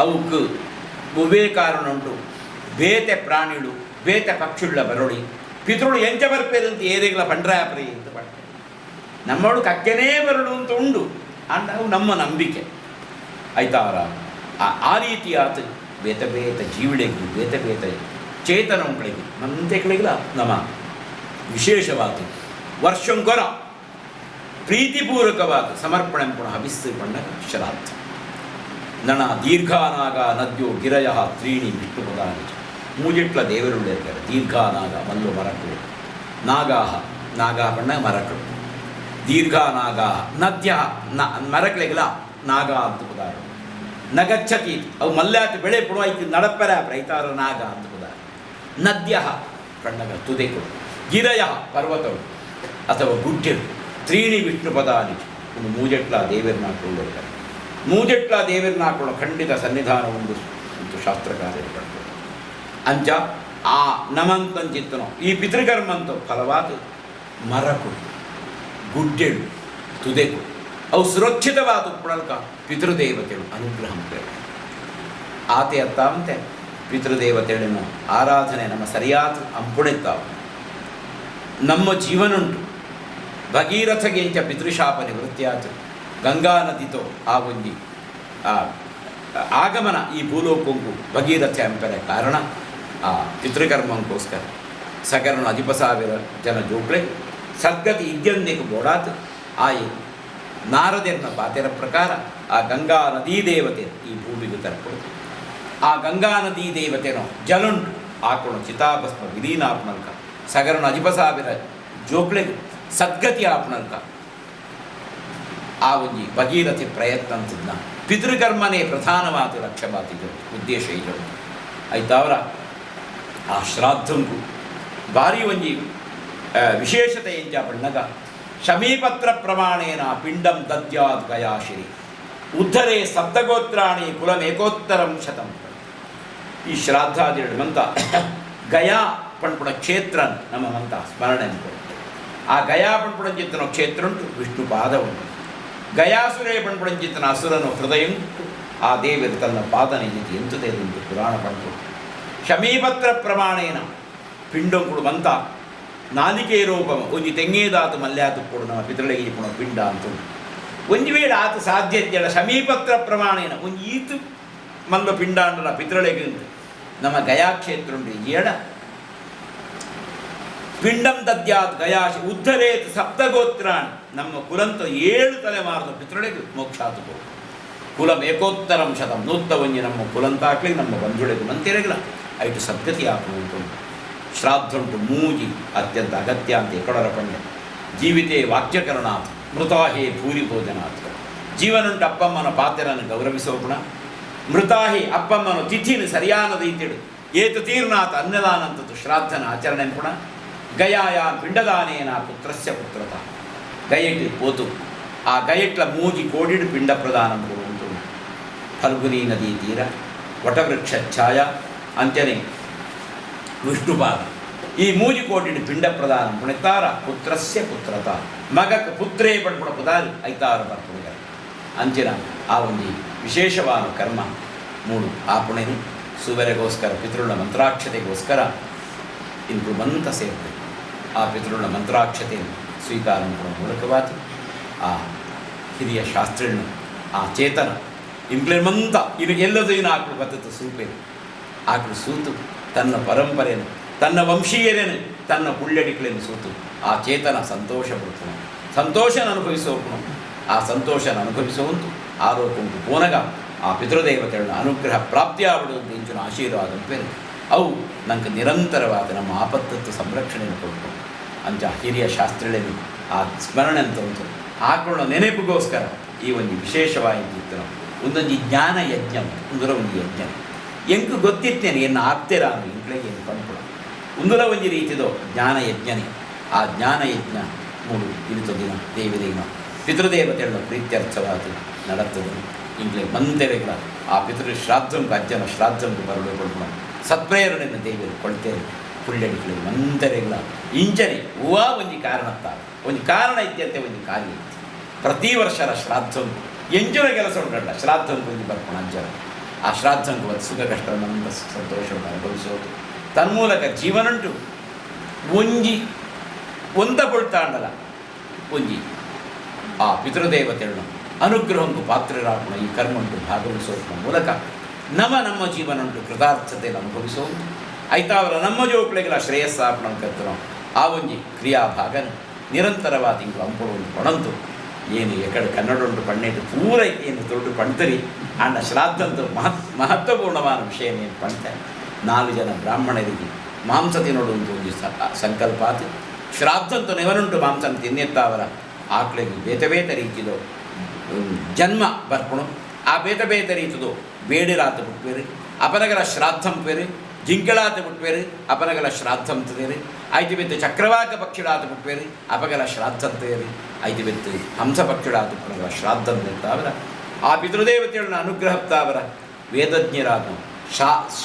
Speaker 1: ಅವಕ್ಕೆ ಉಭೇ ಕಾರಣ ಉಂಟು. ಬೇತೆ ಪ್ರಾಣಿಗಳು ಬೇತೆ ಪಕ್ಷುಳ್ಳ ಬರೊಳಿ ಪಿತೃಳು ಎಂಚ ಬರ್ಪೇರಂತ ಏರಿಗಳ ಪಂಡ್ರಾಪರಿ ಅಂತ ಪಡ್ತಾರೆ. ನಮ್ಮವಳು ಕಕ್ಕೆನೇ ಬರಳು ಅಂತ ಉಂಡು ಅಂಡ ಅವು ನಮ್ಮ ನಂಬಿಕೆ ಆಯ್ತಾರ. ಆ ರೀತಿಯಾದ ಬೇತ ಬೇತ ಜೀವಿಗಳಿಗೂ ಬೇತ ಬೇತ ಚೇತನಗಳಿಗೂ ಮಂತೆಗಳಿಗಿಲ್ಲ ನಮ್ಮ ವಿಶೇಷವಾದ ವರ್ಷಂಕೊರ ಪ್ರೀತಿಪೂರ್ವಕವಾದ ಸಮರ್ಪಣೆ ಪುನಃ ಹವಿಸ್ಸು ಪಂಡ ಶ್ರಾದ್ದ. ನಣ ದೀರ್ಘಾನಾಗ ನದ್ಯೋ ಗಿರಯ ತ್ರೀಣಿ ವಿಷ್ಣು ಪದಾನಿ ಮೂಜಿಟ್ಲ ದೇವರುಳ್ಳ ಇರ್ತಾರೆ. ದೀರ್ಘಾನಾಗ ಮಲ್ಲು ಮರಕಳು ನಾಗಾ ಬಣ್ಣ ಮರಕಳು ದೀರ್ಘಾನಾಗ ನದ್ಯ ಮರಕಳಿಗೆಲ್ಲ ನಾಗ ಅಂತ ಪದಾರ. ನಗಚ್ಚತಿ ಅವು ಮಲ್ಯಾತಿ ಬೆಳೆ ಪುಣವಾಯ್ತು ನಡಪರ ರೈತಾರ ನಾಗ ಅಂತ ಪದಾರ. ನದ್ಯ ಕಣ್ಣಗ ತುದೆಗಳು ಗಿರಯ ಪರ್ವತಗಳು ಅಥವಾ ಗುಡ್ಡೆಗಳು ತ್ರೀಣಿ ವಿಷ್ಣು ಪದಾನಿ ಒಂದು ಮೂಜೆಟ್ಲ ದೇವರನ್ನ ಹಾಕೊಳ್ಳಿರ್ತಾರೆ. ಮೂಜೆಟ್ಲ ದೇವರನ್ನ ಹಾಕೊಳ್ಳೋ ಖಂಡಿತ ಸನ್ನಿಧಾನ ಒಂದು ಶಾಸ್ತ್ರಕಾರ್ಯ ಪಡ್ತಾರೆ. ಅಂಚ ಆ ನಮಂತಂಚಿತ್ತನೋ ಈ ಪಿತೃಕರ್ಮಂತೋ ಫಲವಾದ ಮರಗಳು ಗುಡ್ಡೆಳು ತುದೆಗಳು ಅವು ಸುರಕ್ಷಿತವಾದ ಪುಣಲ್ಕ ಪಿತೃದೇವತೆಗಳು ಅನುಗ್ರಹ ಆತೆ ಅತ್ತಾಂತೆ ಪಿತೃದೇವತೆಗಳನ್ನು ಆರಾಧನೆ ನಮ್ಮ ಸರಿಯಾದ ಅಂಪುಣೆತ್ತಾವು. ನಮ್ಮ ಜೀವನುಂಟು ಭಗೀರಥಗೆಂಚ ಪಿತೃಶಾಪ ನಿವೃತ್ತಿಯಾತು ಗಂಗಾ ನದಿತೋ ಆ ಒಂದಿ ಆಗಮನ ಈ ಭೂಲೋಕಂಕು ಭಗೀರಥ ಎಂಪರೆ ಕಾರಣ ಆ ಪಿತೃಕರ್ಮಕ್ಕೋಸ್ಕರ ಸಕರಣ 10,000 ಜನ ಜೋಕ್ಳೆ ಸದ್ಗತಿ ಇದ್ಯಂದೇಕು ಬೋಡಾತ್ ಆಯಿ ನಾರದೆರ್ನ ಪಾತೆರ ಪ್ರಕಾರ ಆ ಗಂಗಾ ನದೀ ದೇವತೆ ಈ ಭೂಮಿಗೆ ತರ್ಕೊಳ್ತು. ಆ ಗಂಗಾ ನದೀ ದೇವತೆನೋ ಜಲುಂಟು ಆಕೋಣ ಚಿತಾಭಸ್ಮ ವಿಲೀನ ಆಪ್ನಲ್ಕ ಸಗರಣ 10,000 ಜೋಕ್ಳೆಗೆ ಸದ್ಗತಿ ಆಪ್ನಲ್ಕ ಆ ಒಂಜಿ ಭಗೀರಥಿ ಪ್ರಯತ್ನ ಅಂತಿದ್ನ ಪಿತೃಕರ್ಮನೇ ಪ್ರಧಾನವಾದ ಲಕ್ಷ್ಯವಾತಿದ್ದು ಉದ್ದೇಶ ಇದು ಆಯ್ತಾವ್ರ. ಆ ಶ್ರಾದ್ದಂಗೂ ಭಾರಿ ಒಂಜಿ ವಿಶೇಷತೆ ಎಂಚ ಬಣ್ಣಗ ಶಮೀಪತ್ರ ಪ್ರಮಾಣೇನ ಪಿಂಡಂ ದದ್ಯಾದ್ ಗಯಾಶಿರಿ ಉದ್ಧರೇ ಸಪ್ತಗೋತ್ರಾಣಿ ಕುಲಮೇಕೋತ್ತರಂ ಶತಂ. ಈ ಶ್ರಾದ್ದಾದಿಗಳು ಮಂತ ಗಯಾ ಪಣ್ಪುಣ ಕ್ಷೇತ್ರ ನಮ್ಮ ಮಂತ ಸ್ಮರಣೆ ಅನ್ಕೊಂಡು ಆ ಗಯಾ ಪಣ್ಪುಣಂಚಿತ್ತನ ಕ್ಷೇತ್ರ ಉಂಟು ವಿಷ್ಣು ಪಾದ ಉಂಟು. ಗಯಾಸುರೇ ಪಣ್ಪುಣಂಚಿತ್ತನ ಅಸುರನು ಹೃದಯ ಉಂಟು ಆ ದೇವರು ತನ್ನ ಪಾದ ನಿಜಿ ಎಂತದೇದುಂಟು ಪುರಾಣ ಪಣ್ಪು. ಶಮೀಪತ್ರ ಪ್ರಮಾಣೇನ ಪಿಂಡಂಕುಡು ಮಂತ ನಾಲಿಕೆ ರೂಪಮ ಒಂಜಿ ತೆಂಗೇದಾತು ಮಲ್ಯಾತು ಕೊಡು ನಮ್ಮ ಪಿತೃಳಿಗೆ ಪುಣ ಪಿಂಡ ಅಂತ ಒಂಜಿ ವೇಳೆ ಆತ ಸಾಧ್ಯತೆಯ ಶಮೀಪತ್ರ ಪ್ರಮಾಣೇನ ಒಂಜಿ ಈತು ಮಲ್ಲ ಪಿಂಡ ಅಂಡ ಪಿತೃಳಿಗೆ ನಮ್ಮ ಗಯಾಕ್ಷೇತ್ರ ಉಂಟು ಏಡ ಪಿಂಡಂ ದದ್ಯಾತ್ ಗಯಾಶಿ ಉದ್ಧರೇತ್ ಸಪ್ತಗೋತ್ರಾಣಿ ನಮ್ಮ ಕುಲಂತ 7 ತಲೆಮಾರದ ಪಿತೃಳಿಗೆ ಮೋಕ್ಷಾತು ಕುಲಂ ಏಕೋತ್ತರಂ ಶತಂ ನೂತ್ತ ಒಂಜಿ ನಮ್ಮ ಕುಲಂತಾಕ್ಲಿ ನಮ್ಮ ಬಂಧುಳಿಗೂ ಮಂತಿರಗಿಲ್ಲ ಐಟು ಸದ್ಗತಿ ಹಾಕುವುದು ಶ್ರಾದ್ದ ಉಂಟು ಮೂಜಿ ಅತ್ಯಂತ ಅಗತ್ಯ ಅಂತ ಎಕಡರ ಪಂಡೆ ಜೀವಿತೇ ವಾಕ್ಯಕರಣಾತ್ ಮೃತಾಹೇ ಭೂರಿ ಭೋಜನಾತ್ ಜೀವನುಂಟು ಅಪ್ಪಮ್ಮನ ಪಾತ್ರನ ಗೌರವಿಸೋ ಗುಣ ಮೃತಾಹಿ ಅಪ್ಪಮ್ಮನ ತಿಥಿನ ಸರಿಯಾದ ರೀತಿಡು ಏತು ತೀರ್ನಾಥ ಅನ್ನದಾನಂತದ್ದು ಶ್ರಾದ್ದನ ಆಚರಣೆ ಕೂಡ ಗಯಾಯ ಪಿಂಡದಾನೇನ ಪುತ್ರಸ್ಯ ಪುತ್ರತ ಗಯಟಿ ಪೋತು ಆ ಗಯಟ್ಲ ಮೂಜಿ ಕೋಡಿಡು ಪಿಂಡ ಪ್ರದಾನ ಕೊಡುವುದು ಫಲ್ಗುನಿ ನದಿ ತೀರ ವಟವೃಕ್ಷ ಛಾಯ ಅಂಚನೆ ವಿಷ್ಣುಪಾದ ಈ ಮೂಜಿ ಕೋಟಿಡು ಪಿಂಡ ಪ್ರದಾನ ಪುಣಿತಾರ ಪುತ್ರಸ್ಯ ಪುತ್ರತ ಮಗಕ್ಕೆ ಪುತ್ರೇ ಪಡ್ಪುಣ ಪುದಾರಿ ಐತಾರು ಬರ್ಪುಣಿಗ ಅಂಚಿನ ಆ ಒಂದು ವಿಶೇಷವಾದ ಕರ್ಮ ಮೂಡು ಆ ಪುಣೆನು ಸುವರೆಗೋಸ್ಕರ ಪಿತೃಳ ಮಂತ್ರಾಕ್ಷತೆಗೋಸ್ಕರ ಇಂದು ಮಂತ ಸೇರ್ತದೆ ಆ ಪಿತೃಳ ಮಂತ್ರಾಕ್ಷತೆಯನ್ನು ಸ್ವೀಕಾರ ಮಾಡುವ ಮೂಲಕವಾದ ಆ ಹಿರಿಯ ಶಾಸ್ತ್ರಗಳನ್ನು ಆ ಚೇತನ ಇಂಪ್ಲೆಮಂತ ಇದು ಎಲ್ಲದೂ ಏನು ಆಕಳು ಬತ್ತತ್ತು ಸೂಪೇನು ಆಕಳು ಸೂತು ತನ್ನ ಪರಂಪರೆಯನ್ನು ತನ್ನ ವಂಶೀಯರೇನು ತನ್ನ ಪುಳ್ಯಡಿಕಳನ್ನು ಸೂತು ಆ ಚೇತನ ಸಂತೋಷ ಪಡ್ತಾನೆ ಸಂತೋಷನ ಅನುಭವಿಸೋನು ಆ ಸಂತೋಷನ ಅನುಭವಿಸುವಂತು ಆರೋಪುಂಟು ಪೋನಗ ಆ ಪಿತೃದೇವತೆಗಳ ಅನುಗ್ರಹ ಪ್ರಾಪ್ತಿಯಾಗುವುದು ಇಂಚಿನ ಆಶೀರ್ವಾದ ಪೇರು ಅವು ನಂಗೆ ನಿರಂತರವಾದ ನಮ್ಮ ಆಪತ್ತತ್ತು ಸಂರಕ್ಷಣೆಯನ್ನು ಕೊಡ್ಕೊಂಡು ಅಂಚ ಹಿರಿಯ ಶಾಸ್ತ್ರಗಳನ್ನು ಆ ಸ್ಮರಣೆ ಅಂತ ಉಂಟು ಆಕಳ ನೆನಪಿಗೋಸ್ಕರ ಈ ಒಂದು ವಿಶೇಷವಾಗಿತ್ತು ಒಂದೊಂದು ಜ್ಞಾನ ಯಜ್ಞ ಒಂದರ ಒಂದು ಯಜ್ಞ ಎಂಕು ಗೊತ್ತಿತ್ತೇನೆ ಏನು ಆಗ್ತೀರಾ ಅಂದ್ರೆ ಇಂಟ್ಲೆ ಏನು ಕಂಡುಕೊಡ ಒಂದರ ಒಂದು ರೀತಿದೋ ಜ್ಞಾನ ಯಜ್ಞನೇ ಆ ಜ್ಞಾನ ಯಜ್ಞ ಮೂರು ಇರುತ್ತ ದಿನ ದೇವದೇನ ಪಿತೃದೇವತೆಗಳ ಪ್ರೀತ್ಯರ್ಥವಾದ ನಡತ್ತದೆ ಇಂಗ್ಲೇ ಮಂತೆರೆಗಳ ಆ ಪಿತೃ ಶ್ರಾದ್ದಂಕು ಅಜ್ಜನ ಶ್ರಾದ್ದಂಕು ಬರಲು ಸತ್ಪ್ರೇರಣೆಯನ್ನು ದೇವರು ಕೊಳ್ತೇವೆ ಪುಳ್ಯಡಿಗಳು ಮಂತೆರೆಗಳ ಇಂಜನೆ ಹೂವಾ ಒಂದು ಕಾರಣತ್ತಾರೆ ಒಂದು ಕಾರಣ ಇದ್ದಂತೆ ಒಂದು ಕಾರ್ಯ ಇತ್ತು ಪ್ರತಿ ವರ್ಷರ ಶ್ರಾದ್ದಂಕು ಎಂಜನ ಕೆಲಸ ಉಂಟಲ್ಲ ಶ್ರಾದ್ದಂಕು ಒಂದು ಬರ್ಕೊಂಡು ಅಜ್ಜನ ಆ ಶ್ರಾದ್ದಂಕು ಒಂದು ಸುಖ ಕಷ್ಟವನ್ನು ಸಂತೋಷವನ್ನು ಅನುಭವಿಸೋದು ತನ್ಮೂಲಕ ಜೀವನುಂಟು ಒಂಜಿ ಒಂದ ಕೊಳ್ತಾಂಡಲ್ಲ ಒಂಜಿ ಆ ಪಿತೃದೇವತೆಗಳನ್ನು ಅನುಗ್ರಹಂಕು ಪಾತ್ರರಾಗೋಣ ಈ ಕರ್ಮಂಟು ಭಾಗವಹಿಸೋದ್ರ ಮೂಲಕ ನಮ್ಮ ಜೀವನುಂಟು ಕೃತಾರ್ಥತೆಯನ್ನು ಅನುಭವಿಸೋದು ಐತಾವರ ನಮ್ಮ ಜೋಕ್ಳಿಗೆಲ್ಲ ಶ್ರೇಯಸ್ಸಾಪಣ ಕರ್ತನೋ ಆ ಒಂಜಿ ಕ್ರಿಯಾಭಾಗನ ನಿರಂತರವಾದ ಇಂಕು ಅಂಪುಡು ಪಣಂತು ಏನು ಎಕಡೆ ಕನ್ನಡ ಉಂಟು ಪಣ್ಣೆಟ್ಟು ಪೂರ ಏನು ದೊಡ್ಡ ಪಣ್ತರಿ ಅಂಡ ಶ್ರಾದ್ದಂತು ಮಹತ್ವಪೂರ್ಣವಾದ ವಿಷಯ ಏನು ಪಣ್ತಾರೆ 4 ಜನ ಬ್ರಾಹ್ಮಣರಿಗೆ ಮಾಂಸ ತಿನ್ನೋಡು ಒಂದು ಸಂಕಲ್ಪ ಆತು ಶ್ರಾದ್ದಂತು ನೆವನುಂಟು ಮಾಂಸನ ತಿನ್ನೆತ್ತಾವರ ಆಕಳಿಗೆ ಬೇತೆ ರೀತಿಯದು ಜನ್ಮ ಬರ್ಪಣು ಆ ಬೇತೆ ರೀತಿದು ಬೇಡಿರಾತ ಬಿಟ್ಬೇರಿ ಅಪನಗರ ಶ್ರಾದ್ದಂ ಪೇರಿ ಜಿಂಕೆಳಾತ ಬಿಟ್ಬೇರಿ ಅಪನಗಲ ಶ್ರಾದ್ದಂ ತದೇರಿ ಐದು ಬೆತ್ತು ಚಕ್ರವಾಕ ಪಕ್ಷಿಳಾತ ಬಿಟ್ಬೇರಿ ಅಪಗಲ ಶ್ರಾದ್ದಂ ತೇರಿ ಐದು ಬೆತ್ತು ಹಂಸ ಪಕ್ಷಿಳಾತ ಪುನಗಲ ಶ್ರಾದ್ದಂ ನಿಂತಾವರ ಆ ಪಿತೃದೇವತೆಗಳನ್ನ ಅನುಗ್ರಹತ್ತಾವರ ವೇದಜ್ಞರಾದನು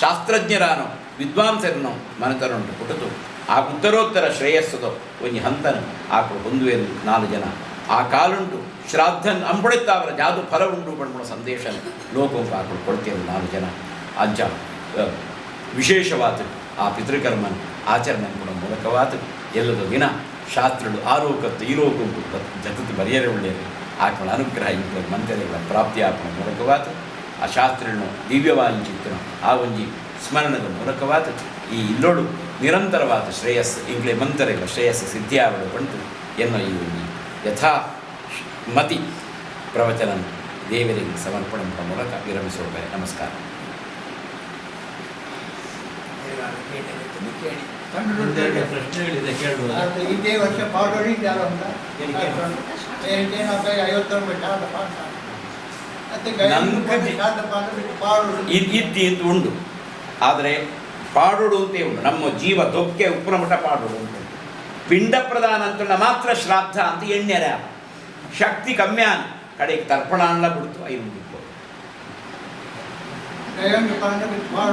Speaker 1: ಶಾಸ್ತ್ರಜ್ಞರಾನೋ ವಿದ್ವಾಂಸರನ್ನು ಮನತನುಂಟು ಪುಟತು ಆ ಉತ್ತರೋತ್ತರ ಶ್ರೇಯಸ್ಸದೋ ಒಂದು ಹಂತನ ಆಕಳು ಹೊಂದುವೆನು 4 ಜನ ಆ ಕಾಲುಂಟು ಶ್ರಾದ್ದನ್ ಅಂಬುಳಿತ್ತಾವರ ಜಾದು ಫಲ ಉಂಟು ಪಡ್ಕೊಳ್ಳೋ ಸಂದೇಶ ಲೋಕಕ್ಕೆ ಆಕಳು ಕೊಡ್ತೇವೆ 4 ಜನ ಅಂಚ ವಿಶೇಷವಾದ ಆ ಪಿತೃಕರ್ಮನ ಆಚರಣೆ ಕೊಡೋ ಮೂಲಕವಾದ ಎಲ್ಲದೋ ದಿನ ಶಾಸ್ತ್ರಗಳು ಆರೋಕತ್ತು ಈರೋಕಂಟು ಜಗತ್ತು ಬರೆಯರೇ ಒಳ್ಳೆಯದು ಆಕಳ ಅನುಗ್ರಹ ಇಂಥ ಮಂತ್ರಿಗಳ ಪ್ರಾಪ್ತಿಯಾಪನ ಮೂಲಕವಾದ ಆ ಶಾಸ್ತ್ರಗಳನ್ನು ದಿವ್ಯವಾಗಿ ಚಿತ್ತನ ಆ ಒಂಜಿ ಸ್ಮರಣದ ಮೂಲಕವಾದ ಈ ಇಲ್ಲೋಡು ನಿರಂತರವಾದ ಶ್ರೇಯಸ್ಸು ಇಂಗ್ಲೆ ಮಂತ್ರಿಗಳ ಶ್ರೇಯಸ್ಸು ಸಿದ್ಧಿಯಾಗಲು ಬಂತು ಎನ್ನೋ ಈ ಒಂದು ಯಥಾ ಮತಿ ಪ್ರವಚನ ದೇವರಿಗೆ ಸಮರ್ಪಣೆ ಮಾಡುವ ಮೂಲಕ ವಿರಮಿಸುವ ನಮಸ್ಕಾರ.
Speaker 3: ಪ್ರಶ್ನೆಗಳಿದೆ ಕೇಳ್ಬೋದು.
Speaker 2: ಇದೇ ವರ್ಷ ಪಾಡೋಡಿ ಯಾರು ಅಂತ 50
Speaker 1: ಇದ್ದು ಉಂಟು ಆದರೆ ಪಾಡೋಡು ಅಂತೇ ಉಂಟು ನಮ್ಮ ಜೀವ ದೊಕ್ಕೆ ಉಪ್ಪುನ ಮಠ ಪಾಡೋಡು ಉಂಟು ಪಿಂಡ ಪ್ರದಾನ ಅಂತ ಮಾತ್ರ ಶ್ರಾದ್ದ ಅಂತ ಎಣ್ಣೆರ ಶಕ್ತಿ ಕಮ್ಮಿ ಆನ ಕಡೆಗೆ ತರ್ಪಣ ಅಲ್ಲ ಬಿಡ್ತು 5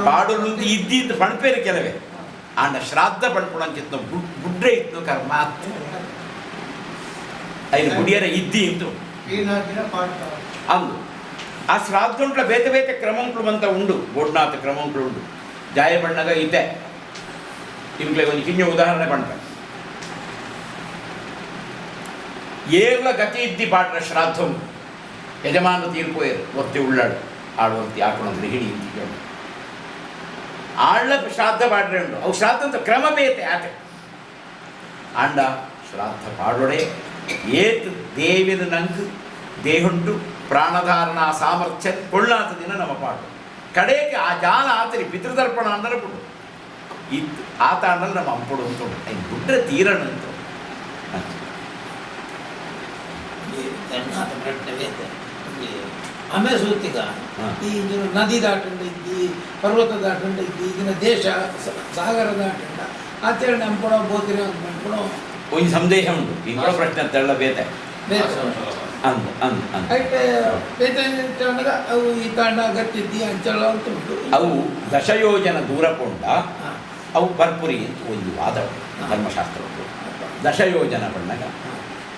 Speaker 1: ಪಾಡೋಡು ಅಂತ ಇದ್ದಿದ್ದು ಪಣಪೇರು ಕೆಲವೇ ಆಂಡ ಶ್ರಾದ್ದ ಪಡ್ಕೊಳಂಚಿತ್ತು ಬುಡ್ರೆ ಇತ್ತು ಕರ್ಮ ಐದು ಗುಡಿಯರ ಇದ್ದಿ ಇಂತು ಅಂದು ಆ ಶ್ರಾದ್ದ ಉಂಟ್ಲ ಬೇತೆ ಕ್ರಮಂಗಳು ಅಂತ ಉಂಡು ಗೋಡ್ನಾಥ ಕ್ರಮಂಗಳು ಉಂಡು ಜಾಯ ಬಣ್ಣಗ ಇದೆ ಇಂಗ್ಲೆ ಒಂದು ಕಿಂಜ ಉದಾಹರಣೆ ಪಂಡ ಏರ್ಲ ಗತಿ ಇದ್ದಿ ಪಾಟ್ರ ಶ್ರಾದ್ದಂ ಯಜಮಾನ ತೀರ್ಪೋಯರು ಒತ್ತಿ ಉಳ್ಳಾಡು ಆಳು ಒತ್ತಿ ಹಾಕೊಂಡು ಗೃಹಿಣಿ ಇಂತಿಕೊಂಡು ಆಳ್ಳ ಶ್ರಾದ್ದ ಪಾಡ್ರೆ ಉಂಟು ಅವು ಶ್ರಾದ್ದ ಅಂತ ಕ್ರಮ ಬೇತೆ ಆಟ ಆಂಡ ಶ್ರಾದ್ದ ಪಾಡೋಡೆ ಏತ್ ದೇವಿನ ನಂಗೆ ದೇಹುಂಟು ಪ್ರಾಣಧಾರಣ ಸಾಮರ್ಥ್ಯ ಕೊಳ್ಳಾತ ದಿನ ನಮ್ಮ ಪಾಡು ಕಡೆಗೆ ಆ ಜಾಲ ಆತರಿ ಪಿತೃದರ್ಪಣ ಅಂದರೆ ಬಿಡು ಇತ್ತು ಆತ ಅನ್ನಲ್ಲಿ ನಮ್ಮ ಅಂಪುಡು ಅಂತ ಐದು ಬಿಟ್ಟರೆ ತೀರಣ ಅಂತ
Speaker 4: ಆಮೆ ಸೂತಿಗ ಈ ನದಿ ದಾಟಂಡ ಇದ್ದಿ ಪರ್ವತ ದಾಟಂಡ ಇದ್ದಿ ಈಗಿನ ದೇಶ ಸಾಗರ ದಾಟಂಡ ಆಚರಣೆ ಅಂಪುಡ ಬೋತಿರ ಅಂಪುಡ
Speaker 1: ಒಂದು ಸಂದೇಹ ಉಂಟು ಈಗ ಪ್ರಶ್ನೆ ತೆಳ್ಳ ಬೇತೆ ಅಂದು ಅಂದು ಅಂದು
Speaker 4: అయితే ಬೇತನಗ ಅವು ಈ ತಾಂಡ ಗಟ್ಟಿದ್ದಿ ಅಂಚಲ ಅಂತ ಉಂಟು
Speaker 1: ಅವು ದಶಯೋಜನ ದೂರ ಕೊಂಡ ಅವು ಬರ್ಪುರಿ ಅಂತ ಒಂದು ವಾದ ಧರ್ಮಶಾಸ್ತ್ರ ಉಂಟು ದಶಯೋಜನ ಬಣ್ಣಗ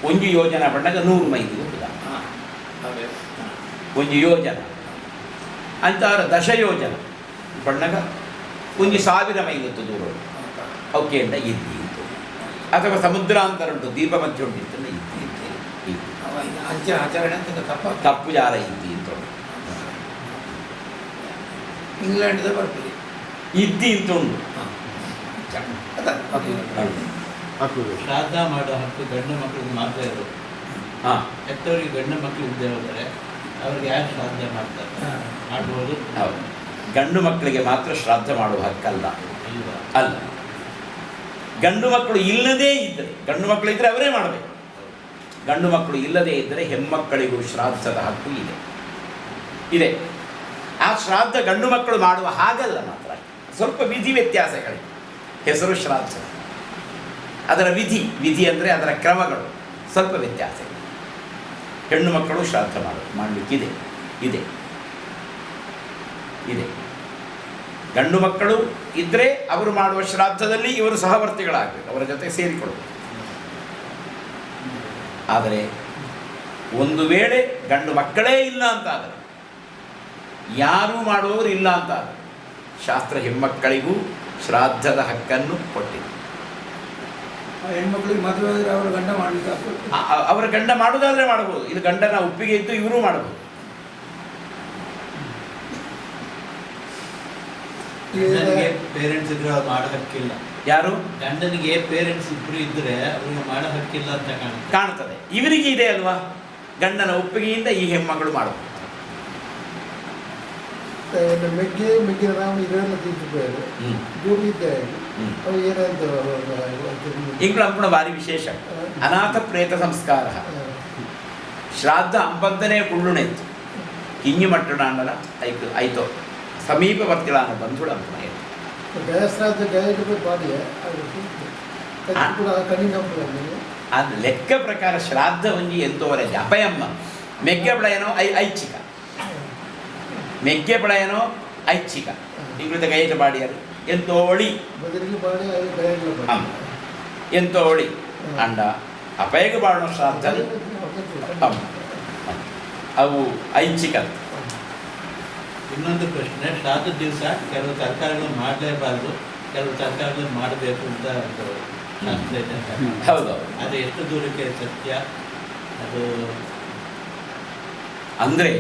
Speaker 1: ಒಂದು ಯೋಜನ ಬಣ್ಣಗ 100 ಮೈಲಿ ಉಂಟು ಒಂದು ಯೋಜನ ಅಂತಾರ ದಶಯೋಜನ ಬಣ್ಣಗ 1000 ಮೈಲತ್ತು ದೂರ ಅವಕ್ಕೆ ಅಂಡ ಇದ್ದಿ ಇತ್ತು ಅಥವಾ ಸಮುದ್ರಾಂತರ ಉಂಟು ದೀಪ ಮಧ್ಯೆ ಉಂಟಿತ್ತು ಇದ್ದಿ ಇತ್ತು
Speaker 4: ಅಂಚೆ ಆಚರಣೆ ಅಂತ
Speaker 1: ತಪ್ಪು ಜಾರ ಇದ್ದಿ ಅಂತ
Speaker 4: ಇಂಗ್ಲೆಂಡ್ ಬರ್ತೀವಿ
Speaker 1: ಇದ್ದಿ ಅಂತ ಉಂಟು
Speaker 3: ಶ್ರಾದ್ದ ಮಾಡೋ ಹಕ್ಕು ಗಂಡು ಮಕ್ಕಳಿಗೆ ಮಾತ್ರ ಇರೋದು.
Speaker 1: ಹಾಂ
Speaker 3: ಹೆತ್ತವರಿಗೆ ಗಂಡು ಮಕ್ಕಳು ಇದ್ದೇ ಹೋದರೆ ಅವ್ರಿಗೆ ಯಾರು ಶ್ರಾದ್ದ ಮಾಡ್ತಾರೆ ಮಾಡ್ಬೋದು
Speaker 1: ಹೌದು ಗಂಡು ಮಕ್ಕಳಿಗೆ ಮಾತ್ರ ಶ್ರಾದ್ದ ಮಾಡುವ ಹಕ್ಕಲ್ಲ
Speaker 3: ಇಲ್ವಾ?
Speaker 1: ಅಲ್ಲ ಗಂಡು ಮಕ್ಕಳು ಇಲ್ಲದೇ ಇದ್ದರೆ ಗಂಡು ಮಕ್ಕಳು ಇದ್ದರೆ ಅವರೇ ಮಾಡಬೇಕು ಗಂಡು ಮಕ್ಕಳು ಇಲ್ಲದೇ ಇದ್ದರೆ ಹೆಣ್ಮಕ್ಕಳಿಗೂ ಶ್ರಾದ್ದದ ಹಕ್ಕು ಇದೆ ಆ ಶ್ರಾದ್ದ ಗಂಡು ಮಕ್ಕಳು ಮಾಡುವ ಹಾಗಲ್ಲ ಮಾತ್ರ ಸ್ವಲ್ಪ ವಿಧಿ ವ್ಯತ್ಯಾಸಗಳಿವೆ ಹೆಸರು ಶ್ರಾದ್ದ ಅದರ ವಿಧಿ ಅಂದರೆ ಅದರ ಕ್ರಮಗಳು ಸ್ವಲ್ಪ ವ್ಯತ್ಯಾಸ ಇದೆ ಹೆಣ್ಣು ಮಕ್ಕಳು ಶ್ರಾದ್ದ ಮಾಡಲಿಕ್ಕಿದೆ ಇದೆ ಗಂಡು ಮಕ್ಕಳು ಇದ್ದರೆ ಅವರು ಮಾಡುವ ಶ್ರಾದ್ದದಲ್ಲಿ ಇವರು ಸಹವರ್ತಿಗಳಾಗಬೇಕು ಅವರ ಜೊತೆ ಸೇರಿಕೊಳ್ಳಬೇಕು ಆದರೆ ಒಂದು ವೇಳೆ ಗಂಡು ಮಕ್ಕಳೇ ಇಲ್ಲ ಅಂತಾದರೆ ಯಾರೂ ಮಾಡುವವರು ಇಲ್ಲ ಅಂತಾದರೆ ಶಾಸ್ತ್ರ ಹೆಣ್ಮಕ್ಕಳಿಗೂ ಶ್ರಾದ್ದದ ಹಕ್ಕನ್ನು ಕೊಟ್ಟಿದೆ
Speaker 4: ಹೆಣ್ಮಕ್ಳಿಗೆ ಮದುವೆ ಆದರೆ ಅವರು ಗಂಡ ಮಾಡಲಿಕ್ಕೆ
Speaker 1: ಅವರ ಗಂಡ ಮಾಡುವುದಾದರೆ ಮಾಡಬಹುದು ಇದು ಗಂಡನ ಒಪ್ಪಿಗೆ ಇದ್ದು ಇವರೂ ಮಾಡಬಹುದು
Speaker 3: ಗಂಡನಿಗೆ ಪೇರೆಂಟ್ಸ್ ಇದ್ರೆ ಅವ್ರು ಮಾಡೋ ಹಕ್ಕಿಲ್ಲ
Speaker 1: ಯಾರು
Speaker 3: ಗಂಡನಿಗೆ ಪೇರೆಂಟ್ಸ್ ಇಬ್ಬರು ಇದ್ರೆ ಅವ್ರಿಗೆ ಮಾಡೋ ಹಕ್ಕಿಲ್ಲ ಅಂತ
Speaker 1: ಕಾಣುತ್ತದೆ ಇವರಿಗೆ ಇದೆ ಅಲ್ವಾ ಗಂಡನ ಒಪ್ಪಿಗೆಯಿಂದ ಈ ಹೆಣ್ಮಗಳು ಮಾಡಬಹುದು
Speaker 2: ಮೆಗ್ಗಿನ ರಾಮ ಇದೆಲ್ಲ ತಿಂತಿದ್ದಾರೆ ಜೋಗಿದ್ದಾರೆ ಅವು ಏನಂತ
Speaker 1: ಇಂಗ್ಳು ಅಂಪುಣ ಭಾರಿ ವಿಶೇಷ ಅನಾಥ ಪ್ರೇತ ಸಂಸ್ಕಾರ ಶ್ರಾದ್ದ ಅಂಬಂದನೇ ಕುಳ್ಳುಣೆತ್ತು ಕಿಂಗಿ ಮಟ್ಟಣ ಅನ್ನಲ್ಲ ಆಯ್ತು ಸಮೀಪ ಬರ್ತಿಳಾನ ಬಂಧುಳ ಅಂಪುಣ
Speaker 2: ಗಯಶ್ರಾದ್ದ ಗಯಕ್ಕೆ ಬಾಡಿಯ ಕೂಡ ಕಣ್ಣಿನ
Speaker 1: ಅದು ಲೆಕ್ಕ ಪ್ರಕಾರ ಶ್ರಾದ್ದ ಒಂಜಿ ಎಂತೋರೆ ಅಪಯಮ್ಮ ಮೆಗ್ಗೆ ಬಳೆಯನೋ ಐಚ್ಛಿಕ ಮೆಗ್ಗೆ ಬಳೆಯನೋ ಐಚ್ಛಿಕ ಇಂಗ್ಳಿದ ಗೈಟ ಬಾಡಿಯರು ಎಂತೋಳಿ
Speaker 2: ಬದಲಿಗೆ ಬಾಡಿ ಅದು ಗಯಲ್ಲ
Speaker 1: ಎಂತೋಳಿ ಅಂಡ ಅಪಯಗ ಬಾಡೋ ಶ್ರಾದ್ದ ಅವು ಐಚ್ಛಿಕ
Speaker 3: ಇನ್ನೊಂದು ಪ್ರಶ್ನೆ ಶ್ರಾದ್ದ ದಿವಸ ಕೆಲವು ತರಕಾರಿಗಳು ಮಾಡಲೇಬಾರ್ದು ಕೆಲವು ತರಕಾರಿಗಳು ಮಾಡಬೇಕು ಅಂತ ಒಂದು ಶಾಸ್ತ್ರ ಇದೆ.
Speaker 1: ಹೌದು
Speaker 3: ಅದು ಎಷ್ಟು ದೂರಕ್ಕೆ ಸತ್ಯ ಅದು
Speaker 1: ಅಂದರೆ